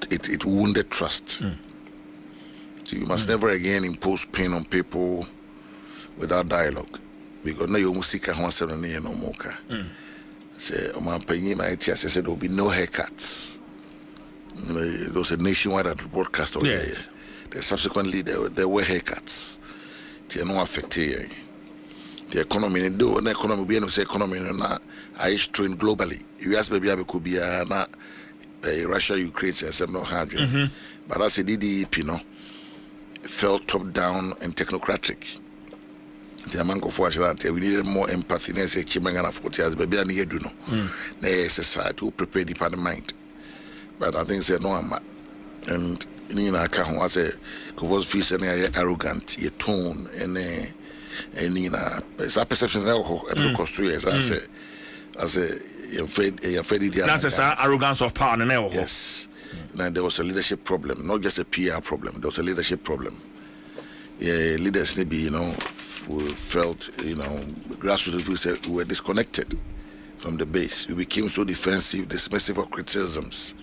it wounded trust. You must never again impose pain on people without dialogue, because now you must seek a one seven no more. Say, my said there will be no haircuts. There was a nationwide broadcast over there. Subsequently, there were haircuts. They are not affected. The economy, the economy, we say economy, I strain globally. You ask maybe I could be Russia, Ukraine, and no hard. But as a DDEP, felt top down and technocratic. The amount of that we needed more empathy. They say Chimangana 40 years, baby, I need to know. They society to prepare the mind. But I think say no, and I can't say because feels any arrogant, your tone, and it's a perception that it cost 2 years. I say, that's the arrogance of power. Yes. And there was a leadership problem, not just a PR problem. There was a leadership problem. Leaders maybe felt grassroots we were disconnected from the base. We became so defensive, dismissive of criticisms,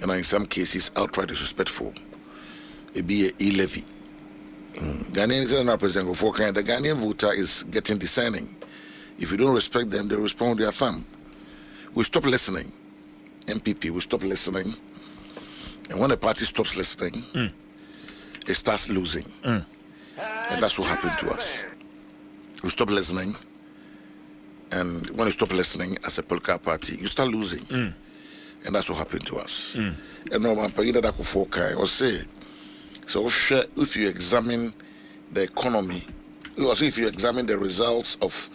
and in some cases outright disrespectful. It be a e-levy. Ghanaian president before the Ghanaian voter is getting discerning. If you don't respect them, they respond with their thumb. We stop listening. MPP, we stop listening. And when the party stops listening, it starts losing. And that's what happened to us. We stop listening. And when you stop listening as a political party, you start losing. And that's what happened to us. And now, I was saying, so if you examine the economy, also if you examine the results of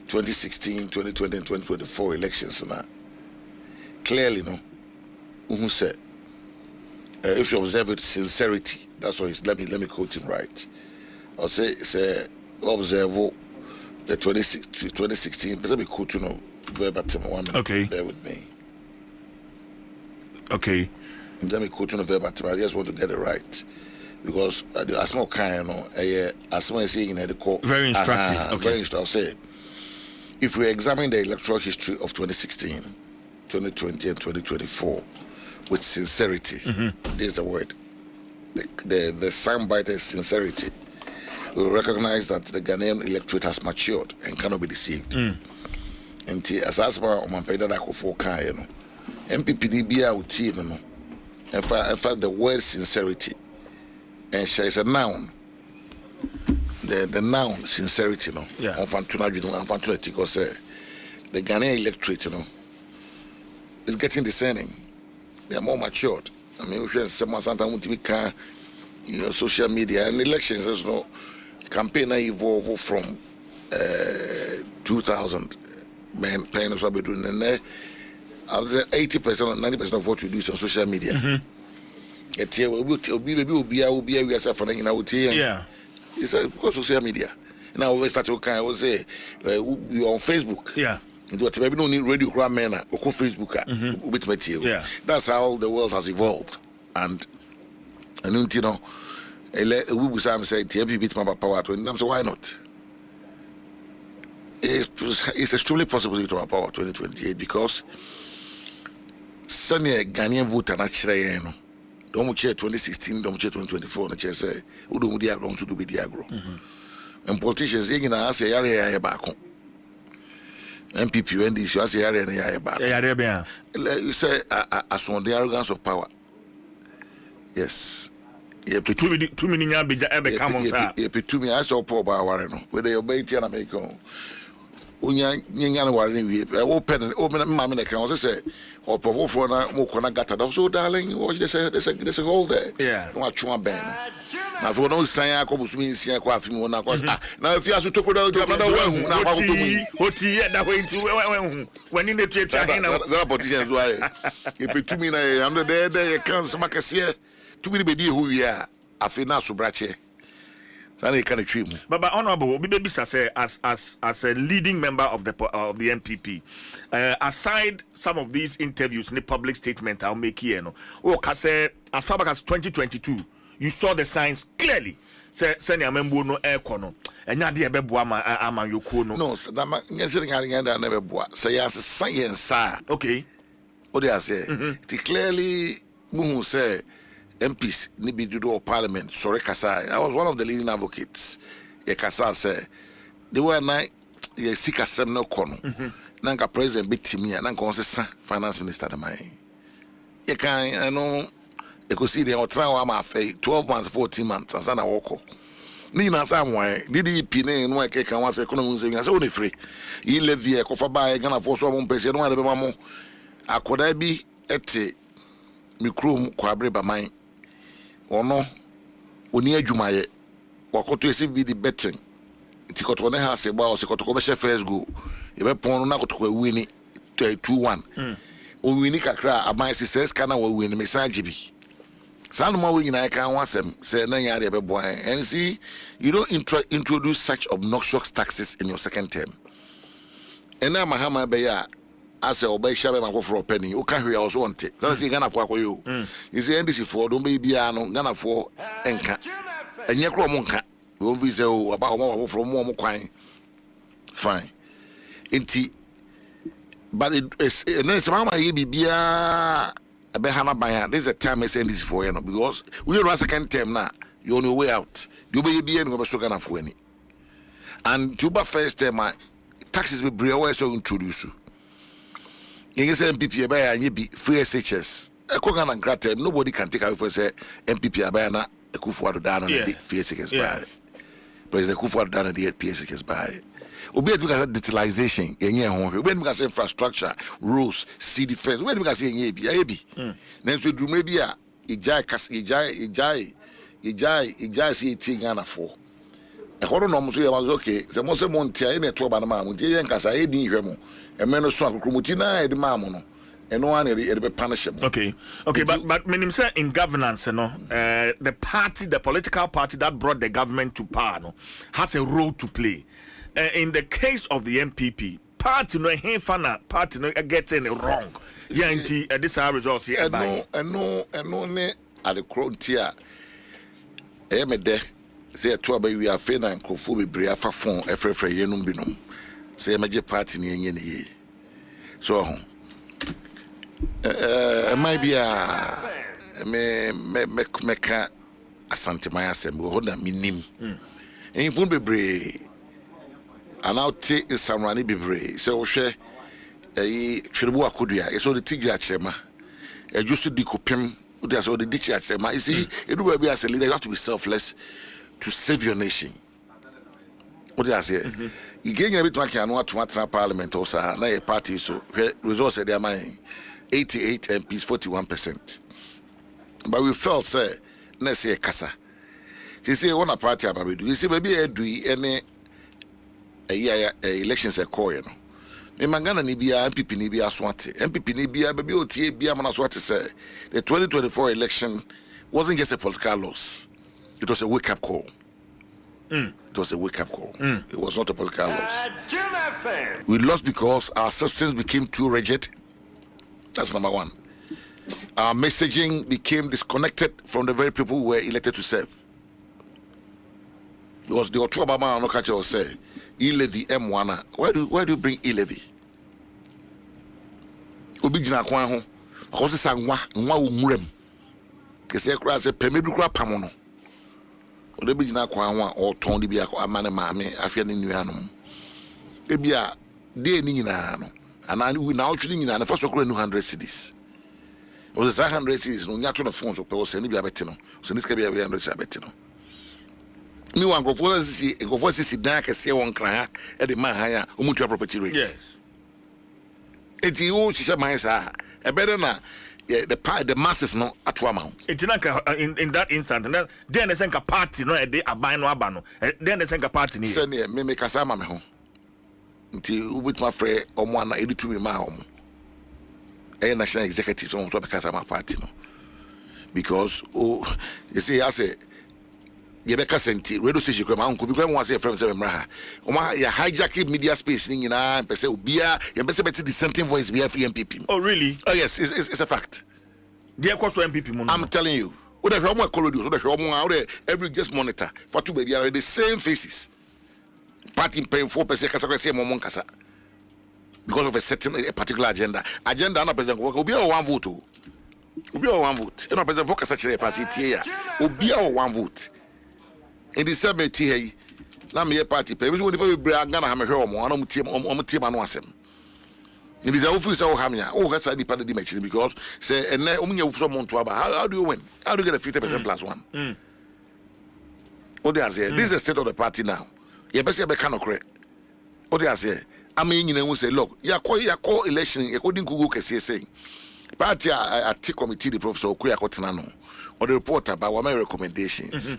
2016, 2020, and 2024 elections, clearly, who said, if you observe it, sincerity. That's what it's. Let me quote him right. I'll say observe the 2016. Let me quote verbatim 1 minute. Okay. Bear with me. Okay. Let me quote verbatim. I just want to get it right because as more kind, as someone saying in the court. Very instructive. Okay. Very instructive. I'll say, if we examine the electoral history of 2016, 2020, and 2024. With sincerity, this is the word. The soundbite is sincerity. We recognize that the Ghanaian electorate has matured and cannot be deceived. And as Asma Omampeda Dakofo Kaya, MPPDBA uti no. In fact, the word sincerity, and she is a noun. The noun sincerity, no. Yeah. Because the Ghanaian electorate, is getting discerning. They are more matured. I mean, we can sometimes we can, social media and elections. There's no campaign evolve from 2000. Men playing us what we're doing, and I would say 80% or 90% of what we do is on social media. Yeah, it's because social media. Now we start to kind of say we on Facebook. Yeah. Maybe no need radio crowd men or Facebook. Yeah. That's how the world has evolved, and we will say TMP beat my power to, and so why not? It's extremely possible to have power 2028 because Sunny Ghanaian voter naturally, don't chair 2016, don't chair 2024, and chair say, who do we agree to do with the agro? And politicians, I say, area back home. MPP, NDC, I say, area back. You say, as on the arrogance of power. Yes. Too many young people come on, sir. To me, I saw poor by Warren, where they obey Tiana Make. Open mammy can say, or provoke for Mokona Gata. So, darling, watch there's a hole there. Yeah. Watch one band. Now, for no sign, I come to me, see a coffee. Now, if you have to talk about another one, now, what that way to when in the church, the politicians, if it to me, under there, they can't smack us here to be the who we are. I feel now so brache. But honorable, baby say as a leading member of the NPP, aside some of these interviews in the public statement I'll make here, as far back as 2022, you saw the signs clearly. Say member no air corner, and not the Abebwa ama yokono. No, that never bought. Say as a science, okay. What do I say? It clearly Muhu say. MPs nibi do parliament sorry Kasai. I was one of the leading advocates. Kasa said they were not ye sika sem no kono. Nanka president bit me nanka on say finance minister the man. Ye kan I know you could see the try wa ma fe 12 months 14 months as na woko. Ni na sam why did he pine no ke kan wa say economy say we say only free. He levy e kofa ba Ghana for so mo pese no wa be ma mo. Akoda bi ete mikrom kwabre ba man. Ono oni adwumaye wakoto ese bi di betting tikoto ne ha se ba o se koto be first go e be pon na koto wini 2-1 o wini kakra aban se ses kana wa wini message bi sanu ma we nyina kan wasem se na nya de be boy and see you don't introduce such obnoxious taxes in your second term and na mahama be ya ase obey shabe makofro penny o ka hwe also wonte so say Ghana for akoyo you say NDC for don be bia no Ghana for enka enye kro mo nka won vi say o aba mo from mo kwan fine enti but it is mama ye bia be hana ban this is the time NDC for you know because we run second term now you on your way out you be bia no be so Ghana for any and to ba first term taxes be brewe so introduce you say MPP abaya be free SHS. Ekogana grate nobody can take away for say MPP abaya na Ekufuado down on the free SHS by. President Ekufuado down on the PSHS by. Obi edu ka digitalization enye ho. Obi edu ka say infrastructure, rules, city defense. Obi edu ka say enye bi. Na so dumre bi a ijai see Ghana for. E horo no mo so ya okay. Se mo se mo ntia e na club na ma mo ntia yen kasa e din hwe mo. Emeno so akromuti na e de ma mo no. Eno one e be punish them. Okay, but meaning say in governance, the party, the political party that brought the government to power, has a role to play. In the case of the MPP, party no party no getting it wrong. Yeah, this are results here. No, ne at the frontier. Me de say to about we are fair and crofo be bria fa fon efrefre yenum binum. Say meje party ni enye ne. So might be me ka asante my assembly hold na minim en fun bebre anauti samrani bebre se wo hwe twirebo akodua so the tigya chema just di kopem they so the tigya chema you see edu ba bi as a leader you have to be selfless to save your nation. What did I say? You get a bit like to parliament also na a party so results they are mine 88 MPs 41%. But we felt say let's say kasa. Say one party about do. You see maybe any elections a call, you know. Me mangana ni bia MPP ni bia swate. MPP ni bia baby otie bia mana swate say the 2024 election wasn't just a political loss. It was a wake-up call. It was a wake-up call. It was not a political loss. We lost because our substance became too rigid. That's number one. Our messaging became disconnected from the very people who were elected to serve. Because the Obama no catch will say, E-levy M1. Why do you bring E-levy? Obijina kwa ho. Akosi sangwa nwa umurem. Kese kura se pemedu kura pamono. Obijina kwa ho o ton di bia amane maame afia ne nuanom. Ebia de ni nyina no. Ana we na otwini nyina na faso kura 200 cedis. O the 100 cedis no nyato na phone so pe o se ni bia beti no. So ni ska bia 100 cedis beti no. Me wan go for see dan kese won kran e de man han o mutua property rate. Yes. Eti o chise man sa e better na the masses no ato amount. Eti na in that instant then the senka party no e de aban no aba no then the senka party ni. Say me kasa ma me ho. Nti u bit my friend omo ana editu me ma omo. E national executive so kasa ma party no. Because you see I say Yebeka senti radio station kwa manko bi kwa mo ase from se mra ha ya hijack media space ni nyina pese obia ya pese beti dissenting voice be free MPP. Oh really? Oh yes, it's a fact. There cost MPP mo. I'm telling you. What the hell mo call radio, so the hell mo every just monitor for two baby are the same faces. Party paying 4% kasa mo kasa. Because of a particular agenda na president obi o one vote. Obi o one vote. E no president focus kasa party tie obi o one vote. In the same here, na me party pay. We want to be Ghana ha me hwe omo ana mutie no asem. Ni biza ofu say o ha me a o kasa ni pade di match because say ene omunya ofu so monto aba. How do you win? How do you get a 50% plus one? What they say, this is the state of the party now. You best be can okre. What they say, I mean you know say look, ya call election according to Google kese saying. Party a committee the professor Okuya Kotena no. Or the report about what my recommendations.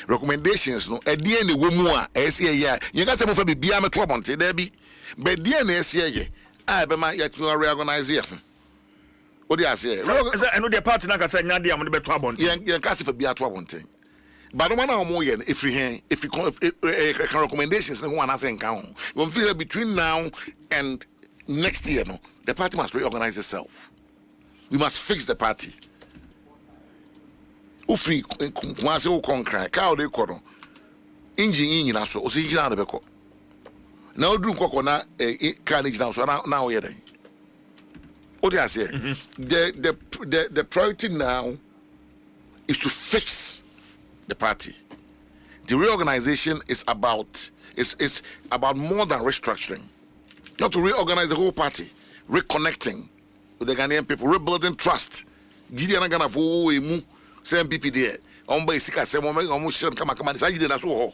Recommendations no e die ne womu a ese ya you can say mo fa bibia me to bonte there be but die na ese ye a be ma ya to reorganize ye ho o dey ase e no the party na ka say nya dia mo be to bonte ye ka se fa bia to bonte but no man mo ye if recommendations no one as en kan ho we feel between now and next year no the party must reorganize itself. We must fix the party. Ufri kwase wo konkran ka o de kono engine nyina so o se gina na beko na odru kokko na ka ni gina so na o ye den o de ase the priority now is to fix the party. The reorganization is about more than restructuring. Not to reorganize the whole party, reconnecting with the Ghanaian people, rebuilding trust. Gideon Ghana for emu say MPP there. Omba isika say mo share kama say Gideon so ho.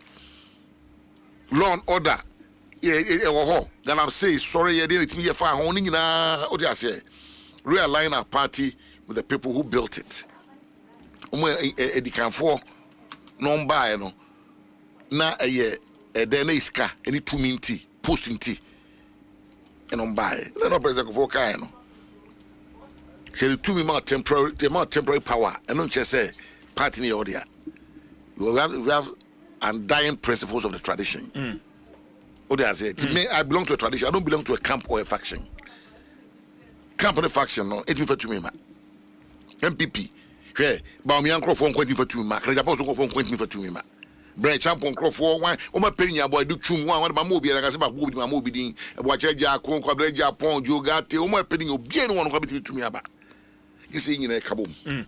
Law and order. Then I'm saying sorry you didn't me fa ho ni nyina o dey say realign our party with the people who built it. Omo edikanfo no mba no na there na iska any 2 minute posting tea and on buy. No president for kind no. Say the 2 minute temporary power and don't just say party in order. We have undying principles of the tradition. What I say, to me, I belong to a tradition. I don't belong to a camp or a faction. Camp or a faction, no, it me for 2 minutes. MPP, hey, but me uncle for 20 for 2 minutes. I also go for 20 for 2 minutes. Bryan Acheampong for one. Oh my penny, boy, do chum one. My movie, like I said, my movie ding. Watch Agyapong, Agyapong, Jogate. Oh my penny, you be anyone who come to me about. You see, in a kaboom.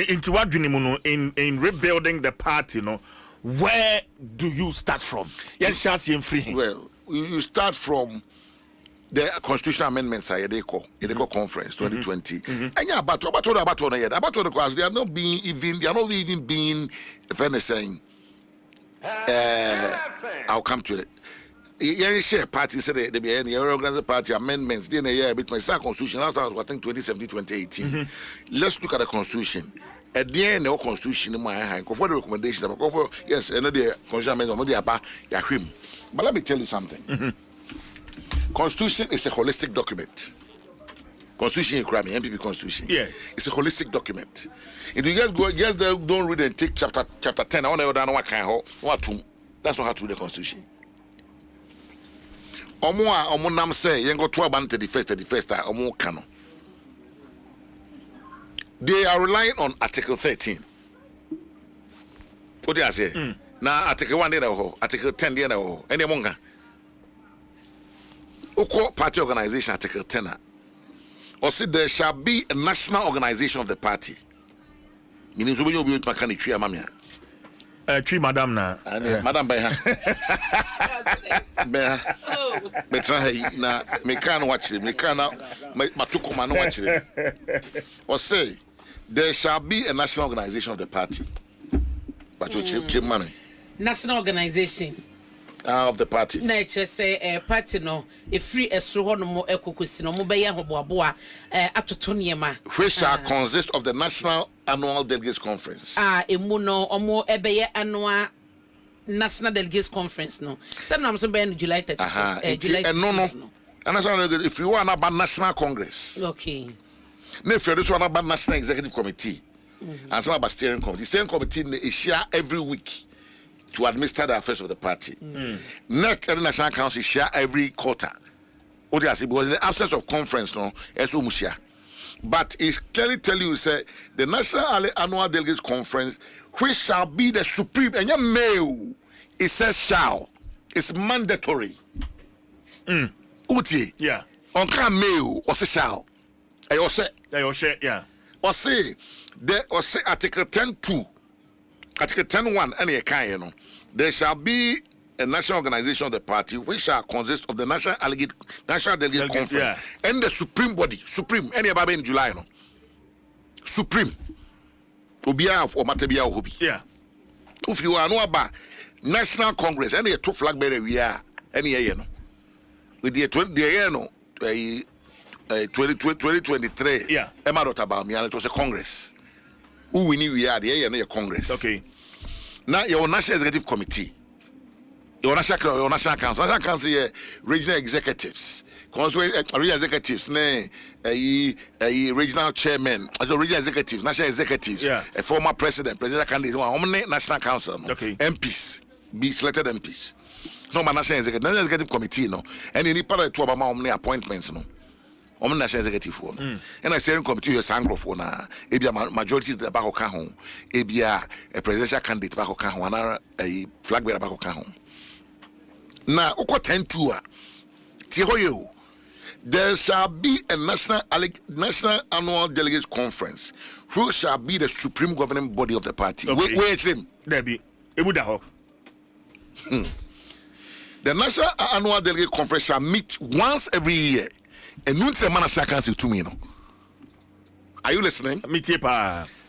Into what do you in rebuilding the party, no? Where do you start from? Well, you start from the constitutional amendments. They call conference 2020. And yeah, but they are not being being, if anything. I'll come to it. Yeah, share party said they be any organized party amendments. Then a year bit my constitution. Last time was I think 2017, 2018. Let's look at the constitution. a DNA constitution in my hand. For the recommendations, yes, another constitution, but let me tell you something. Constitution is a holistic document. Constitution in crime, MPP Constitution. Yeah, it's a holistic document. If you guys don't read and take chapter 10, I want to know what kind of what to. That's not how to read the Constitution. Omo nam say you go to about 31st omo kano. They are relying on Article 13. What do I say? Now Article 1 there Article 10 there any monga. Oko party organization Article 10. Or say there shall be a national organization of the party. Meaning so you be makani tree mamia. Tree madam na. Madam Beha. Beha. Betra na me can watch it. Me can matuko man watch it. Or say there shall be a national organization of the party. But you chip money. National organization of the party. Na say party no e free esro ho no mo ekokosi no mo be ye hoboaboa atoto niema. Which shall consist of the National Annual Delegates Conference. Emu no omo ebe ye annual National Delegates Conference no. Say na so be July 31st. July. No. And that's if you want about National Congress. Okay. No, if you just want about National Executive Committee. And some about steering committee. Steering committee is share every week to administer the affairs of the party. NEC and the National Council share every quarter. What I say, because in the absence of conference, no, but it's clearly tell you, say the National Annual Delegates Conference, which shall be the supreme, and your mail, it says shall, it's mandatory. Uti, yeah, on can mail or say shall, I say, yeah, or say, there or say Article 10(2). Article 10(1) any a kind, there shall be a national organization of the party which shall consist of the National Delegate Conference and the supreme body, any about in July, no. Supreme. Obia or Matabia Hobi. Yeah. If you are no about National Congress, any two flag bearer we are any year, no. With the 2023. Yeah. Emma about me, and it was a Congress. Who we knew we are the year Congress. Okay. Now your National Executive Committee, your National Council, National Council, regional executives, regional executives, regional chairman, as a regional executives, national executives, a former presidential candidate, National Council, okay. MPs, be selected MPs. No, my National Executive Committee, no, and any part of 2 appointments, no. National Executive phone. And I say committee is anglo phone. Ebia majority the back home. Ebia a presidential candidate back home. A flag bearer back home. Now, Oko 10(2). Tihoyo. There shall be a national Annual Delegates Conference, who shall be the supreme governing body of the party. Okay. Wait him. There be. The National Annual Delegate Conference shall meet once every year. And nun se man council to me, no. Are you listening?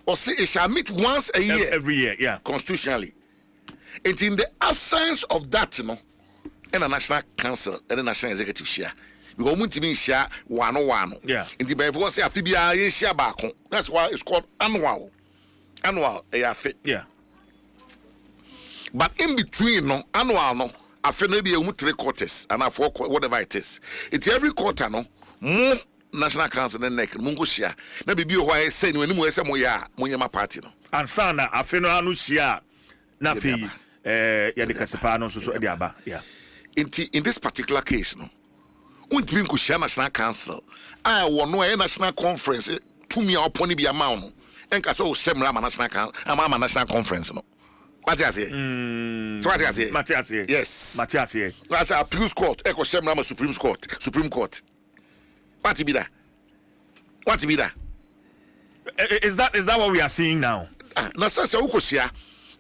Or say it shall meet once a year. Every year, yeah. Constitutionally. And in the absence of that, no, and a National Council and a National Executive share. Because we to share 101. Yeah. In the before say Afibia share back. That's why it's called annual. Annual, yeah. But in between, no, annual, no. I feel maybe 3 quarters and 4 whatever it is. It's every quarter, no. More National Council and neck, Mungo share. Maybe be why I say when you say Moya party, no. And Sana, I feel no share. Nafi, Yadikasapano, so Diaba, yeah. In this particular case, no. When you share National Council, I want no national conference to me upon the amount. And so, Semra National Council, I'm a National Conference, no. Matthias, yes. Matthias, that's a appeals court, Echo Semrama Supreme Court. What to be that? Is that what we are seeing now? Now, Ukosia.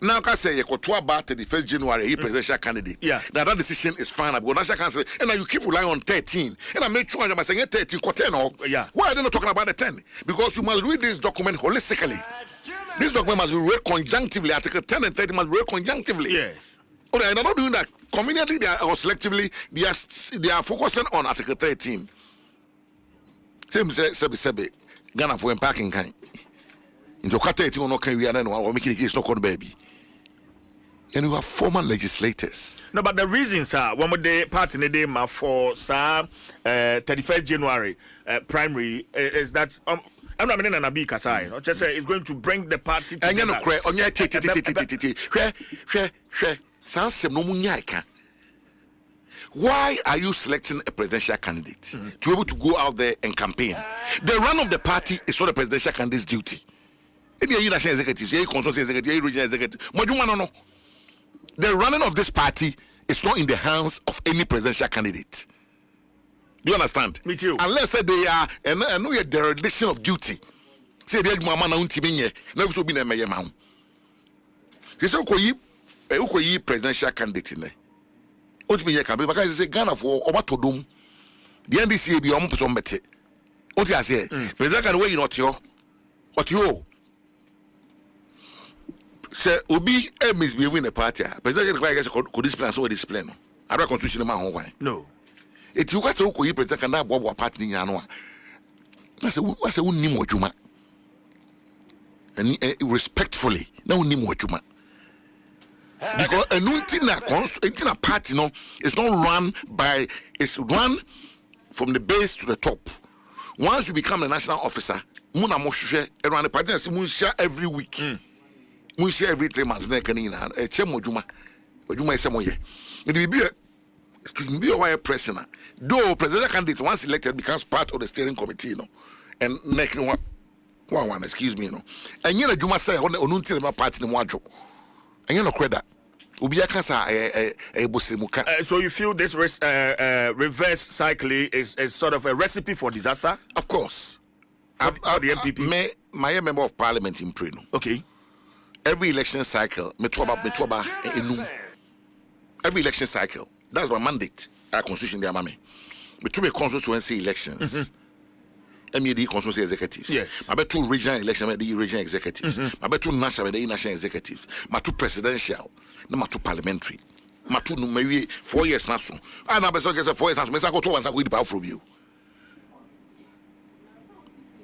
Now, I say, you go to about the 1st January, he presidential candidate. Yeah. Now, that decision is final. But National Council, and now you keep relying on 13. And I make sure I'm saying 13, 10. Yeah. Why are they not talking about the 10? Because you must read this document holistically. This document must be read conjunctively. Article 10 and 30 must be read conjunctively. Yes. Okay, and they're not doing that. Conveniently, or selectively, they are focusing on Article 13. Same Sebi, Ghana for parking kind. into Kata no can we are making the case no called baby. And you have former legislators. No, but the reasons are one of the party in the day for 31st January primary is that I'm not meaning an Kasai. Just say it's going to bring the party together. And you know, on your why are you selecting a presidential candidate to be able to go out there and campaign? The run of the party is not the presidential candidate's duty. If you're national executives, you're consultant executive, you're regional executive. The running of this party is not in the hands of any presidential candidate. Do you understand? Me too. Unless they are and we are dereliction of duty. Say they mama na untiminye na so bi na meye ma ho. Say ukoyi presidential candidate ne. Untiminye campaign because say Ghana for obatodom. The NDC bi o mo peso mbete. Oti ase president can wey not yo. What you? Say obi misbehave in the party. President could discipline so discipline. Abra constitution ma ho kwan. No. It you got to go president can bobo party ni ano. I say unnim wadwuma. And respectfully, na unnim wadwuma. Because a party no is not run by, it's run from the base to the top. Once you become a national officer, muna mo hwehwe around the party say mun share every week. Mun share every 3 months na kan ni na e che modwuma. Modwuma ise mo ye. It be a wire president. Though presidential candidate once elected becomes part of the steering committee, and next one, excuse me, and you know, you must say on the party in one job, and you know, credit. So you feel this reverse cycling is sort of a recipe for disaster? Of course. For the MPP. My member of parliament in Preno. Okay. Every election cycle, every election cycle. That's my mandate. Our constitution, dear mammy. Between constituency elections, MED constituency executives. Yes. My two regional election, the regional executives. My two national, the national executives. My two presidential, my two parliamentary. My two maybe 4 years now. And I say 4 years now. I go to one with the power from you.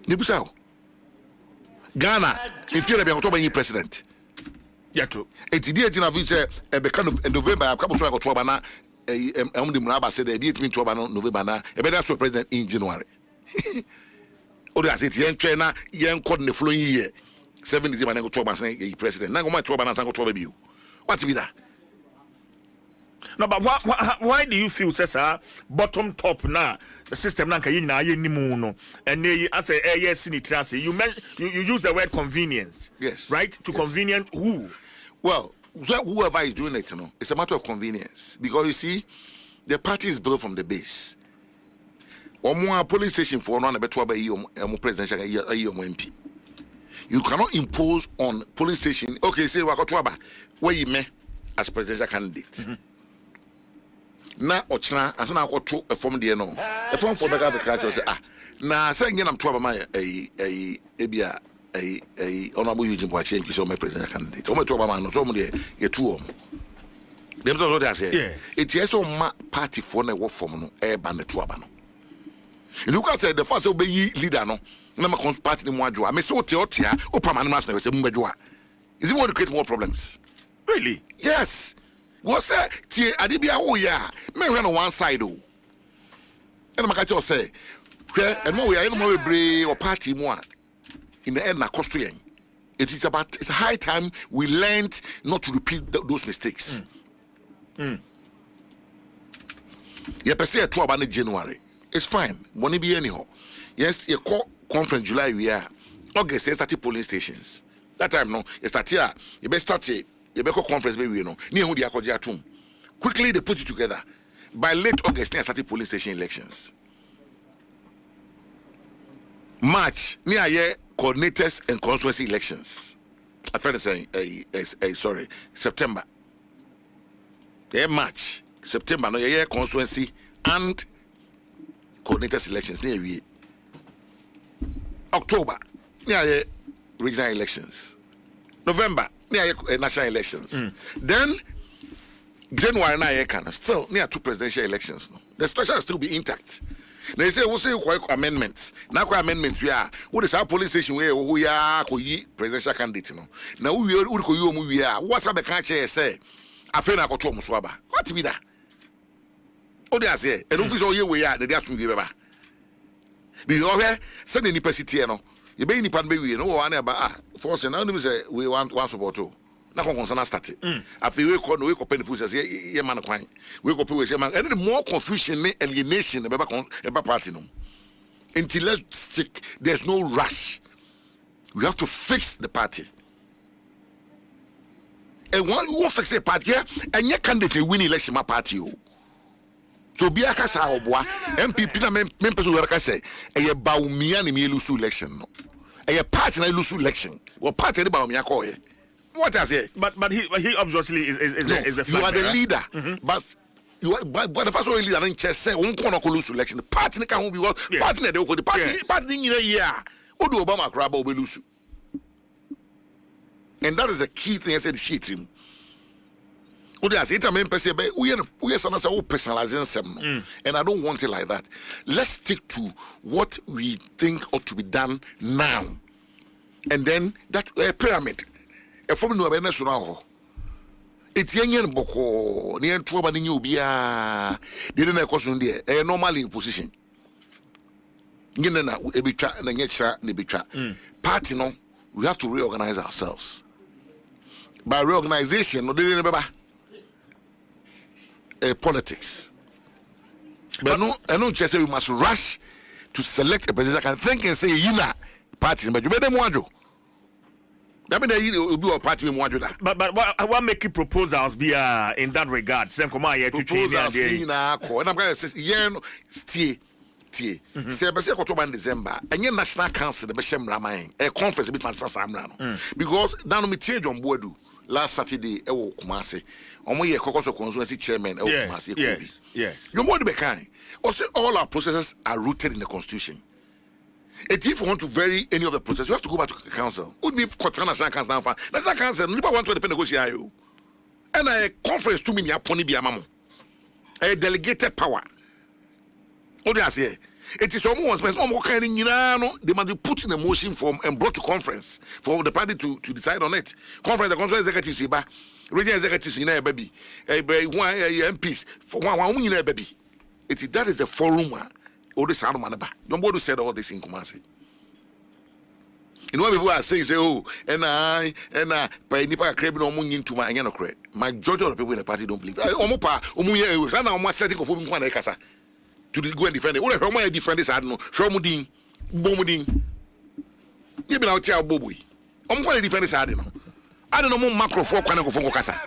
Nibusao. Ghana, if you're a president. Yeah, true. It's the 18th of November. I come to November. Said the 18th of November. A better president in January. Or as it young trainer, young caught in the following year. 70 man go to president. Now my trouble and go to you. What's be that? No, but why do you feel, sir, bottom top now? The system now can and they as a yes in you use the word convenience. Yes. Right? To yes. Convenient who? Well, whoever is doing it, it's a matter of convenience. Because you see, the party is built from the base. Or more police station for one better presidential MP. You cannot impose on police station, okay, say Wakotwaba, where you may as presidential candidate. Na ochna asana akoto efom de no efom for daga the say na say ngena mtoba ma ebia honorable Eugene Boache nki so my presidential candidate o metoba ma no so mo de ye two dem so dey say it is so ma party for na wo form no e ba ne toba no you can say the first obey leader no na ma party ni mo adwo me say otia o pama no say mo badwo is it want to create more problems? Really? Yes. What's that? Tie adibia wo ya me hwe no one side o and maka tell say hwe and mo we are no more bebre or party mo in the end na cost to yen. It's a high time we learned not to repeat those mistakes. Yeah, per se to about January it's fine money be anyhow. Yes, you call conference July we are August 30 polling stations that time no you start here you best start here. You better conference baby, quickly they put it together. By late August, they started polling station elections. March, near year coordinators and constituency elections. I thought sorry, September. March, September, no year constituency and coordinators elections near year. October, near year regional elections. November. Near national elections. Then January na still near 2 presidential elections. No, the structure will still be intact. They say we say amendments. Now amendments we are. What is our police station where we are presidential candidate no. Now we are what's up can't say I feel like to Muswaba. What be that? Oh they say and officer here we are the ask me baba. Because send any person no. You be any pan be we no one about force now say we want one support too. Na concern start afi we call no we open the process ye man kwan we go pay we say man and the more confusion alienation eba party no until let's stick there's no rush we have to fix the party and one we fix the party and your candidate win election my party so be akasa oboa MPP na members we ka say e ba umia na me lose election no e party na lose election what party dey ba umia call ye. What I say? But he obviously is the flag. You are the leader, but you are but the first one leader in chess say one corner lose election. The party can be what party na dey go the party in a year. Odo Obama craba will lose. And that is the key thing I said the shit him. Odo say it am person be we sana say personalizing some. And I don't want it like that. Let's stick to what we think ought to be done now. And then that pyramid from no awareness now. It's young boko near 12 and you be didn't a question there a normally in position. Gina a bit and a bit party no, we have to reorganize ourselves. By reorganization, no didn't remember politics. But no, I don't just say we must rush to select a president. I can think and say yina party, but you better want that mean you do a party we want to that. But what make it proposals be in that regard? Same come here to change and I'm going to say stay. Say be say October and December and your national council the Beshem Ramain a conference bit man Samrano because down me change on board last Saturday Kumasi omo ye kokoso constituency chairman Kumasi yes you more be kind also all our processes are rooted in the constitution. If you want to vary any of the process, you have to go back to the council. Would be national council now? National council, you want to negotiate you. And a conference to me, Pony Biamamo. A delegated power. What do I say? It is almost more kind of they must be put in a motion form and brought to conference for the party to decide on it. Conference, the council executive, regional executives in a baby, a MPs for one baby. That is the forum. All this sound manaba. Nobody said all this in Kumasi. You know what people are saying, say, oh, and I by Nipa Crab no moon into my annual credit. Majority of the people in the party don't believe. Omopa, Omuya, was almost setting of one Ekasa to go and defend it. What if I defend this? I don't know. Shomudin, Bomudin. You've been out here, Bobby. I'm going to defend this. I don't know more macro for Kasa.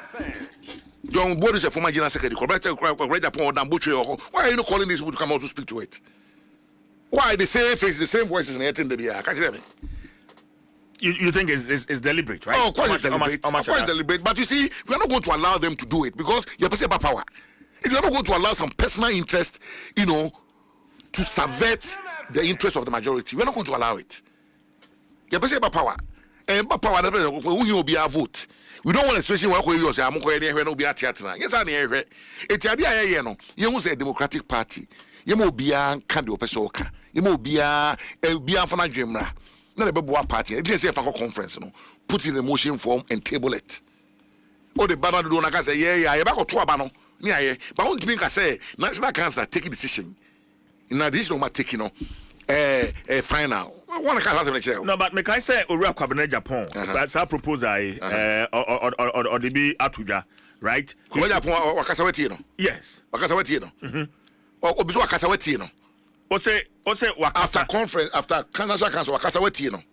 John Board is a former general secretary. Agyapong. Why are you not calling these people to come out to speak to it? Why the same face, the same voices in the beer? Can't you hear me? You think it's deliberate, right? Oh, of course it's deliberate. Of course it's deliberate. But you see, we are not going to allow them to do it because you're perceived by power. If you're not going to allow some personal interest, to subvert the interest of the majority, we're not going to allow it. You're perceived by power. And by power, who will be our vote. We don't want a situation where you say, I'm going to be a theatre. Yes, I hear it. It's a idea, you will say Democratic Party. You will be a candidate Pesoka. You will be a Fana Jemra. Not a Babu party. It's just a conference, put in a motion form and table it. Or the banner do not say, yeah, about to a banner. Yeah, but I want to make a say, National Council take a decision. In addition to my taking a final. No, but make I say Ura Cabinet Japan. That's our proposal. Or the be Atuja, right? Wakasawetino. Yes. Wakasawetino. Or Bizu Wakasawetino. Or say after conference, after National Council, Wakasawetino.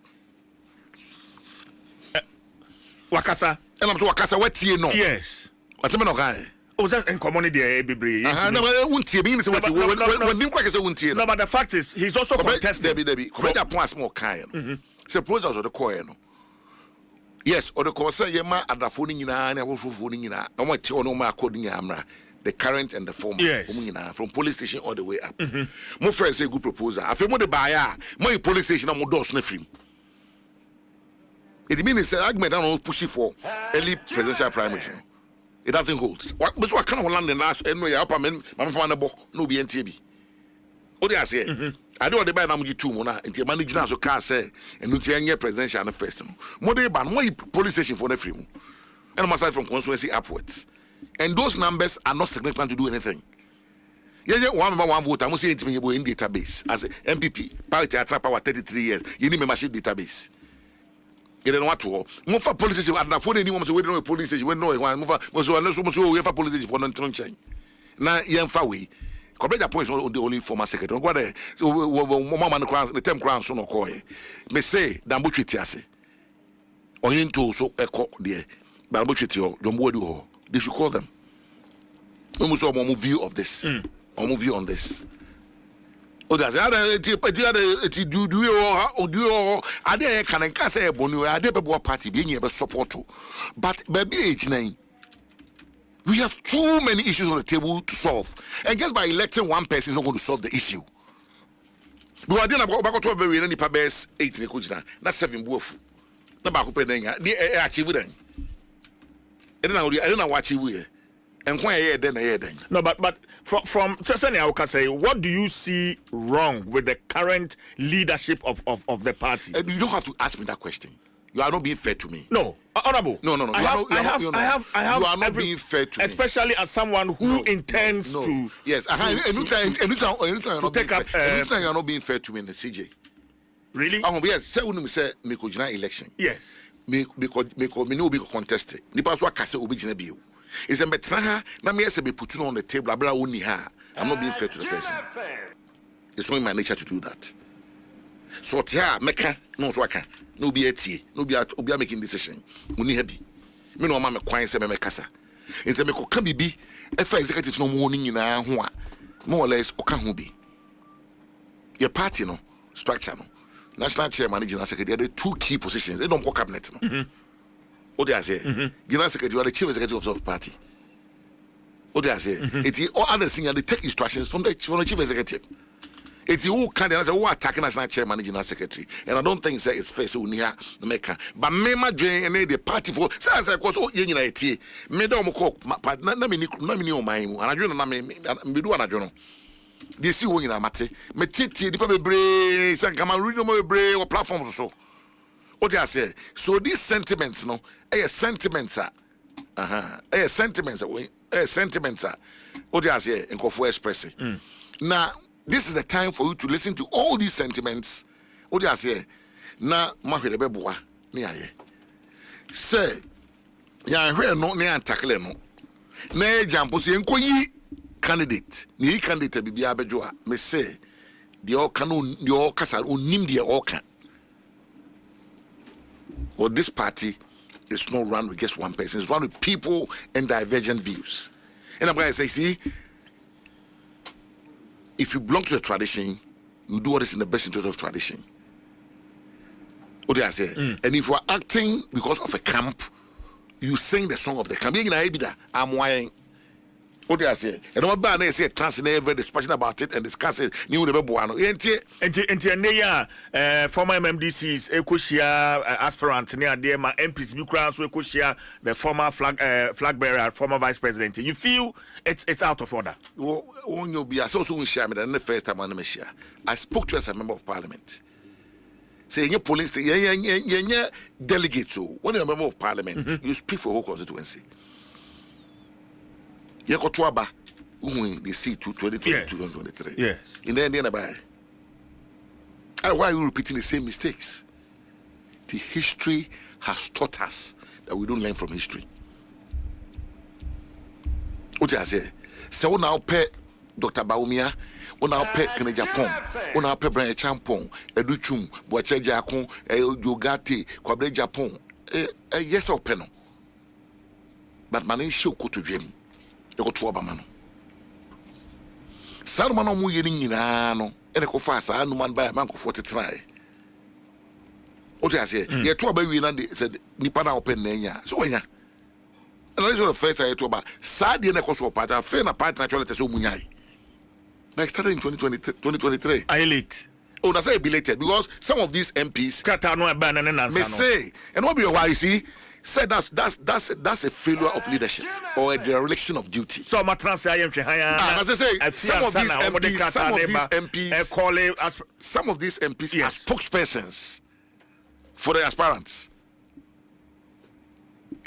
Wakasa. And I'm to Wakasawetino. Yes. What's the guy? Oh, that's in community, baby. No, but the fact is, he's also contested. Suppose also the coin. Yes, or the course, Yama at the phone in an hour for phone in a no coding Amra, the current and the former from police station all the way up. More friends say good proposal. I feel more the buyer, more police station, more door sniffing. It means it's an argument I don't push it for early presidential primary. It doesn't hold. What kind of land in last anyway? Upper men, no BNTB. What they say? I don't buy na two mona into manage na so car say and no presidential na first. More they ban more police station for the free. And must start from constituency upwards. And those numbers are not significant to do anything. Yeah, one vote. I must say it in database as a MPP. Party at power 33 years. You need membership database. You don't want to. Move for police station. At the phone, anyone was waiting on a police station. We know one move was unless we have a police station for non-trunching. Now, young Fawi. Agyapong is not the only former secretary. What so mama the term crown so no call. Me say dambu twetiase. Oyin to so eko there. Dambu twetio jombo do ho. They should call them. We must have a view of this. A view on this. Oh, that's do are there can say bonu are there people party being able support to. But baby H9 we have too many issues on the table to solve. And just by electing one person is not going to solve the issue. But I didn't about to be any pabes 8 in the not 7 wolf. No back they achieve them. I don't know what you will. And why then. No, but from Tesani, I can say, what do you see wrong with the current leadership of the party? You don't have to ask me that question. You are not being fair to me. No, honorable. No. I have. You are not being fair to me. Especially as someone who intends to. Yes, anytime you are not being fair to me in the CJ. Really? Yes. Say when we say me election. Yes. Because me no be contested. Nipa so akase obi gina bio. Is a betra na me say be put on the table abra woni ha. I'm not being fair to the person. It's not in my nature to do that. So tia meka no so aka. No be etie, no be making decision. Uni happy. Me no ma me kwan se me kasa. Nse me ko ka bibi e fa executive no mo ni nyina ho a more or less o ka ho bi. Your party no structure no. National chairman and general secretary are the two key positions. They don't go cabinet no. What they say? General secretary are the chief executive of the party. What they say? It's all other things they take instructions from the chief executive. It's who can answer who attacking national chairman and general secretary. And I don't think say it's fair so near the maker. But me ma join and the party for say cause oh yen iti. Me do mo call na me o man and I join na me do anajo. They see when you mate. Me titi the people bebre say come and read no bebre or platforms so. What I say? So these sentiments no, sentiments sentiments what I say in Kofu express. Now this is the time for you to listen to all these sentiments. What I say? Na mahwe de beboa ne aye. Say ya hwe no ne antakle no. Na jampo so enkoyi candidate. Ni candidate bibia bejo a me say the all canon the all kasa onim the all can. Well, this party is not run with just one person. It's run with people and divergent views. And I'm going to say, see, if you belong to the tradition, you do what is in the best interest of tradition. What do I say? And if you are acting because of a camp, you sing the song of the camp. I'm whining. What do I say? And I'm about to say, transnational discussion about it and discuss it. New the Buano. Former MMDCs, Ekoshia aspirant near there, my MPs, Bukrans, Ekoshia, the former flag bearer, former vice president. You feel it's out of order? When you be also share me the first time on the Messiah, I spoke to you as a member of parliament. Saying your police, your delegates, when you're a member of parliament, you speak for whole constituency. Yekotuaba, they see to 2022-2023. Yes. In the end, why are you repeating the same mistakes? The history has taught us that we don't learn from history. What I say? So now pay Dr. Baumia, now pay Agyapong, now pay Bryan Acheampong, Educhum, Boache Jakon, Yogati, Kwabre Agyapong. Yes or penal. But man show go to him. Go to Obama. Salmon mu yini nyina no ene ko fa sa anu man ba man ko 43. O ti ase ye to ba wi na de nipa na open na nya so nya. And this is the first time to about sad de na ko so part after na part na chole so mu nyai. Like started in 2023. I late. Oh, that's belated because some of these MPs kata no ba na na may say and what be why you see said that's a failure of leadership or a dereliction of duty. So my transfer as I say some of these MPs are spokespersons for the aspirants.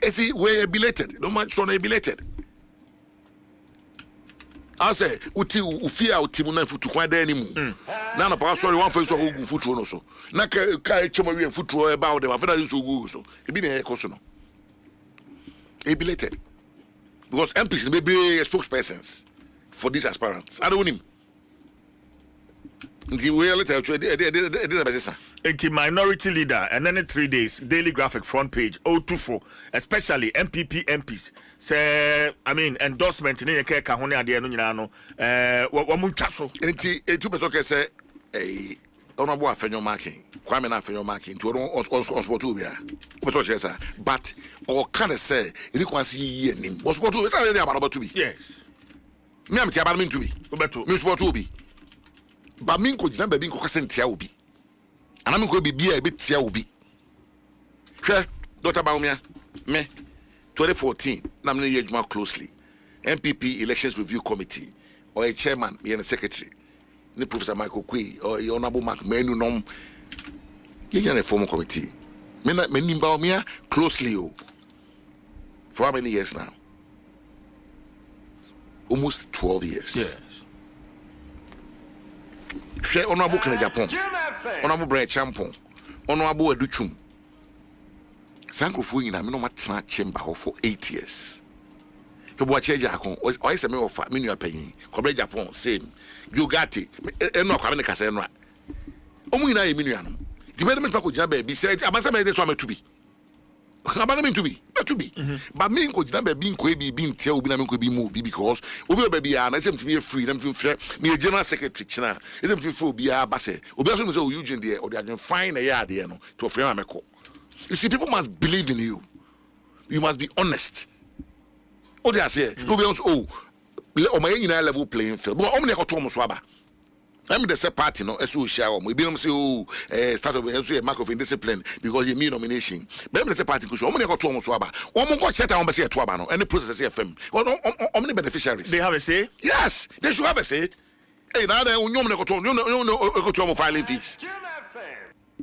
See, we're belated. No man should be belated. I say, fear Timuna to quite anymore. None of us, sorry, one face of foot no so. Naka Chomari and foot about them. I've never used to go so. It be a cosono. Belated. Because MPs may be spokespersons for these aspirants. I don't want him. The minority leader and then 3 days daily graphic front page 024 especially MPs say endorsement in the kahone ade no nyina no wo mutwa so enti etu beto ke say honorable afenyo marking kwame na afenyo marking to on sport to bia beto che say but or can say ri kwansi yi anim sport to say dey about to be yes me am ti about to be beto me sport to be ba min ko jina ba bin ko kase ntia obi ana min ko bibia e betia obi hwe Dr. Baumia me 2014 na me ye adwuma closely MPP Elections Review Committee or a chairman me and secretary ni Professor Michael Kwe or honorable Mark Menu nom ye a formal committee me nimba Baumia closely for how many years now? Almost 12 years. Yes. Share honorable Agyapong, honorable Bryan Acheampong, honorable Educhum. Sankrofo nyina me no matena chamber for 8 years. People watch Agyapong, o ise me ofa me nua panyin. Kobre Agyapong same. Jogati eno akwa me kasa eno a. Omu nyina ye me nua no. Di be me ko gina ba bi say abansa me dey so ametubi. Abana me to be. But me ko gina ba bi nko e bi ntia obi na me ko bi mu obi because obi obi ya na sem to be free na me me general secretary china is em to obi ya ba say obi so me say Eugene there or they are fine na ya there no to free am meko. You see, people must believe in you. You must be honest. What they are saying, nobody else on my level playing field. But how many got to Muswaba? I'm the same party, no, as we share. We be start of a mark of indiscipline because you mean nomination. But I'm the same party, because how many got to Muswaba? One got shut down by say Tuabano, and the process of FM. How many beneficiaries? They have a say? Yes, they should have a say. Hey, now they got to filing fees.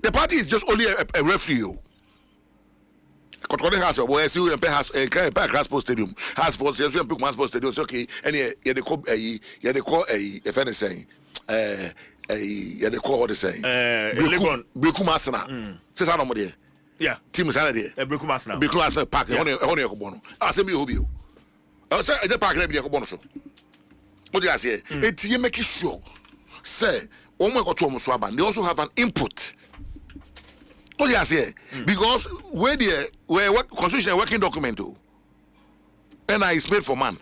The party is just only a referee. Controlling has where see you has a Graspo Stadium has for you and Pukman Sports Stadium. Okay, and yeah, they call a if any saying yeah, they call what they say Brekumasana. Says how nobody. Yeah, team is there. Brekumasana Park on your bono. I say me hobby. I say the park never be a bonus. What do I say? It's you make it sure. Say, oh my God, they also have an input. What do you say? Because where what constitution working document and is made for man.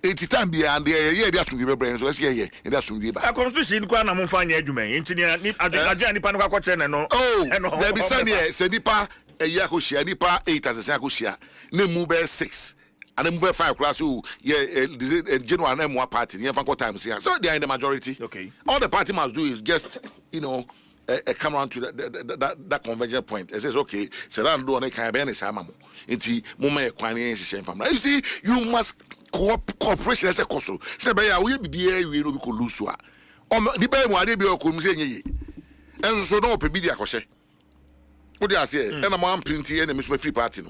80 time be and yeah they assume you brain so let's hear and that's assume you back. Constitution kwa na mo fa nya adwuma engineer ni adwa nipa no kwa che no. Oh, there be say here say nipa eya ko shia nipa 8 as say ko shia na mu be 6 and mu be 5 class so yeah general na mu party yeah fan time say so they are in the majority. Okay. All the party must do is just come around to that convergence point. It says, okay, so that do any kind of any samamo. Inti muma kwani shishen family. You see, you must cooperation as a consul. Say, by we be here, we know we could lose. The bay one day be a commission. And so no pebidia coshe. What do I say? And I'm one printy and Miss Free Party.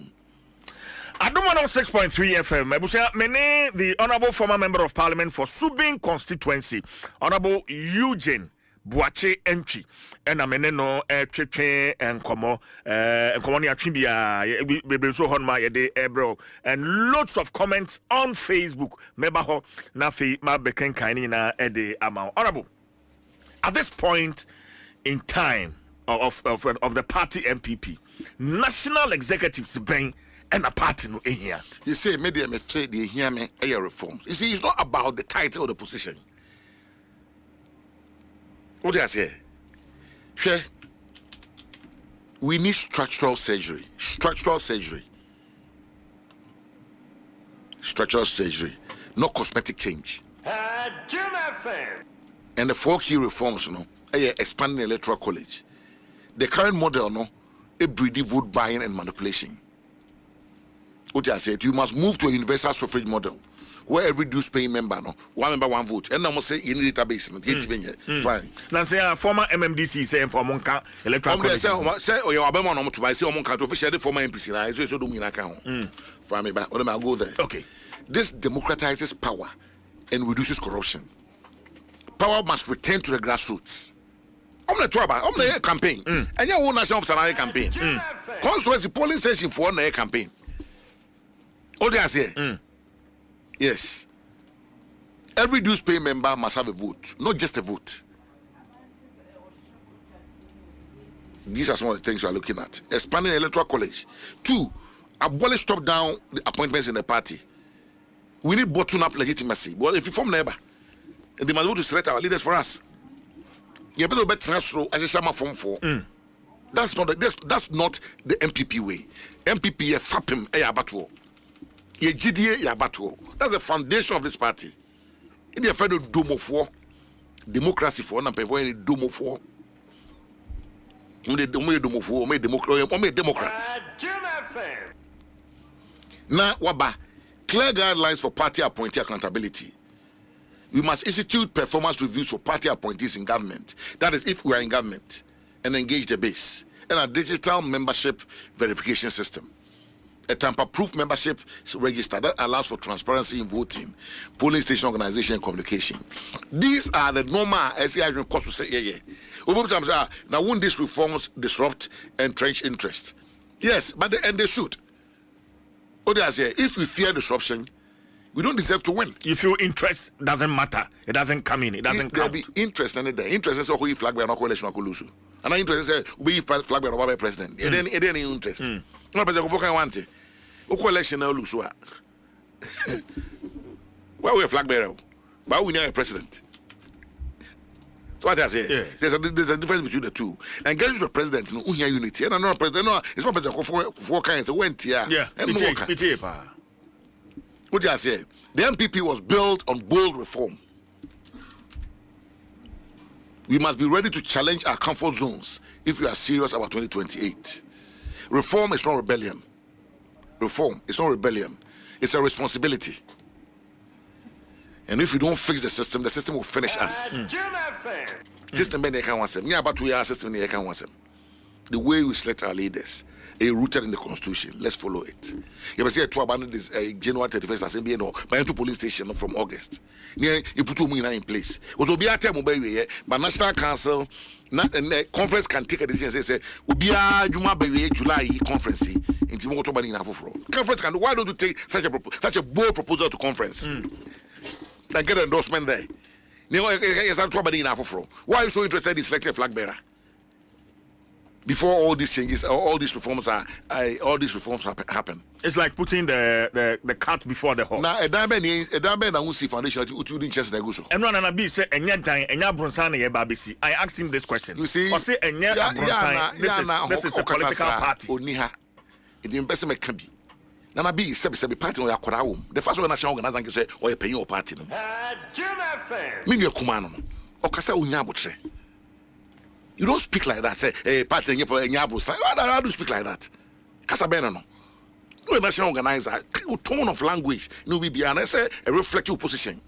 I don't want 6.3 FM. Many the Honorable former Member of Parliament for Subin constituency, Honorable Eugene Buache entry and amene no twetwe enkomo ni atwibia be so hon ma yede ebro and lots of comments on Facebook meba ho na fe ma bekenkan ni na ede ama honorable at this point in time of the party MPP national executives ben and a party no here you say media me say the hear me reforms. You see, it's not about the title or the position. What do I say? Sure. We need structural surgery. Not cosmetic change. And the 4 key reforms, expanding the electoral college. The current model, it breeding vote buying and manipulation. What I said, you must move to a universal suffrage model where every dues paying member, no, one member, one vote. And I must say, you need database, fine. Now, say, former MMDC saying for Monka electoral college. Say, oh, you're a Bemon to buy, say, Monka to officially the former MPC, I so do mean account. Fine, me back, I'll go there. Okay. This democratizes power and reduces corruption. Power must return to the grassroots. I'm not talking about, I'm the campaign. And you won't national campaign. Constituency polling station for the campaign. All they say, yes. Every dues pay member must have a vote, not just a vote. These are some of the things we are looking at. Expanding the electoral college. 2, abolish top-down appointments in the party. We need bottom-up legitimacy. But if you form neighbor, they must go to select our leaders for us. You better bet transfer as a Shama form 4. That's not the MPP way. MPP a fapim a abatuo. Ye GDA ya abatuo. That's the foundation of this party. In the federal domo for democracy for na pay any domo for. Democrats. Now waba clear guidelines for party appointee accountability. We must institute performance reviews for party appointees in government. That is, if we are in government, and engage the base. And a digital membership verification system. A tamper-proof membership register that allows for transparency in voting, polling station organization, and communication. These are the normal SCI costs to say, yeah. Now, won't these reforms disrupt entrenched interest? Yes, but and they should. If we fear disruption, we don't deserve to win. You feel interest doesn't matter. It doesn't come in. It doesn't count. There be interest in it. Interest is who flag by an coalition or lose. And I interest is we flag by a president. It any interest. No president who can want it. Who coalition now lose. Why we a flag bearer? But we need a president. So what I say, there's a difference between the two. And getting to the president, no unity. And another president, no, it's not president for kinds of went here. Yeah, and what I say, the MPP was built on bold reform. We must be ready to challenge our comfort zones if we are serious about 2028. Reform is not rebellion. Reform is not rebellion. It's a responsibility. And if we don't fix the system will finish us. System they can want them. Yeah, about 2 years system they can want them. The way we select our leaders is rooted in the constitution. Let's follow it. You ever see a 2 abandon this January 31st assembly no by into police station from August. Yeah, you put 2 million in place. Was be a time but National Council not the conference can take a decision and say Ubia Juma by July conference into motor banning conference can why don't you take such a bold proposal to conference? And get an endorsement there. Why are you so interested in selecting a flag bearer? Before all these changes, all these reforms happen. It's like putting the cart before the horse. Now, a diamond I won't see foundation to the chest negotiation. And no, and be say enya bronsan ye babisi. I asked him this question. You see, or say enya bronsan. This is a political party. Oniha, it investment can be. Nana be sebi party no yakora wo. The first one national organizer can say or you pay your party no. Me no kumano no. Okasa onya abotre. You don't speak like that. Say, hey, party nyabo. How do you speak like that? Kasa beno no. No national organizer. Tone of language. No be beyond. Say a reflective position.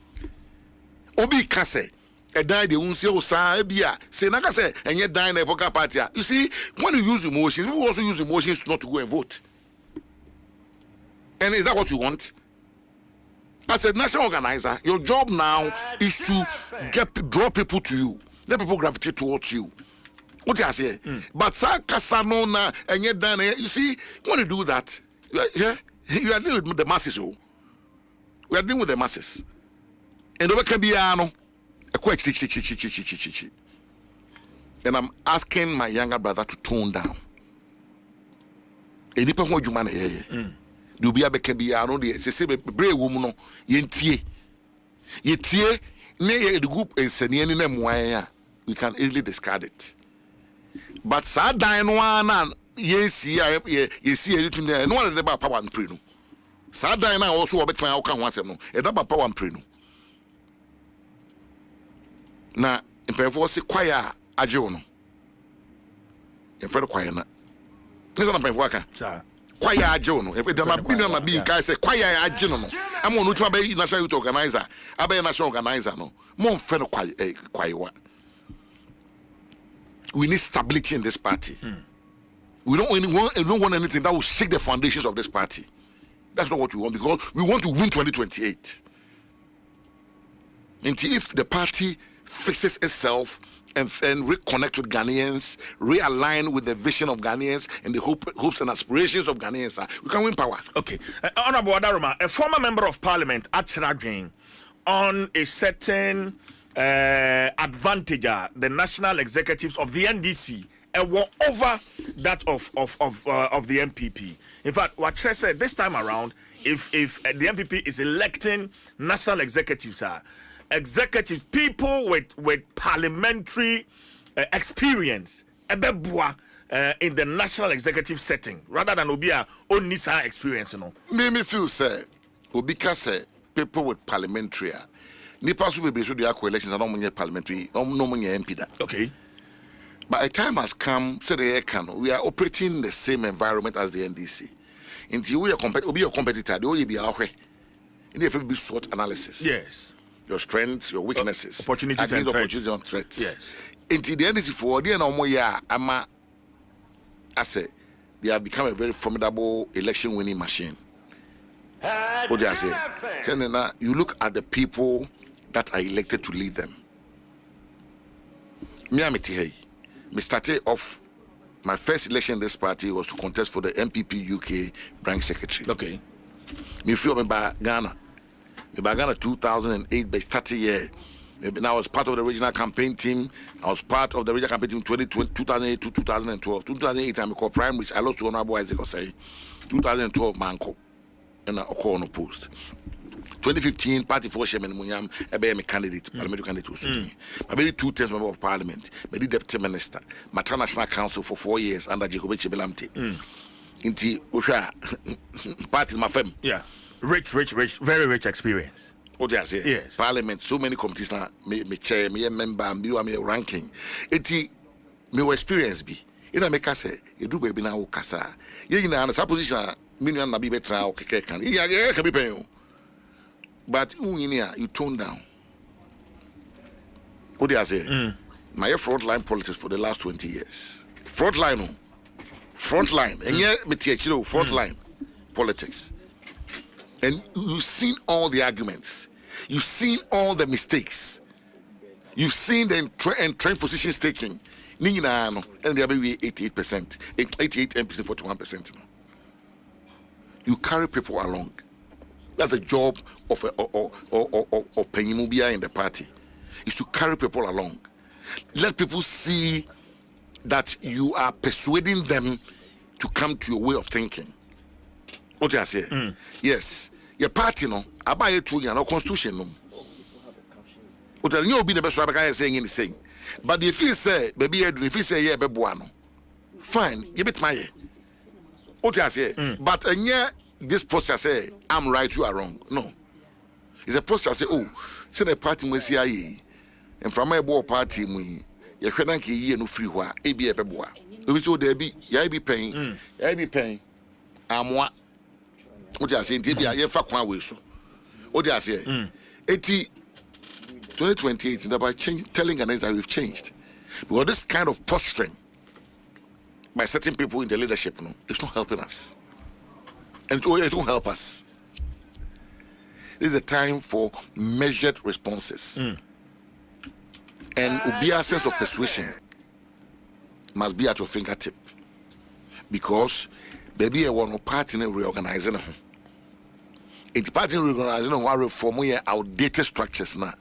Obi kase. A die the unsi osa bia. Say naka say enye die na epoka party. You see, when you use emotions, we also use emotions not to go and vote. And is that what you want? As a national organizer, your job now is to draw people to you. Let people gravitate towards you. What I say? But Kasano na and yet done. You see, when you do that, you are dealing with the masses. Oh, we are dealing with the masses. And over can be a quite. And I'm asking my younger brother to tone down. And if you man here. Do be a can be ano de se brave woman no yentie ne the group ensani ni na moan we can easily discard it, but sad dan no na yensi yesi anything there no one dey ba power and pray no sad dan na also obetran how kan ho asem no e da ba power and pray no na impefo se kwaya aje no e fere kwaya na nisa na impefo aka Kwaya Ajono. If it have been on being guys say Kwaya Ajono. I'm on to be national youth organizer. I be national organizer no. More friend of Kwaya. We need stability in this party. We don't want anything that will shake the foundations of this party. That's not what we want, because we want to win 2028. And if the party fixes itself and reconnect with Ghanaians, realign with the vision of Ghanaians and the hopes and aspirations of Ghanaians, we can win power. Okay. Honorable Adaruma, a former member of parliament, Acheampong, on a certain advantage, the national executives of the NDC were over that of the MPP. In fact, what Che said this time around, if the MPP is electing national executives, people with parliamentary experience, in the national executive setting, rather than Obia only experience, you know. Me feel say Obika say people with parliamentary. Nipa so be so their elections are not parliamentary, no MP that. Okay. But a time has come, say the can we are operating in the same environment as the NDC. Until we are a competitor, the way be our way. In the be SWOT analysis. Yes. Your strengths, your weaknesses, opportunities and threats. Yes. Until the NDC for the no more year, I say they have become a very formidable election winning machine. What do I say? You look at the people that are elected to lead them. Me started off, my first election in this party was to contest for the MPP UK branch secretary. Okay. Me feel me by Ghana. Me by Ghana 2008, by 30 years. And I was part of the regional campaign team. I was part of the regional campaign team 2008 to 2012. 2008, I'm called primary. I lost to Honorable Isaac Osei. 2012, Manko. And I call on a post. 2015, Party for Chairman Munyam, a candidate, parliamentary candidate was I made 2 terms member of parliament, made deputy minister, Matra National Council for 4 years under Jacob Chibelamte. Inti Usha party my firm. Yeah. Rich, very rich experience. What do I say? Yes. Parliament, so many committees now, me chair, me a member, and me ranking. Inti me experience be. You know, make us say, you do baby now, Kasa. You know, and position, million na be better, okay, can. Yeah, can be paying. But you tone down. What do I say? My frontline politics for the last 20 years. Frontline. And yeah, frontline politics. And you've seen all the arguments. You've seen all the mistakes. You've seen the entrenched positions taking. And they are 88%, 88 MPs, 41%. You carry people along. That's the job of Penyimubia in the party, is to carry people along. Let people see that you are persuading them to come to your way of thinking. What I say? Yes, your party no, I buy it through your constitution no. What I know be the best way saying anything. But if you say, baby, if you say yeah, baby, fine, you bit my. What I say? But yeah. This poster say I'm right, you are wrong. No, it's a poster say say the party must see and from my board party me you can't get no free wa a be a beboa. We so there be be paying I'm what I say be a year for one way so. What I say 2028 about telling Ghanaians that we've changed, because this kind of posturing by certain people in the leadership it's not helping us. And it won't help us. This is a time for measured responses. And Ubia's sense of persuasion must be at your fingertip. Because baby, I want to party in reorganizing. In the party reorganizing, we reform outdated structures now.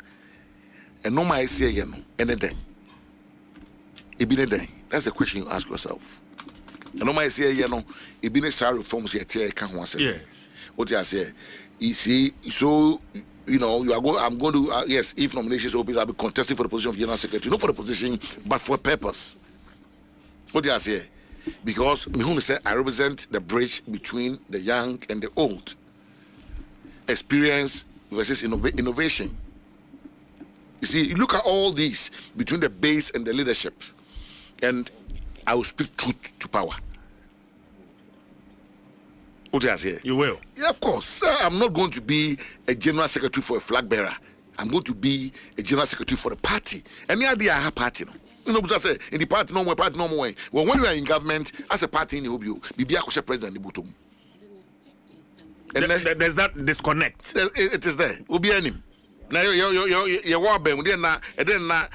And no my say anything. It be anything. That's the question you ask yourself. And no my say it be necessary reforms here. Yes. What I say, you see, so you know, I'm going to yes, if nominations open, I'll be contesting for the position of general secretary, not for the position, but for a purpose. What I say, because Mihun said I represent the bridge between the young and the old, experience versus innovation. You see, you look at all these between the base and the leadership, and I will speak truth to power. What do I say? You will. Yeah, of course. Sir, I'm not going to be a general secretary for a flag bearer. I'm going to be a general secretary for the party. Any idea I have party? No? You know, because I say in the party no more, party no more. Well, when you are in government as a party in the OBU, Bibia Koshe president the bottom. And there's that disconnect. It is there. Obi anim. Now you war ben then na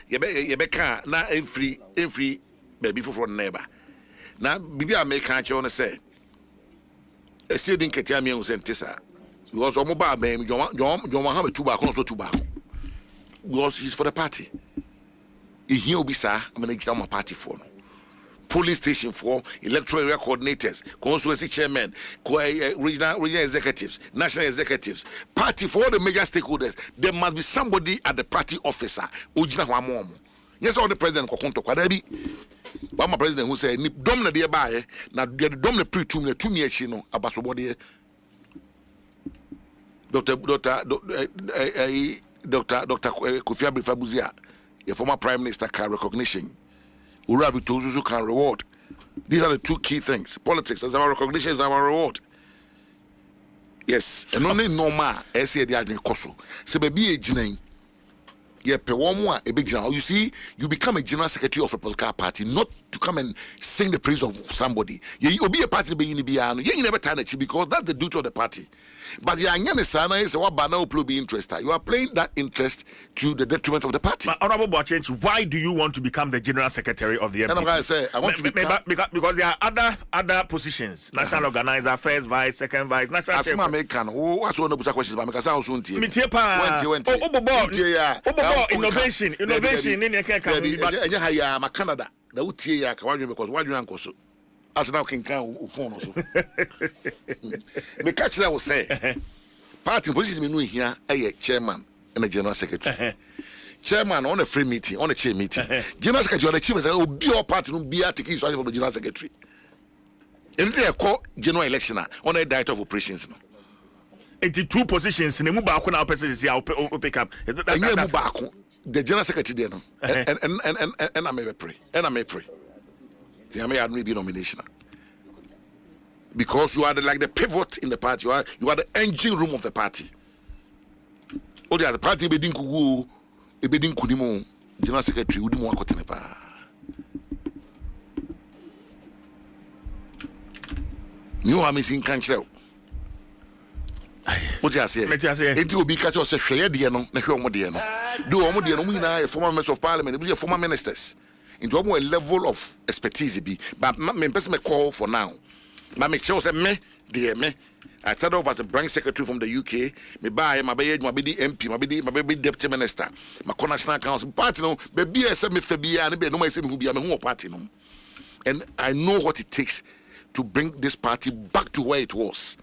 you be can na free baby for neighbor. Now Bibia make can you say. I see didn't get me on Sentissa. Because on mobile baby, John have a two back, also two back. Because he's for the party. He'll be, sir, I'm going to get my party for. Polling station for electoral area coordinators, constituency chairmen, regional executives, national executives, party for all the major stakeholders. There must be somebody at the party officer. Yes, all the president but my president who said, "Domna dear buy now the domna pre-tum the 2 years no abasobody." Dr. Kofi Abifabuzia, a former prime minister, can recognition. Urabi Tozuzu can reward. These are the 2 key things. Politics is our recognition, is our reward. Yes, and only normal. I say the admin koso. So baby a jine. Yeah, a big general. You see, you become a general secretary of a political party, not to come and sing the praise of somebody. You'll be a party being in the you never turn it because that's the duty of the party. But the Anyanisana is what banner will be interested. You are playing that interest to the detriment of the party. But Honorable Bochench, why do you want to become the general secretary of the MPP? And I'm going to say, I want to become because there are other positions. National organizer, first vice, second vice, national. As my American, what's one of the questions? Because I also want to. Innovation in the Canada. The UTA because why you uncle so as now can phone also. Me catch that will say party position me here a chairman and a general secretary. Chairman on a free meeting, on a chair meeting. General secretary on the chief will be your party no be at the for the general secretary. And they call general election on a director of operations. 82 positions in the Mubako now persons will pick up. The general secretary there, and I may pray, and I may pray. I may have be nomination because you are like the pivot in the party. You are the engine room of the party. Oh, the party be dinkugu, be dinkudimo. General secretary, we didn't want to tenepa. You are missing country. What you say? It will be catch us a share diano, Nahuamodiano. Do Omodiano, former members of parliament, be former ministers. Into a level of expertise, but my person call for now. My make sure me, dear me. I started off as a branch secretary from the UK. Me buy my baby, my baby MP, my baby deputy minister, my national council party. No, baby, I said me Fabia, and no, I said who be a home party. No, and I know what it takes to bring this party back to where it was.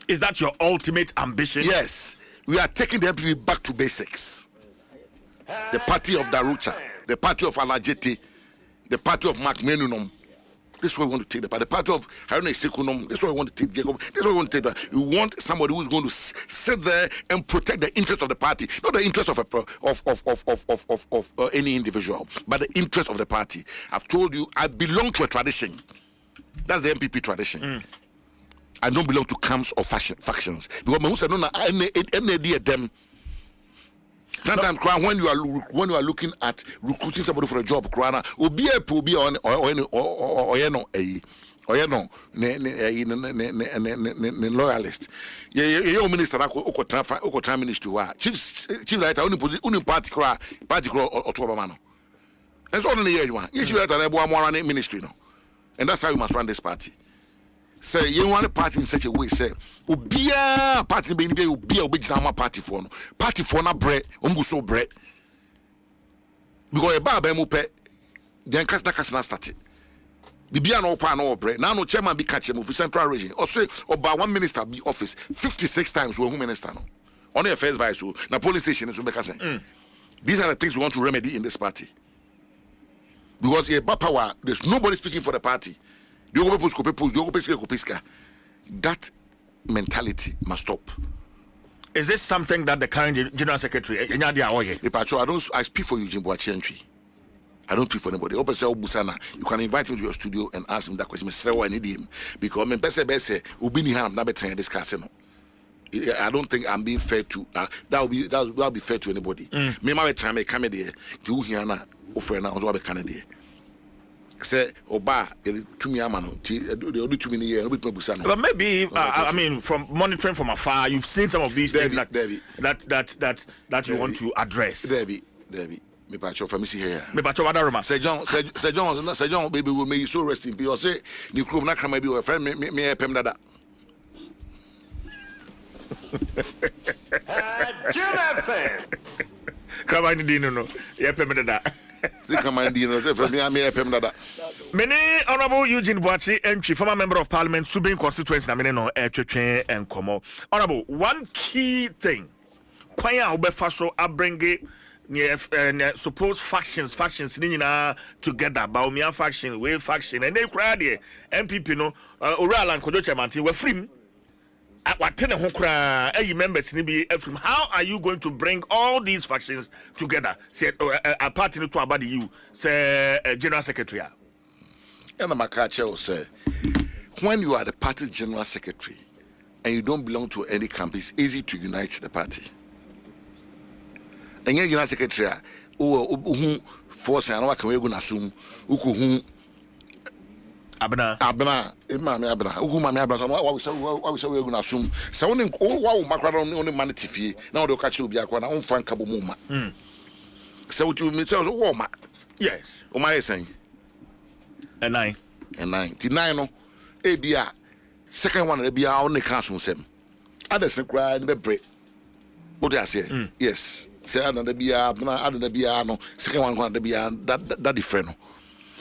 Is that your ultimate ambition? Yes. We are taking the MPP back to basics. The party of Darucha, the party of Alajeti, the party of Mark Menunum. This is what we want to take. The party of Haruna Sekunum. This is what we want to take. Jacob. This is what we want to take. We want somebody who is going to sit there and protect the interest of the party, not the interest of any individual, but the interest of the party. I've told you, I belong to a tradition. That's the MPP tradition. I don't belong to camps or factions because my said no any them. Sometimes when you are looking at recruiting somebody for a job, Krana will be on loyalist. Yeah, minister time minister chief writer only party or Tobamano. And so only you should let a ministry no, and that's how you must run this party. Say you want a party in such a way, say Ubia party being be Ubia party for na bread, so bread. Because a bar mupe, then Casna started. Bibia no pan or bread. Now no chairman be catching of central region. Or say about 1 minister be office 56 times with minister no. Only a first vice na police station is These are the things we want to remedy in this party. Because a power, there's nobody speaking for the party. That mentality must stop. Is this something that the current general secretary, I speak for you, Jimbo Acheampong. I don't tweet for anybody. Open say Busana, you can invite him to your studio and ask him that question. I need him because I mean, best Ubini Ham never trying discussing. I don't think I'm being fair to that will be fair to anybody. Me my time I come there to hear na offer na also be Canada. Say Oba to me amano the only 2 years Busana. But maybe I mean from monitoring from afar, you've seen some of these things that you want to address. Debbie. Me patch of family here. Me patch of other room. Say John, baby will make you so rest in peace. Or say, you could not come maybe your friend, me pem that. Come on, Dino, no, yeah, pem that. Come on, Dino, for me, I may pem that. Many Honorable Eugene Boachi, entry former member of Parliament, Subin constituency, Namino, Acheampong and Como. Honorable, one key thing. Kwaya Obefaso Abrenge. Suppose factions together Baumia faction, Wave faction, and they cried here. MPP no Oral and Kodocha Manti were free. At what 10 Hokra, members in the how are you going to bring all these factions together? Say a party to about you, say General Secretary. And Makacha say, when you are the party's General Secretary and you don't belong to any camp, it's easy to unite the party. And General Secretary, who force and work away going to assume who Abna, Abna, who Mamma Abna, what we say we're going to assume. So, wow, Macron only money fee. Now the catch will be a one on Frank Kabumuma. So, to me, tells a woman. Yes, oh, my saying. And 9. No, ABR. Second one, ABR only classroom sem. Others cry in the break. What do I say? Yes. Say another BR, another BR, no, second one going to be that different.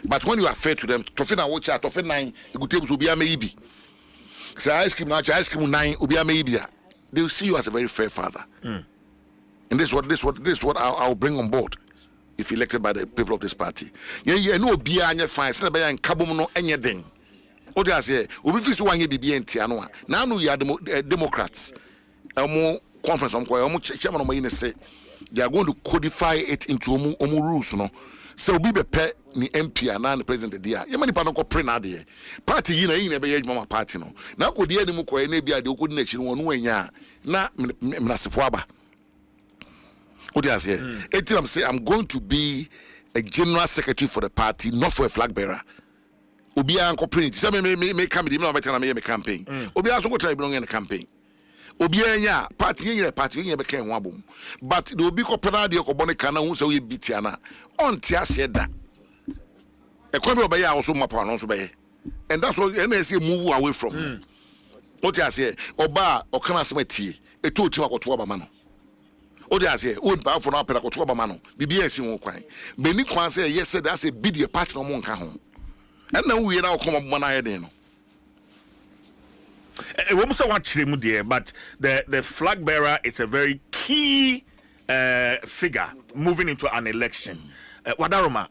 But when you are fair to them, Tofina watch out, Tofina 9, the good tables will be a maybe. Say ice cream, not ice cream 9 will be a maybe. They will see you as a very fair father. And this is what I'll bring on board if elected by the people of this party. Yeah, no beer and your fine, Snabaya and Kabumono and your ding. What do I say? We will fix one BB and Tianoa. Now you are Democrats. More conference on chairman of my say. They are going to codify it into omu rules, no. So be pet ni MP and the president there. You many panoko prena there. Party in a mama party no. Now could the enemy ko ene bia de could nation one wenya na mnasifwaba. What do I say? I'm say I'm going to be a general secretary for the party, not for a flag bearer. Obi an company. Some may come with me better na me campaign. Obi also go try belong in the campaign. Obianya party in party in became wabum. But the Obi Copena de Cobonicana who so ye bitiana on Tia said that. A quarter of a year also my partners obey. And that's what NSA move away from. What I say, Oba or can I smell tea? A 2 to a 12 man. What I say, won't bow for up at a 12 man. BBS in one cry. Benny Kwan say, yes, sir, that's a bid your partner on home. And now we are now come up one eye then. We must watch them there, but the flag bearer is a very key figure moving into an election. Wadaroma,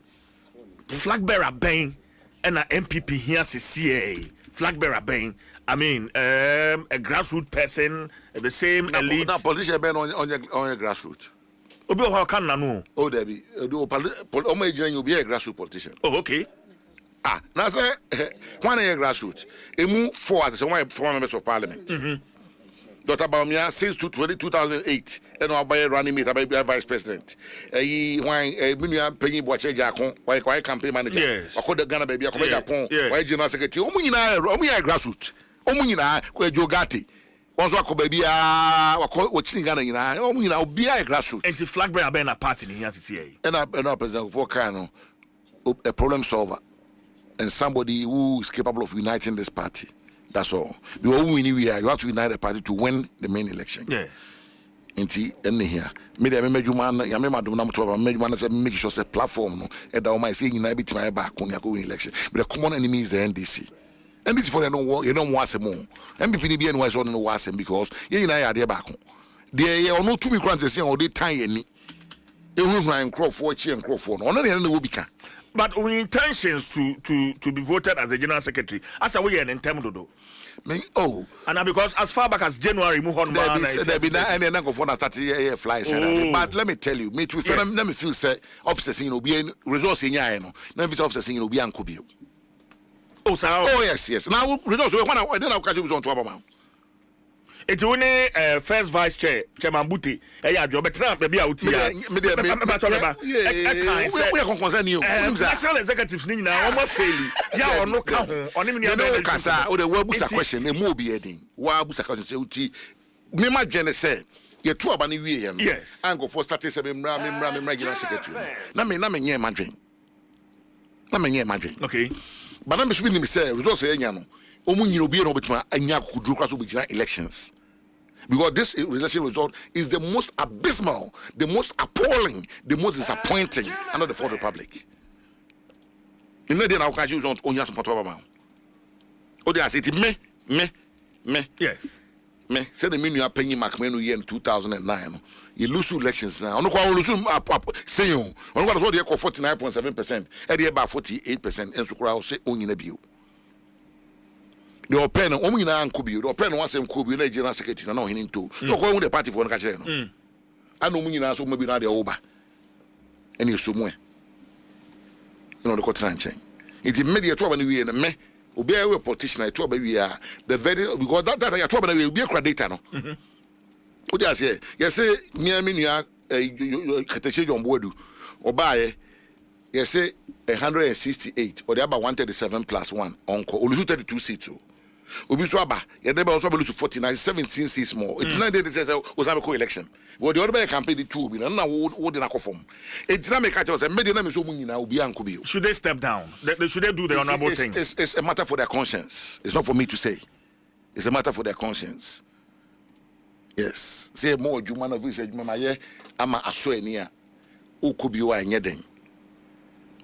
flag bearer bang and an MPP here CCA. Flag bearer bang. I mean, a grassroots person, the same elite. Now, politician bang on your grassroots. Obi how can nanu? Oh, Debbie, you'll be a grassroots politician. Oh, okay. Now say one year grassroots. A move forward as one former members of parliament. Dr. Baumia since 2008, and I'll buy a running mate, I'll be a vice president. He wine a million penny watch a jackon, why campaign manager. Yes. I call the Ghana baby, I come Agyapong, why general secretary. Omina grassroots. Omina, where Jogati. Also, baby, watching Ghana, Omina, be a grassroots. And the flag bearer been a party in the CCA. And I'm president for Kano, a problem solver. And somebody who is capable of uniting this party. That's all. Because you have to unite the party to win the main election. Yeah. And here, maybe I made you man, I remember the number 12, I made one say make sure say platform no, and I might say unite my back on your election. But the common enemy is the NDC. NDC for you don't want some more. MPP be anywhere so no was because you and I are there back. There are no 2 grants say all the time any. You will find crop for and crop for. No, will be. But we intentions to be voted as a general secretary. As a way an term do. And because as far back as January, move on. There be and then go for started flies. But let me tell you, me too. Let me feel say officers in be resource in ya no. Let me officers in be ankubio. Oh yes. Now resource when I then I'll catch you on trouble. It's only first vice chair, Chairman Buti. Yeah, job Trump, maybe out here. We are concerned you. National executives need almost failing. Yeah, or no count on him. Kasa, or the word was a question, a movie heading. Why was a question? Me, my gen say, you're two about New Year. Yes, and go for status of him, regular secretary. Namin, yeah, my dream. Okay, but I'm speaking, say, resource, Yano. You'll be elections. Because this election result is the most abysmal, the most appalling, the most disappointing under the Fourth Republic. In the day now, can you on Onyas Motorama? Oh, they are saying me. Yes. Me. Say the minimum paying Macmenu year in 2009. You lose elections now. No, I lose say you. On what was 49.7%, and about 48%, and so I'll say only in a view. The open only na nkubi the open one same kubi na general secretary na hin into so ko the party for na ka kire no anu mu nyina so maybe na de oba ene so mu no the court nchen it immediate to aba na wie na me obi a politician to aba wie a the very because that ya to aba na wie obi akura data no o dey say yes me nua katache jomboadu oba yes 168 or the about 137 plus 1 onko olusu 32 seats obi so aba ye dey also be lose 49 17 seats more it's not they say was have a co-election but the other campaign the two be na wo dey na conform it's not make catch us me dey na me so munyina obi anko bi should they step down should they do the honorable thing it's a matter for their conscience it's not for me to say it's a matter for their conscience yes say more juma na vi say juma maye ama aso ani a okobi wa nyeden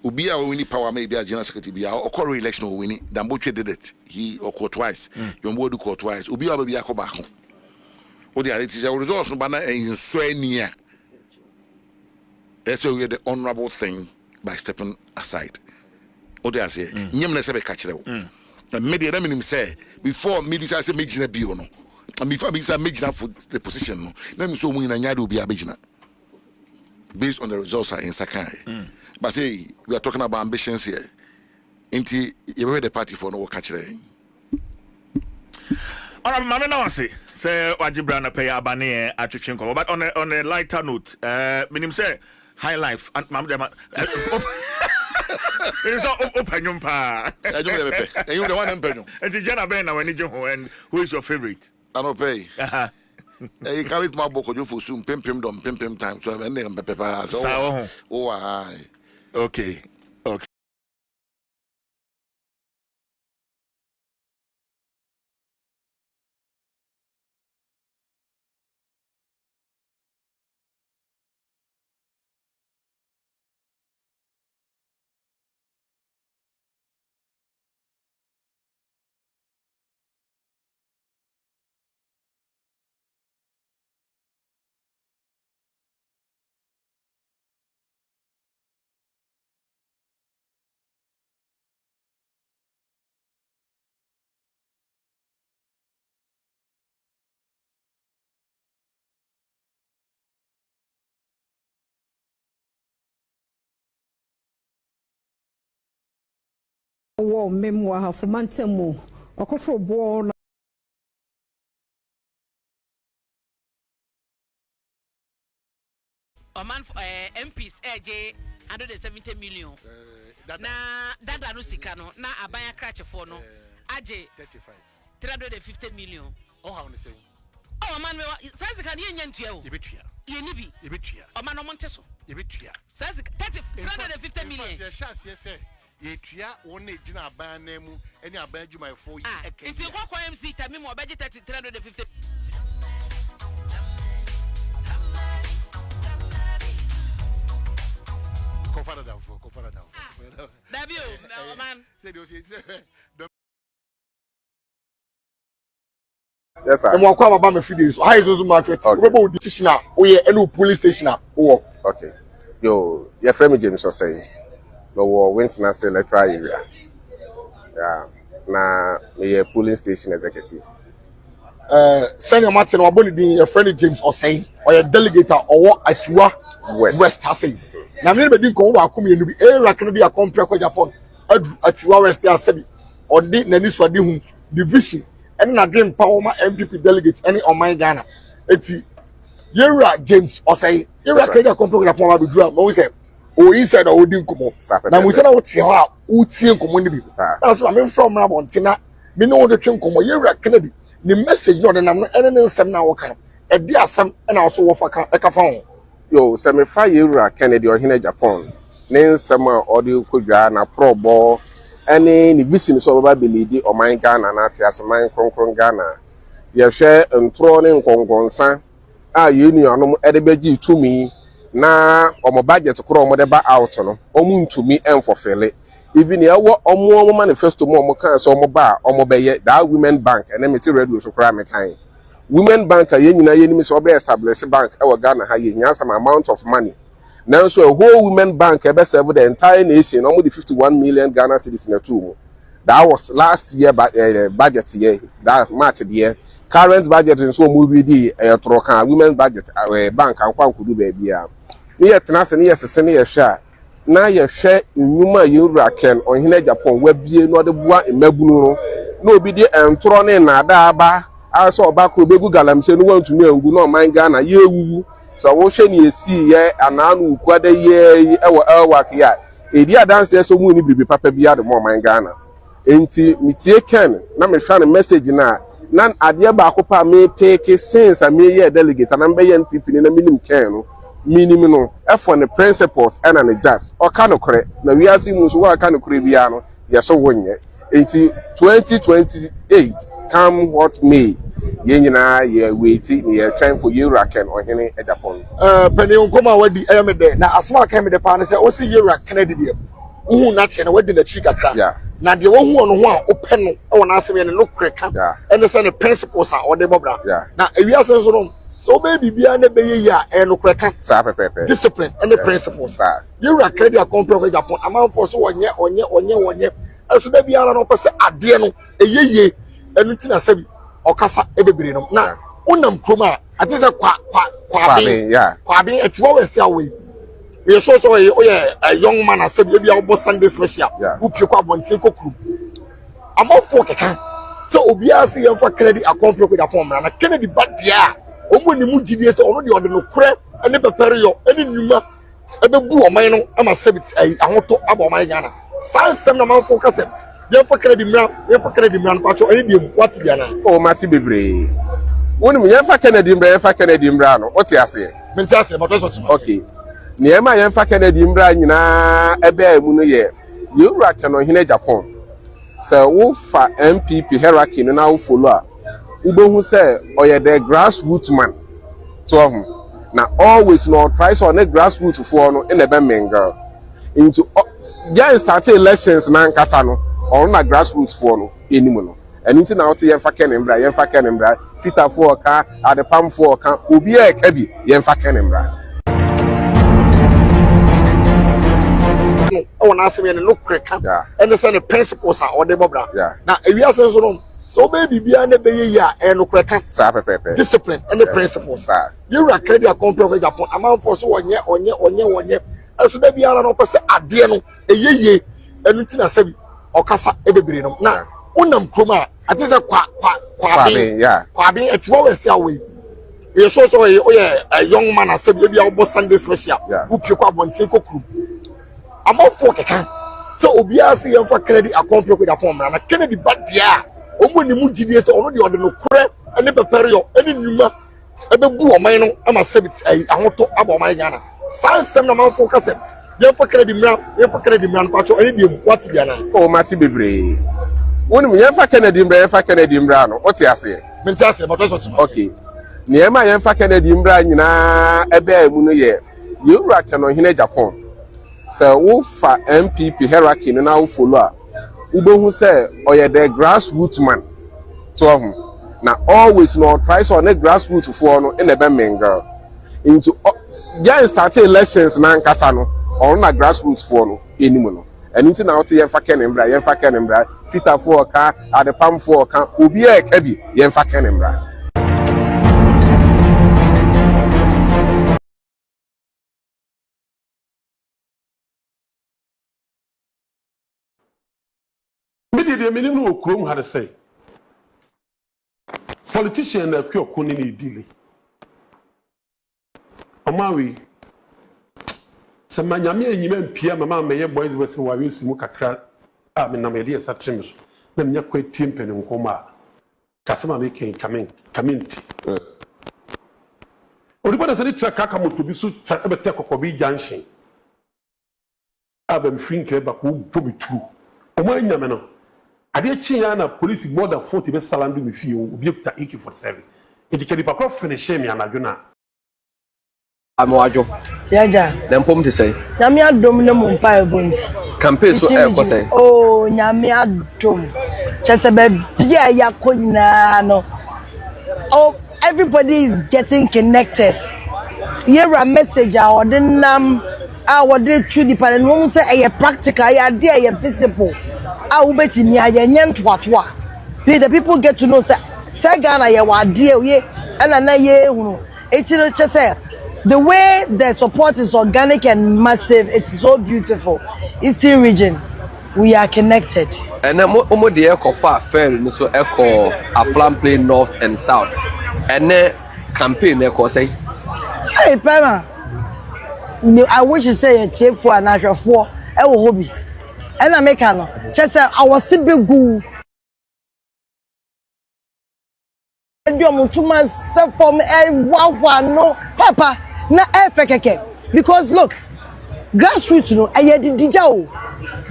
Ubi a winning power maybe a general secretary be a election or winning. Damboche did it. He or twice. Yombo do call twice. Ubi a baby a go back home. What the it is a result of banner in so near. That's why we the honorable thing by stepping aside. What I say, Nyam Nessa catch it. And media them say before media say major biono. And before me say major for the position. Let me show me in a yard will be a bigina. Based on the results are in Sakai. But hey, we are talking about ambitions here. Inti, you heard the party for no work catching. All right, Mamma, now say Wajibrana pay Abane Acheampong. But on a lighter note, minim say high life and Mamma. It's all open your pa. I don't have a pay. And you the one and it's Jenna Ben when you go and who is your favorite? I don't pay. You carry my book you for soon, pim time. So I name Pepper. Oh, aye. Okay. War memoir for Mantemo, or for war. A man for MPs, AJ, 170 million. Na that Rusicano, na Abaya Cratch for no, AJ 35, 350 million. Oh, how to say? Oh, man, says the Canadian jail. Yenibi, a man of Monteso. Says 350 million. Yes, sir. Yetua woni gina ban na mu eni abanju my 4 years eke nti kwa MC tami mo budget 350 Kofara down for Dabio man say yes sir mo akwa baba me feed so how is so market we go decision we any police station okay yo your friend James was saying no Winchester electoral area. Yeah, na a polling station executive. Senior Martin or Bonnie, your friend James or say, or a delegate or Atiwa West Hassay. Now, maybe didn't come over to be a can be a compare Agyapong Atiwa West Hassay or did Naniswa division and I dream power MPP delegates any on my Ghana. It's Yera James or say, Yera can a compare Agyapong with drum. Always say, oh, he said, oh, didn't come up. Now we said, what's your community? That's what I mean from Rabontina. Me know the king come Yera Kennedy. The message no na any some na waka e dia sam na also wo faka e ka fa yo semi fa Yera Kennedy or hina Japan ne some audio kodwa na probo any ni vision so ba belidi o man Ghana na ate aseman kronkron Ghana ye hwe ntro ne nkonkonsa a union no e de beji tumi na o mo budget kro o mo de ba out no o mu ntumi enfofele even ya wo omo manifesto mo omo kan so omo ba omo beye that women bank and me radio so kra me kan women bank ye nyina ye nimi so be establish bank e wo Ghana ha ye nya some amount of money now so a whole women bank e be serve the entire nation omo the 51 million Ghana cedis na two that was last year budget year that March the year current budget so mo bi di tro kan women budget bank an kwa nkudu ba bia ni ye tena se ni ye sese ni ye hwa na ye hwe nyuma Yera Ken on hina Agyapong wabie no de boa emabunu no obi de entro ne na da aba aso oba ko begu galamse no wantumi angu no man Ghana ye wuwu so wo hwe ni esi ye ananu kwada ye ewo elwak ya edi adanse so mu ni bibi papa bia de mo man Ghana enti mitie Ken na me hwa ne message na ade ba akopa me peke since me ye delegate na mbe ye NPP ni na minim Ken no minimum no for the principles and an just or can correct na we are seeing so what can bia no yes so wonye until 2028 come what may ye nyina ye wait ye trying for Yera Ken or hene Agyapong penny nkoma wadi ayame de na asma kan me de pa ne say o si Yera Kennedy de uhu na che na wadi na chi kakra na de wo hu ono ho a ope no e wona asem no kreka and say the principles are or the bobra na ewi asen so no so baby bia na beye ya no kreka discipline and the principles Yera Kennedy a compare Agyapong amount for so onye eso da bia na no pese ade no eyeye enu ti na sabi okasa ebebere no na unam kroma ate se kwa bin etiwo we sia we ye so a young man asabi bia obo Sunday special who pie kwa bontin kokuru amofo keka so obi ase ye fa Kennedy a compare Agyapong na Kennedy badia omo ni mu gidie se ono de ode no kure ene pepere yo ene nyuma ebebu oman no ama sabi ahoto aba oman Ghana sansem na man focus ye fa Kennedy mra no pacho ene dem what bia na o mati bebre woni ye fa Kennedy mra no oti ase menti ase but so okay ni e ma ye fa Kennedy mra nyina ebe amu no ye Yera Ken on hina Agyapong so wo fa MPP hierarchy no na wo follow a ubohu say oye the grassroots man so na always no try so na grassroots for no in ebe menga into just start elections na nkasa no or na grassroots for no enimu no enti na wote ye fa Ken mbra Peter for ka Adepam for ka obi e ka bi ye fa Ken mbra o na asem no kreka and say the principles are or the bobra na ewi asen so no so baby bia na beye ya no kreka discipline and the principles Yera Kennedy a compare Agyapong amount for so onye eso da bia na pese ade no eyeye enu ti na sabi okasa ebebere no na unam kroma ate se kwa bin etiwo we sia we ye so a young man asabi bia obo Sunday special who pie kwa bontin kokuru amofo keka so obi ase ye fa Kennedy a compare Agyapong na Kennedy badia omo ni mu gidie se ono de ode no kure ene pepere yo ene nyuma ebebu oman no ama sabi ahoto aba oman Ghana sansem na man focus ye fa Kennedy mra no pacho ene dem what bia na o mati bebre woni ye fa Kennedy mra no oti ase menti ase but so okay ni e ma ye fa Kennedy mra nyina ebe amu no ye Yera Ken on hina Agyapong so wo fa MPP hierarchy no na wo follow a ubohu say oye the grassroots man so na always no try so na grassroots for no in ebe menga into just start elections na nkasa no or na grassroots for no anymore. And until now, yemfa kenembra, fita for ka, at the palm for ka, ubi a kebi, yemfa kenembra. The minimum of Chrome had to say. Politician that pure Kunini Dilly. Amawi. Some Mayami and you Pia Mamma may boys was who I used to mock a crowd. I mean, I'm a dear such things. Then you quit Timpen and Coma. Casama making coming. Everybody said it's a cacamo to be so ever take a Kobe Junction. I've been thinking about who put me through. Oma nyameno ade chinya na police more than 40 be salando me fie obi ekuta AK47 edikedi pakwa finish me anadwona amwajo yaja dem pom te say nyame adom ne mo mpa ebonti campaign so e ko say oh nyame adom chese be bia yakonyina no oh everybody is getting connected here a message a odinam what they through the panel no say a practical ya dey a visible ubeti mi aye nyentwatwa the people get to know say Ghana ye wa dey we na ye hunu etino che say the way the support is organic and massive, it's so beautiful. Eastern region we are connected and omo dey echo far fair so echo Aflam play north and south and campaign echo say hey pema I wish you say a tape for an actual for a hobby. And I make no. Just say I was a big goo. From no papa na because look, grassroots no I did dijao.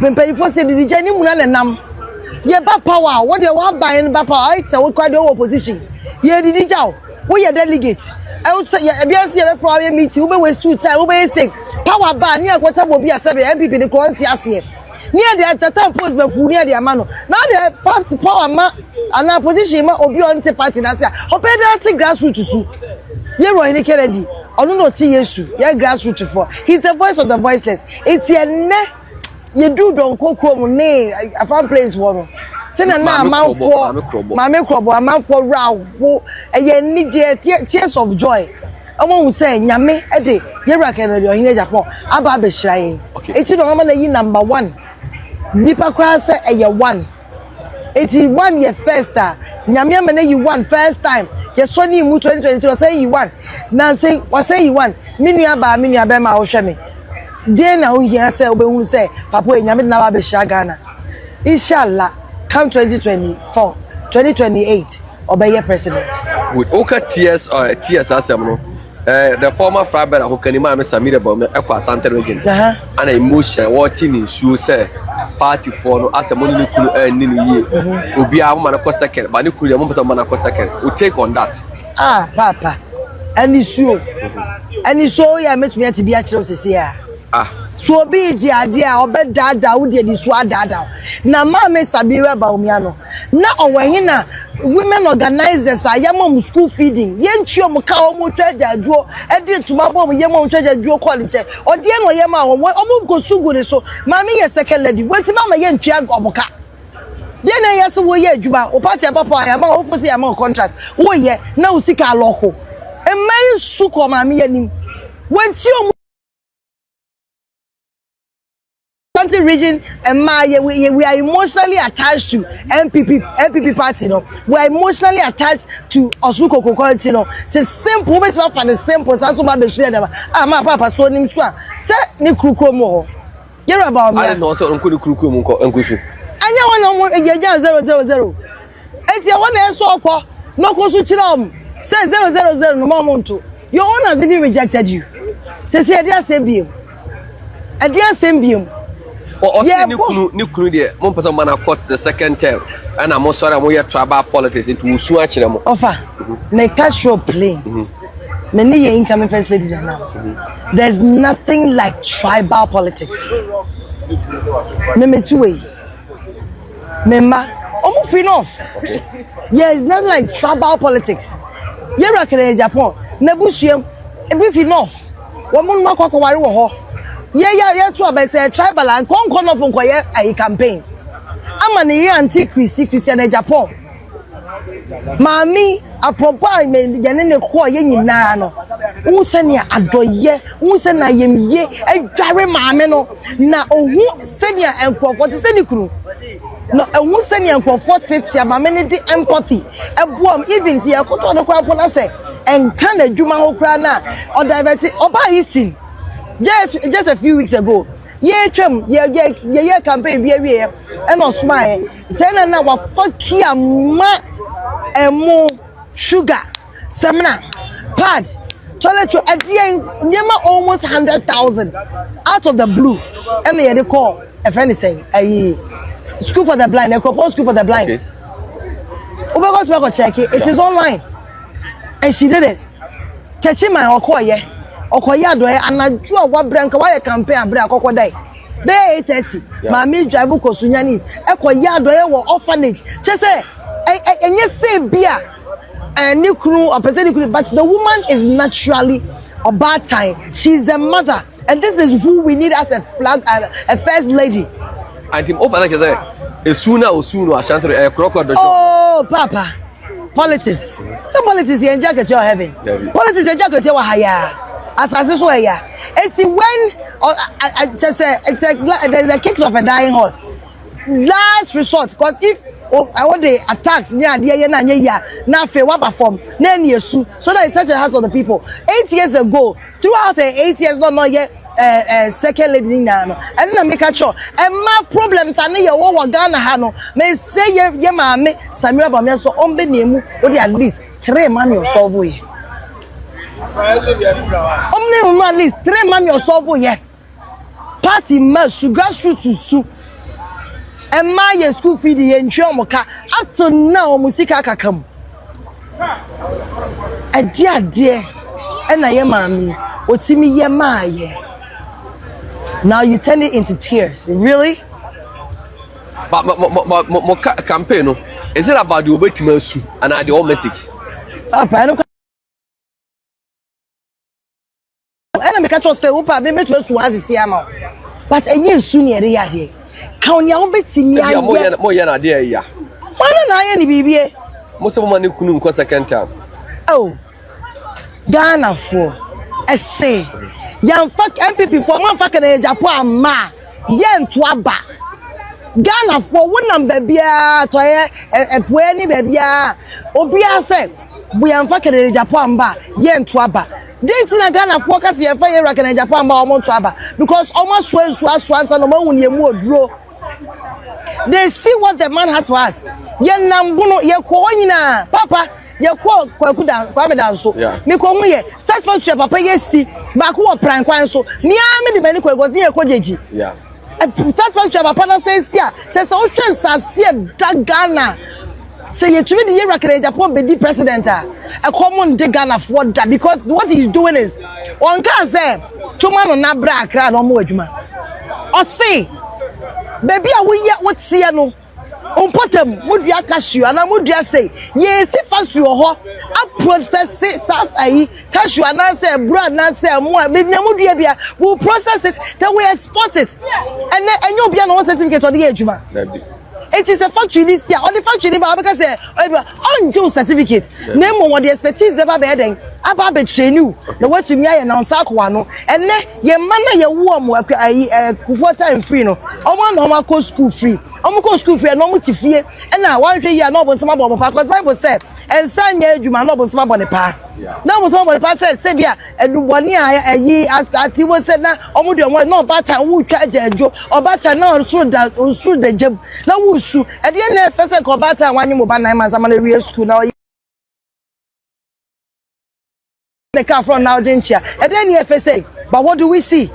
When people say the DJ ni muna nam. Ye ba power. What they want buying ba power? It's a what quite the opposition. Ye did dijao. We are delegates. I would say, yeah, for our meeting, we waste 2 times, we say, power ban, near what will be a 7 MPP in the quality as here. Near the time post before near the amano. Now the party power ma and our position ma obi on the party na say, open that grassroots to sue. Ye Roy Kennedy, or no TSU, ye grassroots for. He's the voice of the voiceless. It's your ne, you do don't go chrome, nay, I found place one. Send a man for Mammy Crobbo, a man for Row, a need tears of joy. I won't say, Yame, a day, Yera Kennedy or Agyapong, Ababe Shy. It's normally number 1. Deeper cross a year 1. 81 year first, Yamia Mane you won first time. Your Sony Mu 2022 say you won. Nancy was say you won. Minia Bema Oshami. Then now here say, who say, Papa Yamin Nababe Shagana. Inshallah. Come 2024, 2028, obey your president. With Oka tears or tears as the former Faber who can imagine Samira Bome, Equa Santa Regan, and emotion, what in shoe say, party for as a money could earn in a year. Will be our Monaco second, but you could a moment of Monaco second. We'll take on that. Ah, Papa, and it's true. And it's so I met me to be actually here. Ah. So be the idea or bed dada would the swat dada. Na mama Sabira Baumiano. Na awahina women organizers are yamom school feeding. Yen chio mukao mu treasure draw, edit to my bomb yamom treasure draw quality. Or the end yama or omo go so good so. Mammy a second lady. Wait mama yen chiag omoka. Then I asked wo ye juba or party papa I am office among contract. Oh ye now sika loco. And my suko mammy and him. When chio region and we are emotionally attached to MPP party no. We are emotionally attached to Osuko quality no. It's simple but for the simple so ba be sure dem ma papa so nim so say ni kruko mo you about me I know so onko ni kruko mo nko enkusu anya wona mo ejeja 000 enti e wona eso okọ no ko su kire am say 000 no mo nto your own has even rejected you say dia say biem e dia say biem or Nikunu, dear, Mompato Mana caught the second term, and I'm sorry, I'm here tribal politics into swatch them. Offer, make a show plain. Many incoming first lady now. There's nothing like tribal politics. Meme two way. Member, almost enough. Yeah, it's not like tribal politics. You're a Agyapong, Nebusium, a bit enough. One more worry. Yeah, to about say tribal and con of a campaign. I'm an anti Christian Agyapong. Mami, apropos, Janine Kwa Yen Nano. Unsenia adoye, unsena yemye, a jare mameno, na ohu senia and what is any crew. No, a Unsenia and comforted Yamameni empathy, a bomb even see a coat on the crap say, and can a Juma Okrana or diverted or by isin. Just a few weeks ago. Yeah, chum, yeah, campaign, yeah, and no smile. Send now what fuck here, ma, and more sugar, semina, pad, toilet to at the end, almost 100,000 out of the blue. And they call, if anything, a school for the blind, a proposed school for the blind. We're going to check it, it is online. And she did it. Touching my okoye. Okoya do and na ju awa branka wa campaign abra akoko dai day 8:30 mama drive ko sunyanis ekoya do e wo orphanage che say enye say bia ni kunu opese ni kunu but the woman is naturally a bad time. She's a mother and this is who we need as a flag a first lady. And him over like that esuna osunu ashantre crocodile. Oh papa politics. Some politics you jacket your heaven. Politics you jacket your higher. As I say, it's when I just say there's a case of a dying horse. Last resort, because if I want the attacks near the now fail what perform then yesu so that it touch the hearts of the people. 8 years ago, throughout the 8 years, not yet second lady now, and then make a sure. And my problems are near what Ghana Hano may say ye mame Samuel Bamia so on Benimu or at least 3 mammy or solve way. Omne at least 3 mammy or solve yet. Party must sugar to soup. And my school fee the enjoymoka up to now musika kakam. A dear, and I am mammy, what's me ye my. Now you turn it into tears, really? But campaign, is it about the obedience and the old message? And I make a choice, say, Opa, be met to us, but a new soon here. Can you bet me? More than a dear, yeah. Why not any baby? Most of money couldn't cause a second time. Oh, Ghana for a say. Young fuck MPP for one fucking Agyapong ma. Yen to aba. Ghana for one number bia to a pueni bebia. Obia say we am fucking Agyapong ba. Yen to aba. Didn't na Ghana focus here for you reckon Agyapong ba omo to aba because almost so no man when you draw. They see what the man has for us. Yen nambuno ye ko nyina papa. You call Kwame Danso. Me come here. Start from your papa yesi. Back who prank kwan so. Me am the many was near Kojeji. Yeah. Start from your papa says here. Just ocean sasia Ghana. Say you to the year Acheampong be the president. A common de Ghana for that because what he's doing is one can say two man on na bra crowd on mojuma. Or say baby we yet what see no. On potom would you cashew and I would just say yes if I you ho process it south cashew and I say bread and I say more we'll process it then we export it and you'll be on certificate on the edge. It is a factory this year on the factory because on Joe certificate name what the expertise never be then about be train you the what to me and on Sakwano and then your man your warm work time free no I want no school free. I'm go school free and no to fear and now 1 year no but some about because Bible said and sign you man no but some about the pa now was somebody pass said say bia and 1 year as that he was said now omo de one no bata who charge ejo or bata now through the job now who su and the first go bata 1 year 9 months am na school now the car from now jincha and then you say but what do we see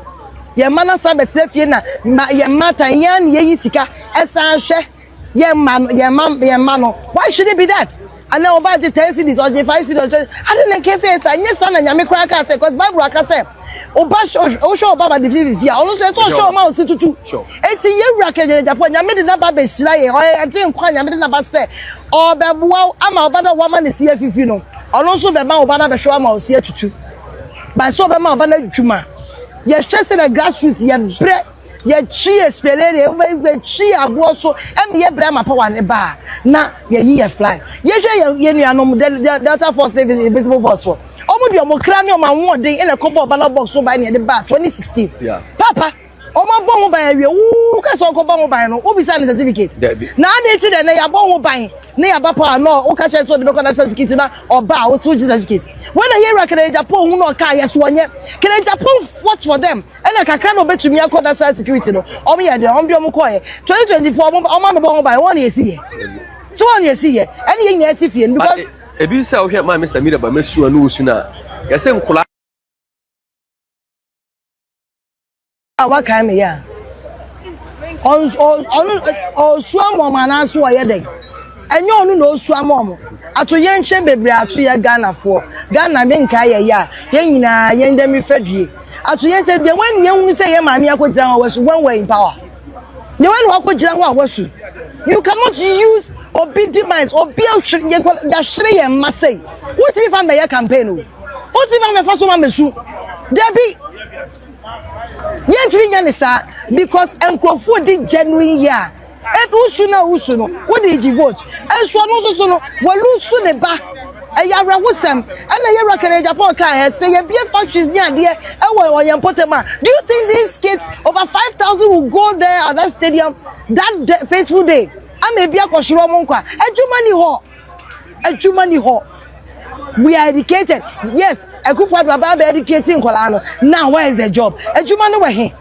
your man sabet sefie na your matter yan ye sika esan hwe your man why should it be that and now about the 10 cities or the 5 cities I don't care say esan yes na nyame kra ka say because Bible aka say oba show baba the here also so show ma ositutu eti ye wura Agyapong nyame de na ba be hira ye o ati nkwa nyame de na ba say obeboa ama oba da wama ne sie fifi no ono so be ma oba na be hwe ama o sie tutu ba so be ma oba na dwuma Ye stress the grassroots ye bre ye chi espelere we chi abo so em ye bre ma power ne ba na ye fly. Ye hwe ye nuanom Delta Force Invisible Force for. Omo de omo kra ne omo anwodin in a couple of ballot box so by ne de ba 2016. Yeah. Papa Oma bon by we who ka so ko bon by no obi sign certificate na dey ti dey na ya bon by na ya papa no o ka so de be connection certificate na oba o so certificate when I hear can Japan who no ka yes wonye can Japan fought for them and kakra no betumi akọ national security no omo ya de omo ko 2024 omo me bon by one year see so one year see and ye native because e bi say o hwe ma Mr. Mira ba mesu anu usu na ya say nkola what kind ya on suamo manaso oye den enye onu na osuamo ato ye nche bebre ato ye Ghana for Ghana me nka ya nyina ye ndemi fadue ato ye nche de when ye hu say ye maami akogira ho wasu when we in power the when akogira ho wasu you cannot use obi demise obi ya hire ye masai what if fan be campaign what if fan me faso ma mesu debi because enkrofo di genuine ya usu no what did you vote enso no so no walusu ne ba eyara wosam ana yera kan Agyapong ka say ye be factories ni ade e wo yempotema. Do you think these kids over 5,000 will go there at that stadium that faithful day amebi akoshiro mo nkwa ejuma ni ho we are educated. Yes, I could find about educating Kolano. Now, where is the job? A Jumano were here.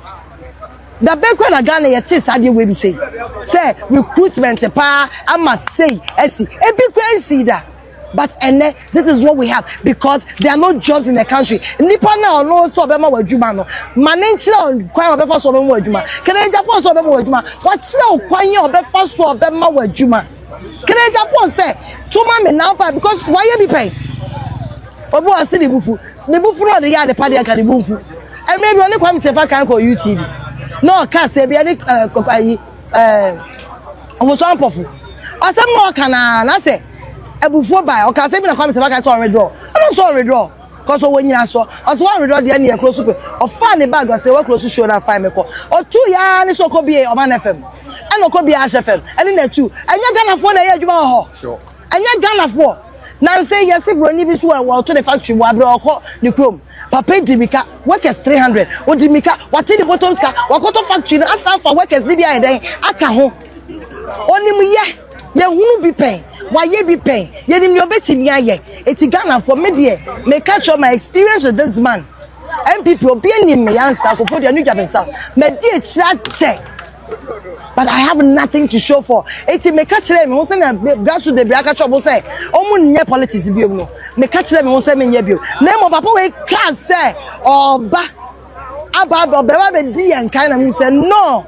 The background Ghana, yet is how you will say. Say, recruitment, I must say, Essie, a big crazy that. But and this is what we have because there are no jobs in the country. Nippon now no so bema wa Jumano. Manenchila kwan obefa so bema wa Juma. Can Agyapong so bema wa Juma? What chila kwan obefa so bema wa Juma? Can Agyapong say, Tuma me now because why you be paying? Obo asi the bufu no dey ya the party aka the bufu e maybe only kwam sefa kan ko YouTube no ka se bia ni kokayi obo so ampofu asem no kana na se ebufu bai o ka se bi na kwam sefa kan so withdraw no so withdraw cause o wonyina so o so withdraw dey na e close pe o fa ne bag o se we close show na fine me ko o tu ya ni so ko bi e o man FM e no ko bi a FM e na tu anya Ghana fo na ye adwuma ho sure anya Ghana fo now say yes, broni bisu wa to the factory wa bre okọ the chrome papa dimika workers 300 o dimika what the bottom ska wakoto factory na asan for workers ni bia den aka ho onim ye hunu bi pen wa ye bi pen ye nim yo betimi aye eti Ghana for me there me catch up my experience with this man MPP obi anim me answer ko for the new job himself me dey check but I have nothing to show for. Eti me catch them, who say na grassroots de braka trouble say. Omo nye politics bi no. Me catch them, who say me nye bi. Na mo papa we can say oba aba be di en kind of say no.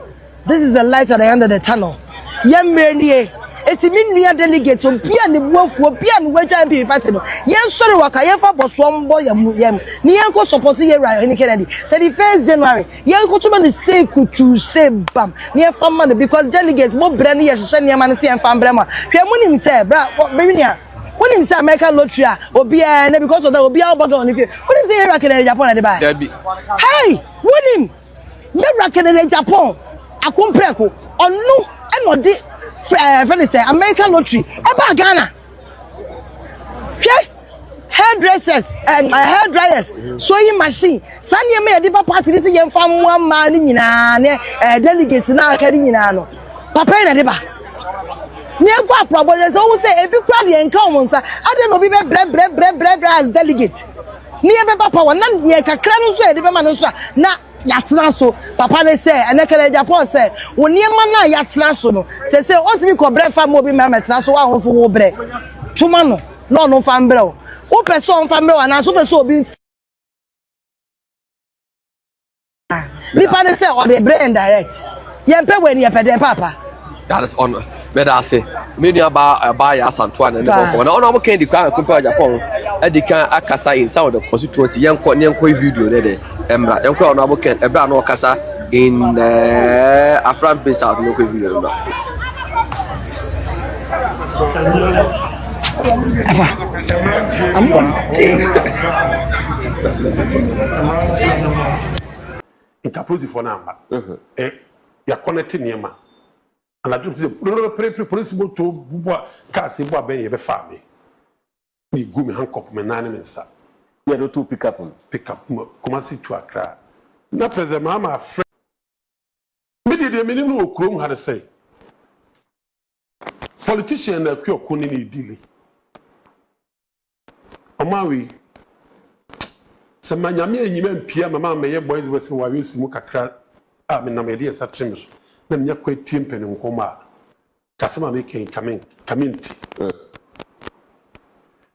This is a light at the end of the tunnel. Yem me eti mi nua delegates obia ne buafu obia ne wadwa MPP party no. Yen sori waka yen fa bosombo yem. Ni yen ko support ye Ryan Kennedy. 31st January. Yen ko to man say kutu say bam. Ni yen fa man because delegates mo brand ye hye ne man say en fa brema. Hwe munim say bra baby nia. When say American lottery obia na because of that obia obaga on if. When say Ryan Kennedy Japan na dey buy. Hey, wonim. Ye Ryan Kennedy Japan akompreko onu enode American lottery about Ghana. Okay? Hairdressers and hairdryers, sewing machine. Sanya me a party this young farm 1 man in delegates now carrying no. Papa in a deba. Near what problem is always say a big crowd and common, sir. I don't know, be bread as delegate. Near Papa, one near Cacrano said, the man na yatsna so papa ne say ene kere Agyapong say woni ma na yatsna so no say ontimi ko bre fa mo bi ma metna so wa ho so wo bre tuma no no fa mbre wo pese on fa mbre na so pese obi ni pa ne say o de bre indirect yempe we ni yepede papa that is honor better I say me nua ba ya santoa na ne boko na ono mo kan di kwa ko Agyapong e kan akasa in some of the constituency yenko video ne de emra yenko ono abo kan ebra no kasa in Afran base out no video no interpose for number ya connect niema and I don't say police moto bua car se bua ben ye be fa me ni go me handcuff me nane me nsa ya do to pick up commence to Accra na present mama friend me de me no okrom had say politician na kwi okoni ni dile omawi se manyame enyima mpia mama meye boys wesi wa wesi mu kakra a me na me de esa tremes na nya kwa tiempe ne nkoma kasema me ken community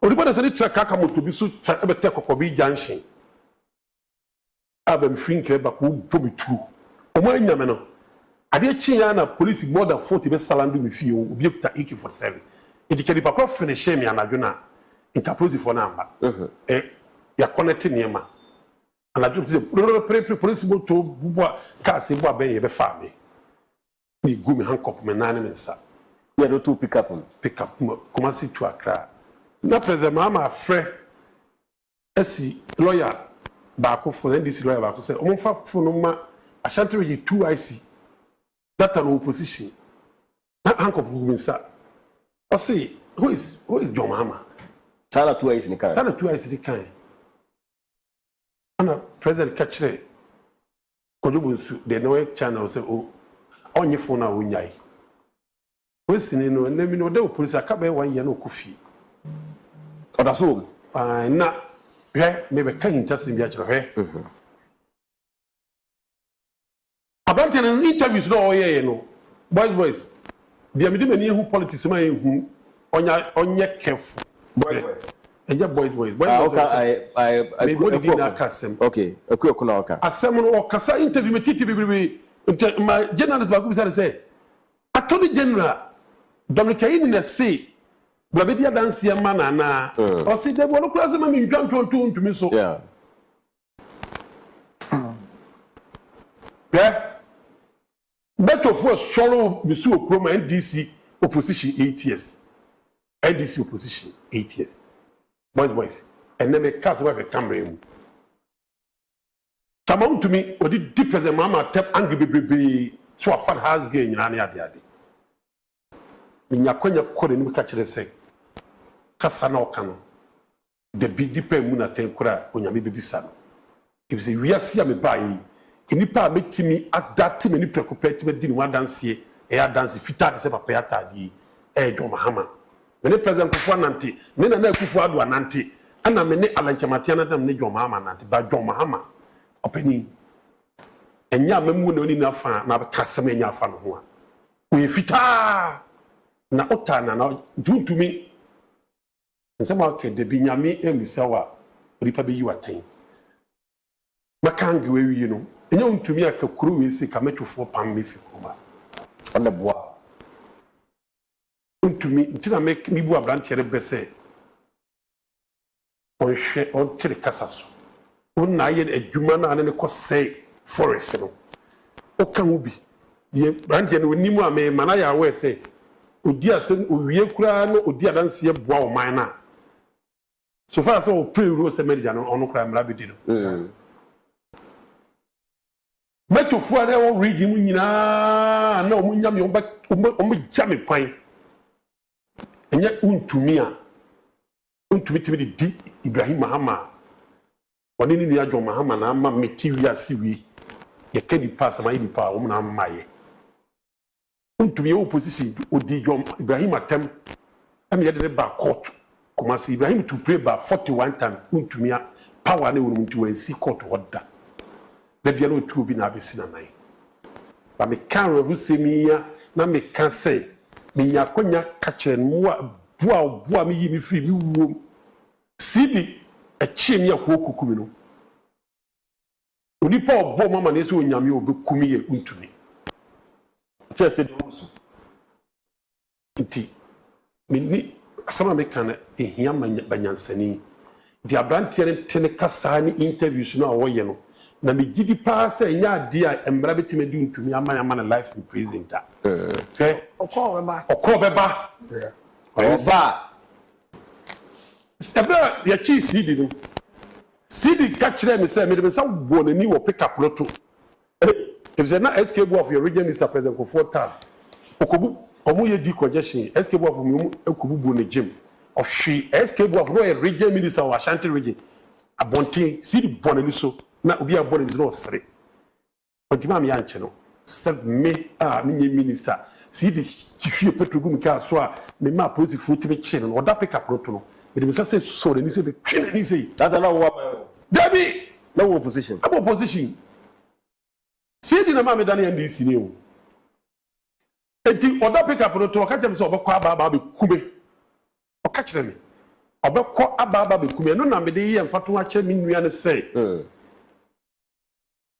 odibo da se track aka moto bi so ebete kokobi junction abem frinke ba ko bomitu omo anyame no ade chiya na police more than 40 be salandu me fie obi ekuta AK47 edikedi pakro finish me anadwona interpose for number ya connect niema and I don't say police moto bua car se bua ben ye be fa me ni go me handcuff me nane me nsa ya do to pick up commence to Accra na present mama frère esi lawyer ba ko for NDC lawyer ba ko say o fa fo no ma Ashanti Region 2 IC that an opposition na handcuff me nsa I say who is John Mahama Sala 2 IC ni kan Sala 2 IC ni kan ana president kachire kodubunsu de no channel say o onye phone na onyai wesini no na mi no de police akabe 1 year na okufi oda so na hwe me be kan interest bi akire hwe about an interviews no oye no boys dia me de mani hu politics ma hu onye careful boys eja boys okay I okay ekuna oka asem no okasa interview metiti bibibi my journalist ba ku say attorney general Dominicaine na say blabedi dance ya mana na o si de bo no kura se ma mi ntwantonto ntumi so yeah better for solo misu okroma NDC opposition 8 years NDC opposition 8 years boys and then the cast where camera tamam to me odi deep present mama tap angry baby so afan has gain nyina na ade minyakonya kore ni ka kire say kasa na okano de bi deep mu na tenkura onyame bebisa no if we asia me bai inipa metimi adati me ni preoccupate me di ni wadanse e dance fita de se papa atade John Mahama me president kufu anante me na kufu adu anante ana me ne alanchamatia na dam ne John Mahama anante ba John Mahama openi enya memu na oni na fa na ka sem enya fa no ho a we fita na otana na duntumi nsema ke de binyame emisawa ripa be yi watan makangi we wi no enya untumi aka kuru we se kametufo pam me fi kuma on the bois untumi ntina make mi bu abrantiere bese on hwe on tire kasaso on na ye adwuma na ne ko sei forest no o kan ubi ye brantie no nimu ame mana ya we sei odi asem owie kura no odi adanse ye boa o man na so far so o pray ro se media no ono kura mra bedi no metofo are o region mu nyina na o mu nyame o mu jame kwan enye untumi timi di Ibrahim Mahama oni ni ya John Mahama na ama material siwi ye kedi pass ma yi pa o na amaye untumi opposition odi John Ibrahim atem am ye de ba court kuma si Ibrahim to pray ba 41 times untumi power na wonu nti wan si court order da bia no tu obi na abesi na nai ba me kan ro semia na me kan say me nyakonya ka kire no bua me yi mi fi mi wuom sidi achiem ya ko kokumi no onipa obo mama na so onyame obekumi ye untumi just the rules nti minni asama me kan ehia banyansani di abrantiere tene kasa ni interviews no awoye no na me gidi pa sa nya ade a emra betime di untumi amanya na life in prison da okobeba oba sebe ya chief CD no CD ka kire me say me de sa wo nani wo pick up loto If they not escape of your region is a president for time. Okubu, Omuye di congestion, escape of Okubu Bune Jim. Of she escape of no region minister or Ashanti region. A bonte, see the boneniso, not be a bonnet is no straight. But Timam Yancheno, sent me a mini minister. See the chief Petrogumika, so the map was the foot chain or that pick up rotono. It was a so then you say the train easy. That's another Debbie, no opposition. I'm opposition. See the Mamma Danny and this new. Or that pick up rotono, catch them so about Baby Kube. Or catch them. About Ababa Kume, no number the year and Fatuma Chemin, and say.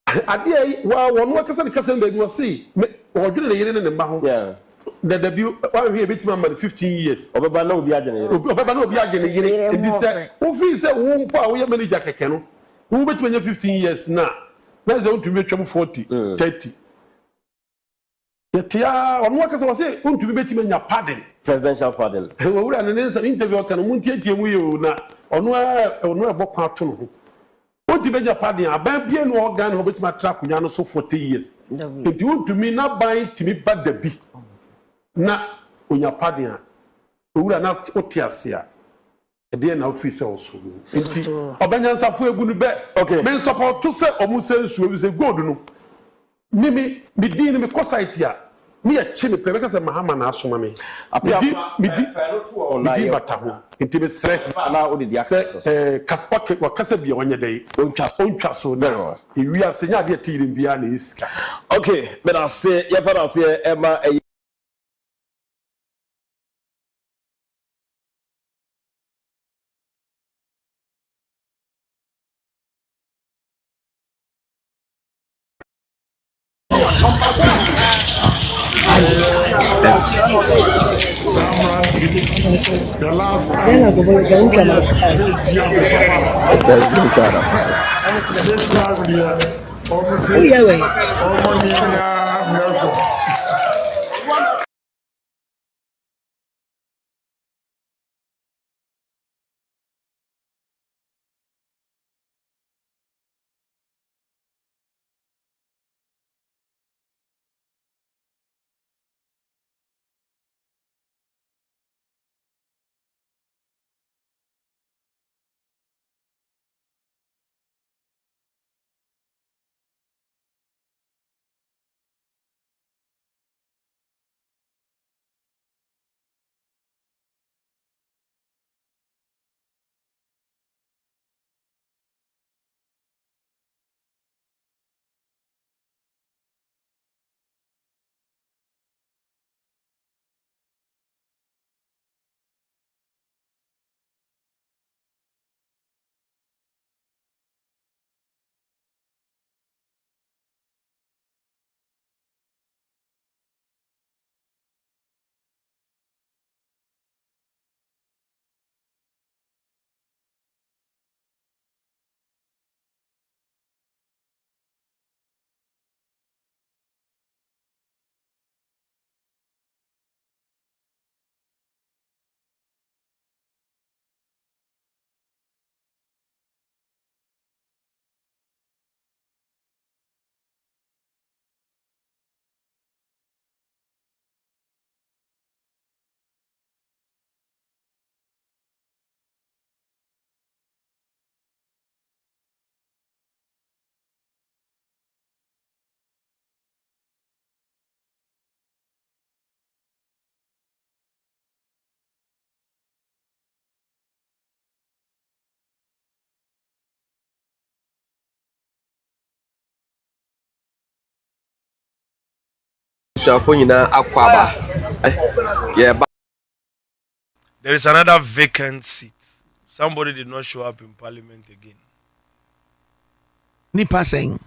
A day, well, one workers and cousin they will see. Or do the year in the Mahon. Yeah. The debut, why we have been 15 years. Obaba no Biagan. Obaba no Biagan. And this said, who feels a womb power, we have many jacket canoe. Who bet when you're 15 years now? Let's go to make 40, 30. Yet, on workers was say, want to be betting in your pardon. Presidential pardon. We will an interview can Munti we now on where about cartoon. What to beg your pardon? A baby no organ who bet my track when so 40 years. If you want to me not buy to me but the bee. Na on your pardon. We would not otiasia. A dear now officer also. Obanyans are for a good bet. Okay. Men support to say almost says we say good no. Mimi, me dean me cosaitia. Me a chimney because a Mahama Nasuma me. Me di batahu. Intimate say, Caspake or Casabi on your day. Don't trust so narrow. If we are saying, I get in Bianis. Okay, but I say, Yafara say, Emma. The last time this time here, There is another vacant seat. Somebody did not show up in parliament again. Nipa saying.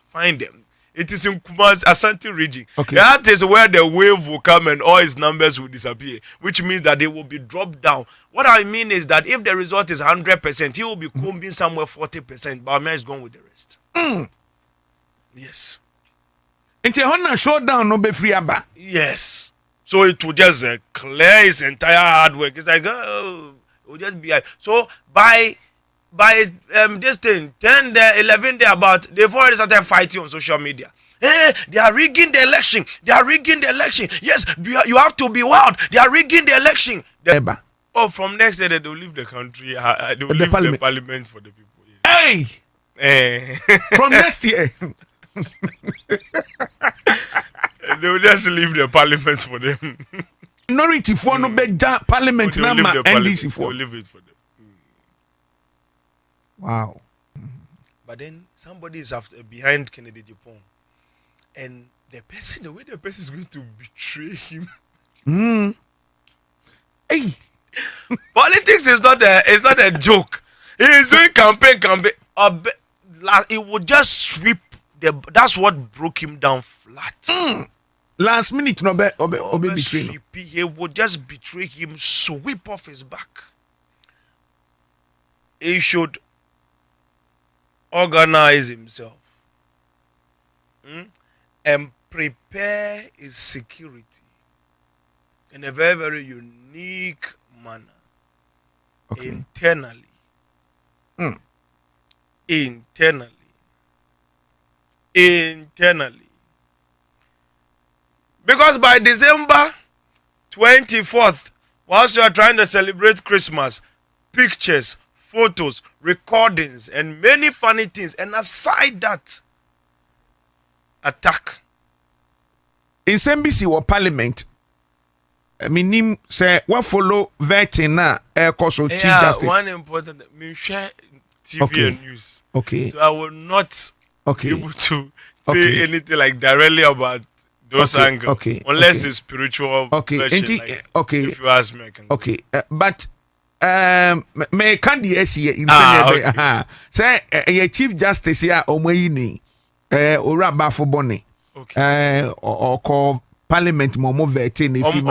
Find them. It is in Kuma's Asante region. Okay. That is where the wave will come and all his numbers will disappear, which means that they will be dropped down. What I mean is that if the result is 100%, he will be combing somewhere 40%. But Bawumia is going with the rest. Yes. It's a Honda showdown, no be free aba. Yes. So it will just clear his entire hard work. It's like, it will just be. So by by this thing 10 day 11 day about, they've already started fighting on social media. They are rigging the election. They are rigging the election. Yes, you have to be wild. They are rigging the election. Oh, from next day they will leave the country. They will leave the parliament for the people. Yeah. Hey! From next year. They will just leave the parliament for them. Minority for no better parliament number NDC for. They will leave it for them. Wow. But then somebody is behind Kennedy Agyapong, and the way the person is going to betray him. Hey. Politics is not a joke. He is doing campaign. It would just sweep that's what broke him down flat. Last minute, he would just betray him, sweep off his back. He should organize himself and prepare his security in a very, very unique manner. Internally. Because by December 24th, whilst you are trying to celebrate Christmas, pictures, photos, recordings, and many funny things, and aside that, attack. In SMBC or Parliament, I mean, say what follow vetting na air course Chief Justice. One important, me share TV and news. Okay. So I will not be able to say anything like directly about those angles. Unless it's spiritual version. If you ask me, I can. But me can't see say a Chief Justice here Omoyini Ora Bafo Boni. Or call Parliament Momo Vertin if you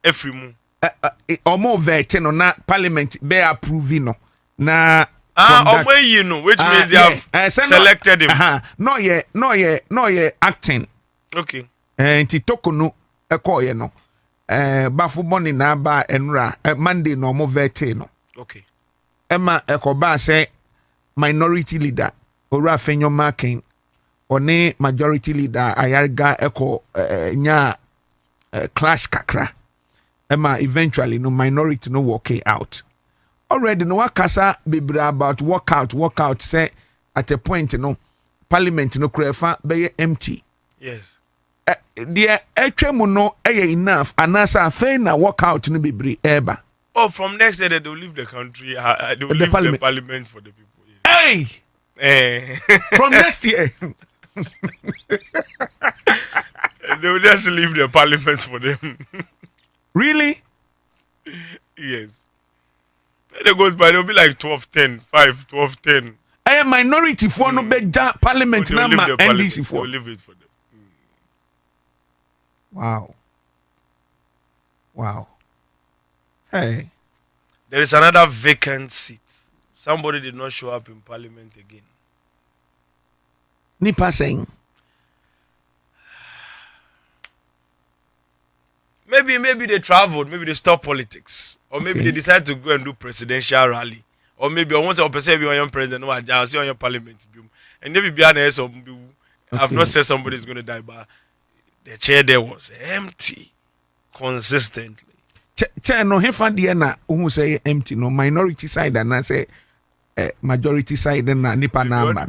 Efrimu. Omo Vertin or not Parliament be approving na which means they have selected him. Not yet acting. Okay. And Titokunu Ekoye no. Bafu Boni na ba enra Monday no mo Vertin. Okay. Emma Ekoba say minority leader Ora Fenyo Marking. One majority leader Ayarga Eko nya clash kakra. Emma eventually no minority no walk out. Already no wakasa bibra about walkout say at a point no parliament no krefa be empty. Yes. The etwemu no enough anasa fe na walkout no bibri eba. Oh, from next day they will leave the country. They will leave the parliament for the people. Yes. Hey. From next year. They will just leave the parliament for them. Really? Yes. Then it goes by, they'll be like 12-10, 5-12-10. A minority for no better parliament number NDC for. They'll leave it for them. Wow. Hey. There is another vacant seat. Somebody did not show up in parliament again. Nipa saying maybe they traveled, maybe they stopped politics, or maybe they decided to go and do presidential rally, or maybe once I perceive you on your president, no, I'll see on your parliament, and maybe behind I've not said somebody is going to die, but the chair there was empty consistently. Chair no hefa dia na who say empty no minority side and I say majority side na nipa number.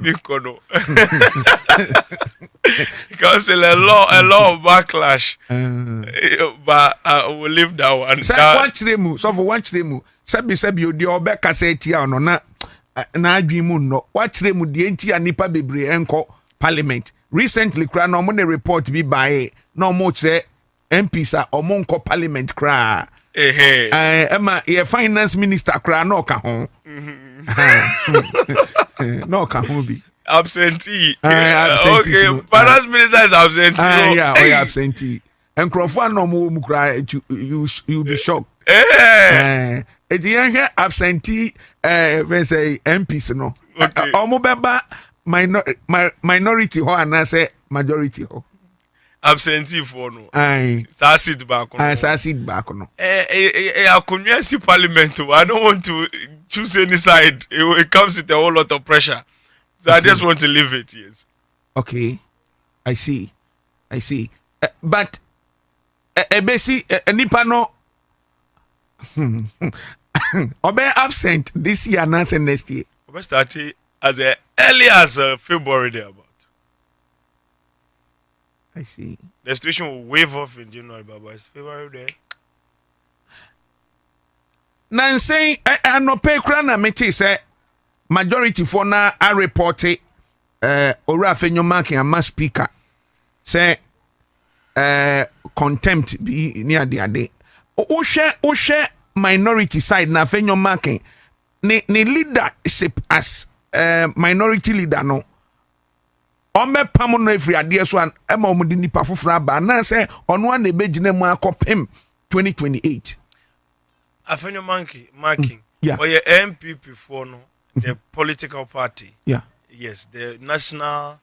Because a lot of backlash. But I will leave that one. Watch them. Sabi odi obeka say tia no na adwimu no. Watch them the enti nipa bebre enko parliament. Recently kra no mo report bi by no mo say MPs are omo nko parliament kra. Emma your finance minister kra no ka ho. No ka ho bi. Absentee. Absentee. Okay, finance minister is absentee. Absentee. And Crawford no more you'll be shocked. Absentee say MPs no. Omo beba minority ho and I say majority ho. Absentee for no. Sa sit back no. Sa sit back no. I couldn't see parliament. I don't want to choose any side, it comes with a whole lot of pressure. So I just want to leave it. Yes. Okay, I see. But basi nipa no obe absent this year and next year. We start as early as February there about. I see. The situation will wave off in January, but it's February there. Nancy, I no pay krana meti say majority for na a report ora afenyo marking a mass speaker say contempt be near the ade. O share minority side na afenyo marking ne leadership as minority leader no. Ome pam no every ade so an ema omudi nipa foforo ba na say ono an ebegina mu akopem 2028. Afenyo marking. Yeah. Or your MPP for no the political party. Yeah. Yes, the national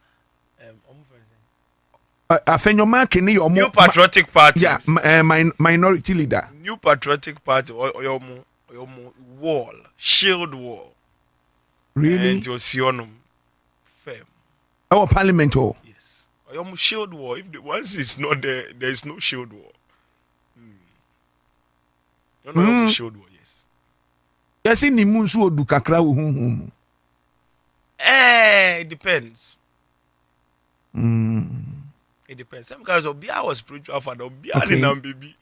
Afenyo marking New Patriotic Party. Yeah, minority leader. New Patriotic Party or your wall, shield wall. Really? And your sionum firm. Our parliament hall. Yes. Or your shield wall. If once it's not there, there is no shield wall. No shield wall, yes. Yes, in the moon so do kakra hu. It depends. It depends. Some guys will be our spiritual father, be our baby.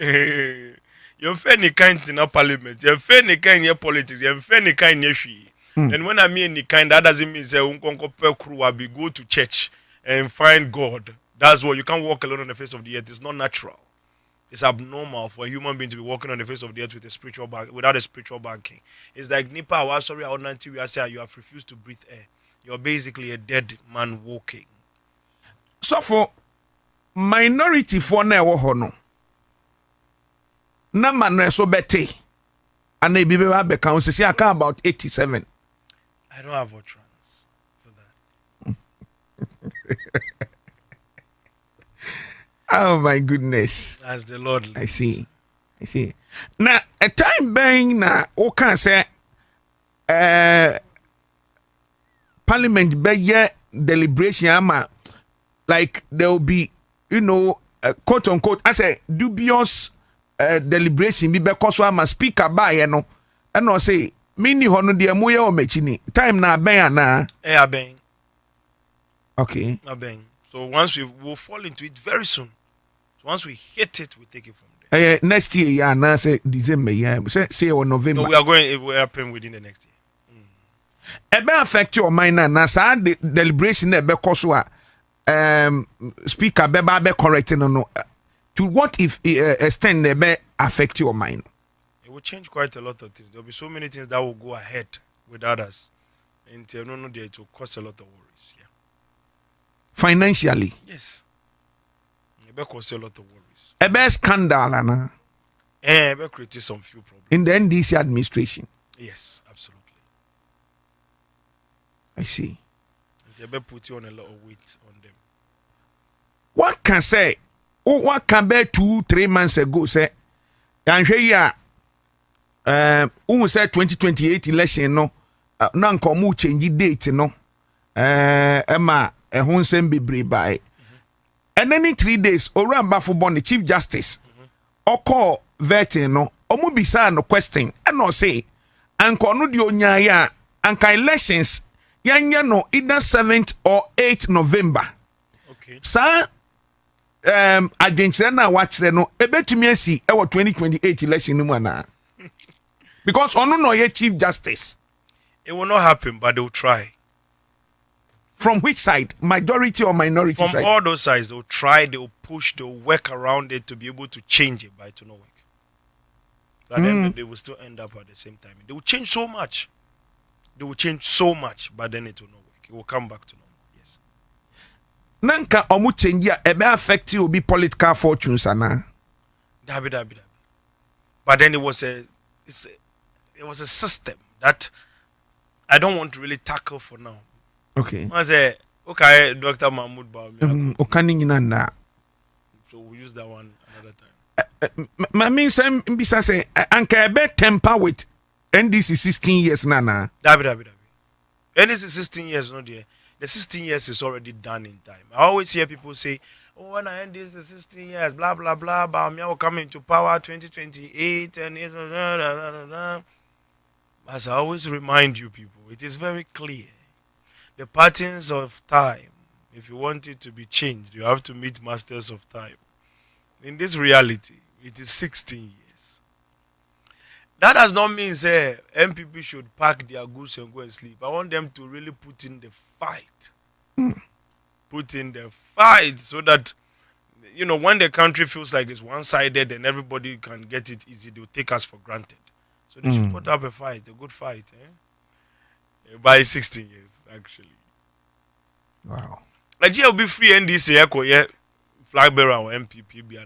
You're fairly kind in our parliament, you're fairly kind in your politics, you're fairly kind in your she. And when I mean any kind, that doesn't mean say we go to church and find God. That's what you can't walk alone on the face of the earth. It's not natural. It's abnormal for a human being to be walking on the face of the earth with a spiritual without a spiritual backing. It's like Nipa, we are saying you have refused to breathe air. You're basically a dead man walking. So for minority for na ewo ho no. Na man no so bete. And they be be count say about 87. I don't have utterance for that. Oh my goodness. As the Lord lives. I see. Now a time being na o can say parliament be deliberation ama like there will be quote unquote I say dubious deliberation be because ama speaker by no and no say mini hono de moye o machini time na ben na ben. Okay. Ben. So once we will fall into it very soon. So once we hit it, we take it from there. Next year, yeah, now say December, yeah, say or November. No, it will happen within the next year. It may affect your mind now. So the deliberation there because speaker be correcting no. To what if extend there be affect your mind? It will change quite a lot of things. There will be so many things that will go ahead with others, and it will cause a lot of worries. Yeah. Financially. Yes. It will cause a lot of worries. A best scandal, Anna. It will create some few problems. In the NDC administration. Yes, absolutely. I see. It will put you on a lot of weight on them. What can say? What can be 2-3 months ago say? And here, who said 2028 election no? Nan komu change date no? Emma. Ehun be brave by. And then in 3 days, Oran Bafubon, the Chief Justice, or call vetting no, Omu bisa no question, and no say, and Konudio Nyaya, and elections, Yanya no either 7th or 8th November. Okay. Sir, Argentina watch the no, a bet to me see our 2028 election no one. Because Onu no ye Chief Justice. It will not happen, but they'll try. From which side? Majority or minority From side? From all those sides. They'll try, they'll push, they'll work around it to be able to change it, but it will not work. So then they will still end up at the same time. They will change so much. They will change so much, but then it will not work. It will come back to normal. Yes. Nanka omu change ya ebe affect you be political fortunes ana. Dabi. But then it was a system that I don't want to really tackle for now. Okay. I say, okay, Dr. Mahmoud Baumi. Okaninginanda. So we'll use that one another time. My mean some bisa say anka ebe temper with NDC 16 years nana. Dabi. NDC 16 years no dear. The 16 years is already done in time. I always hear people say, oh, when I end this 16 years, blah blah blah, Bawumia will come into power 2028 and as I always remind you people, it is very clear. The patterns of time, if you want it to be changed, you have to meet masters of time. In this reality, it is 16 years. That does not mean say MPP should pack their goods and go and sleep. I want them to really put in the fight. Put in the fight so that, you know, when the country feels like it's one-sided and everybody can get it easy, they'll take us for granted. So they should put up a fight, a good fight. By 16 years, actually. Wow. Nigeria will be free NDC echo, yeah, flag bearer or MPP, maybe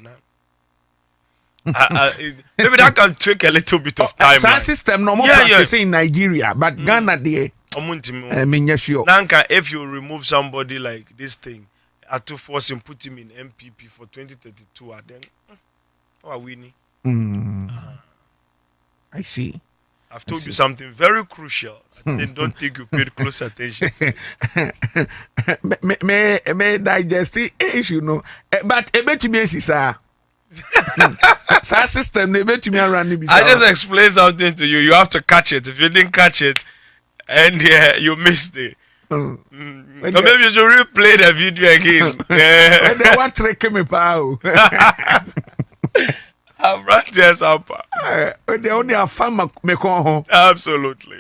that can take a little bit of time. That system no more practice in Nigeria, but Ghana there. Nanka, if you remove somebody like this thing, had to force him put him in MPP for 2032, then how are we? I see. I've told you something very crucial. Then don't think you paid close attention. may digest the issue, no. But a bit to me, sir. System, I just explained something to you. You have to catch it. If you didn't catch it, and you missed it. So maybe you should replay the video again. They want to trick me, pal. I'm right there, Sampa. They only have fun. Absolutely.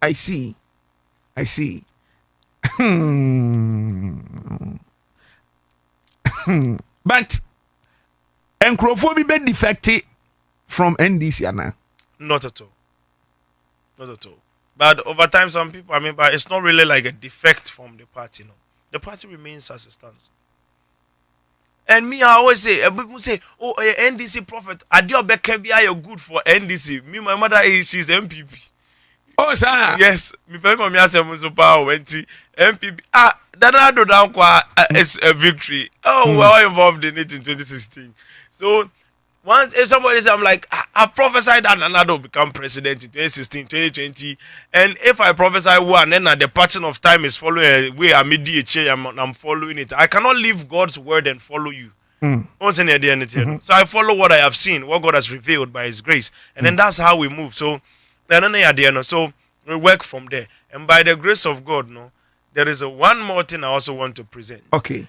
I see. But Encrophobia be defected from NDC, Anna? Not at all. But over time, some people, but it's not really like a defect from the party, no. The party remains as it stands. And me, I always say, people say, oh, NDC prophet, Adio Bekebia, you're good for NDC. Me, my mother, she's MPP. Oh, sir. Yes. Me, my power went to MPP. That is a victory. Oh, we were involved in it in 2016. So, once if somebody says, I'm like, I prophesied that Nana will become president in 2016, 2020, and if I prophesy one, then the pattern of time is following where I'm following it. I cannot leave God's word and follow you. So I follow what I have seen, what God has revealed by His grace, and then that's how we move. So, so we work from there, and by the grace of God, no, there is one more thing I also want to present. Okay.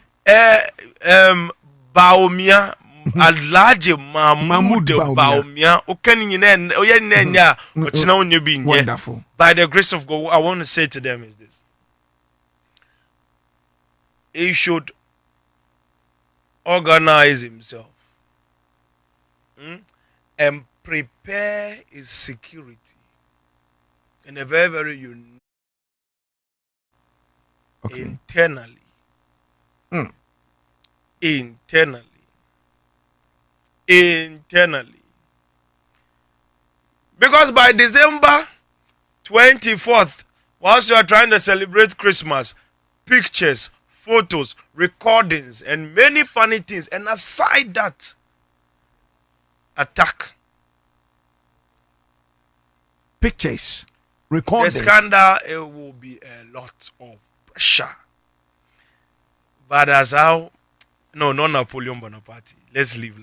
Bawumia. Alaje Mahmoud Bawumia wonderful. By the grace of God, what I want to say to them is this: he should organize himself and prepare his security in a very, very unique internally. Because by December 24th, whilst you are trying to celebrate Christmas, pictures, photos, recordings, and many funny things, and aside that, attack. Pictures, recordings. The scandal, it will be a lot of pressure. But as how, no, not Napoleon Bonaparte. Let's leave.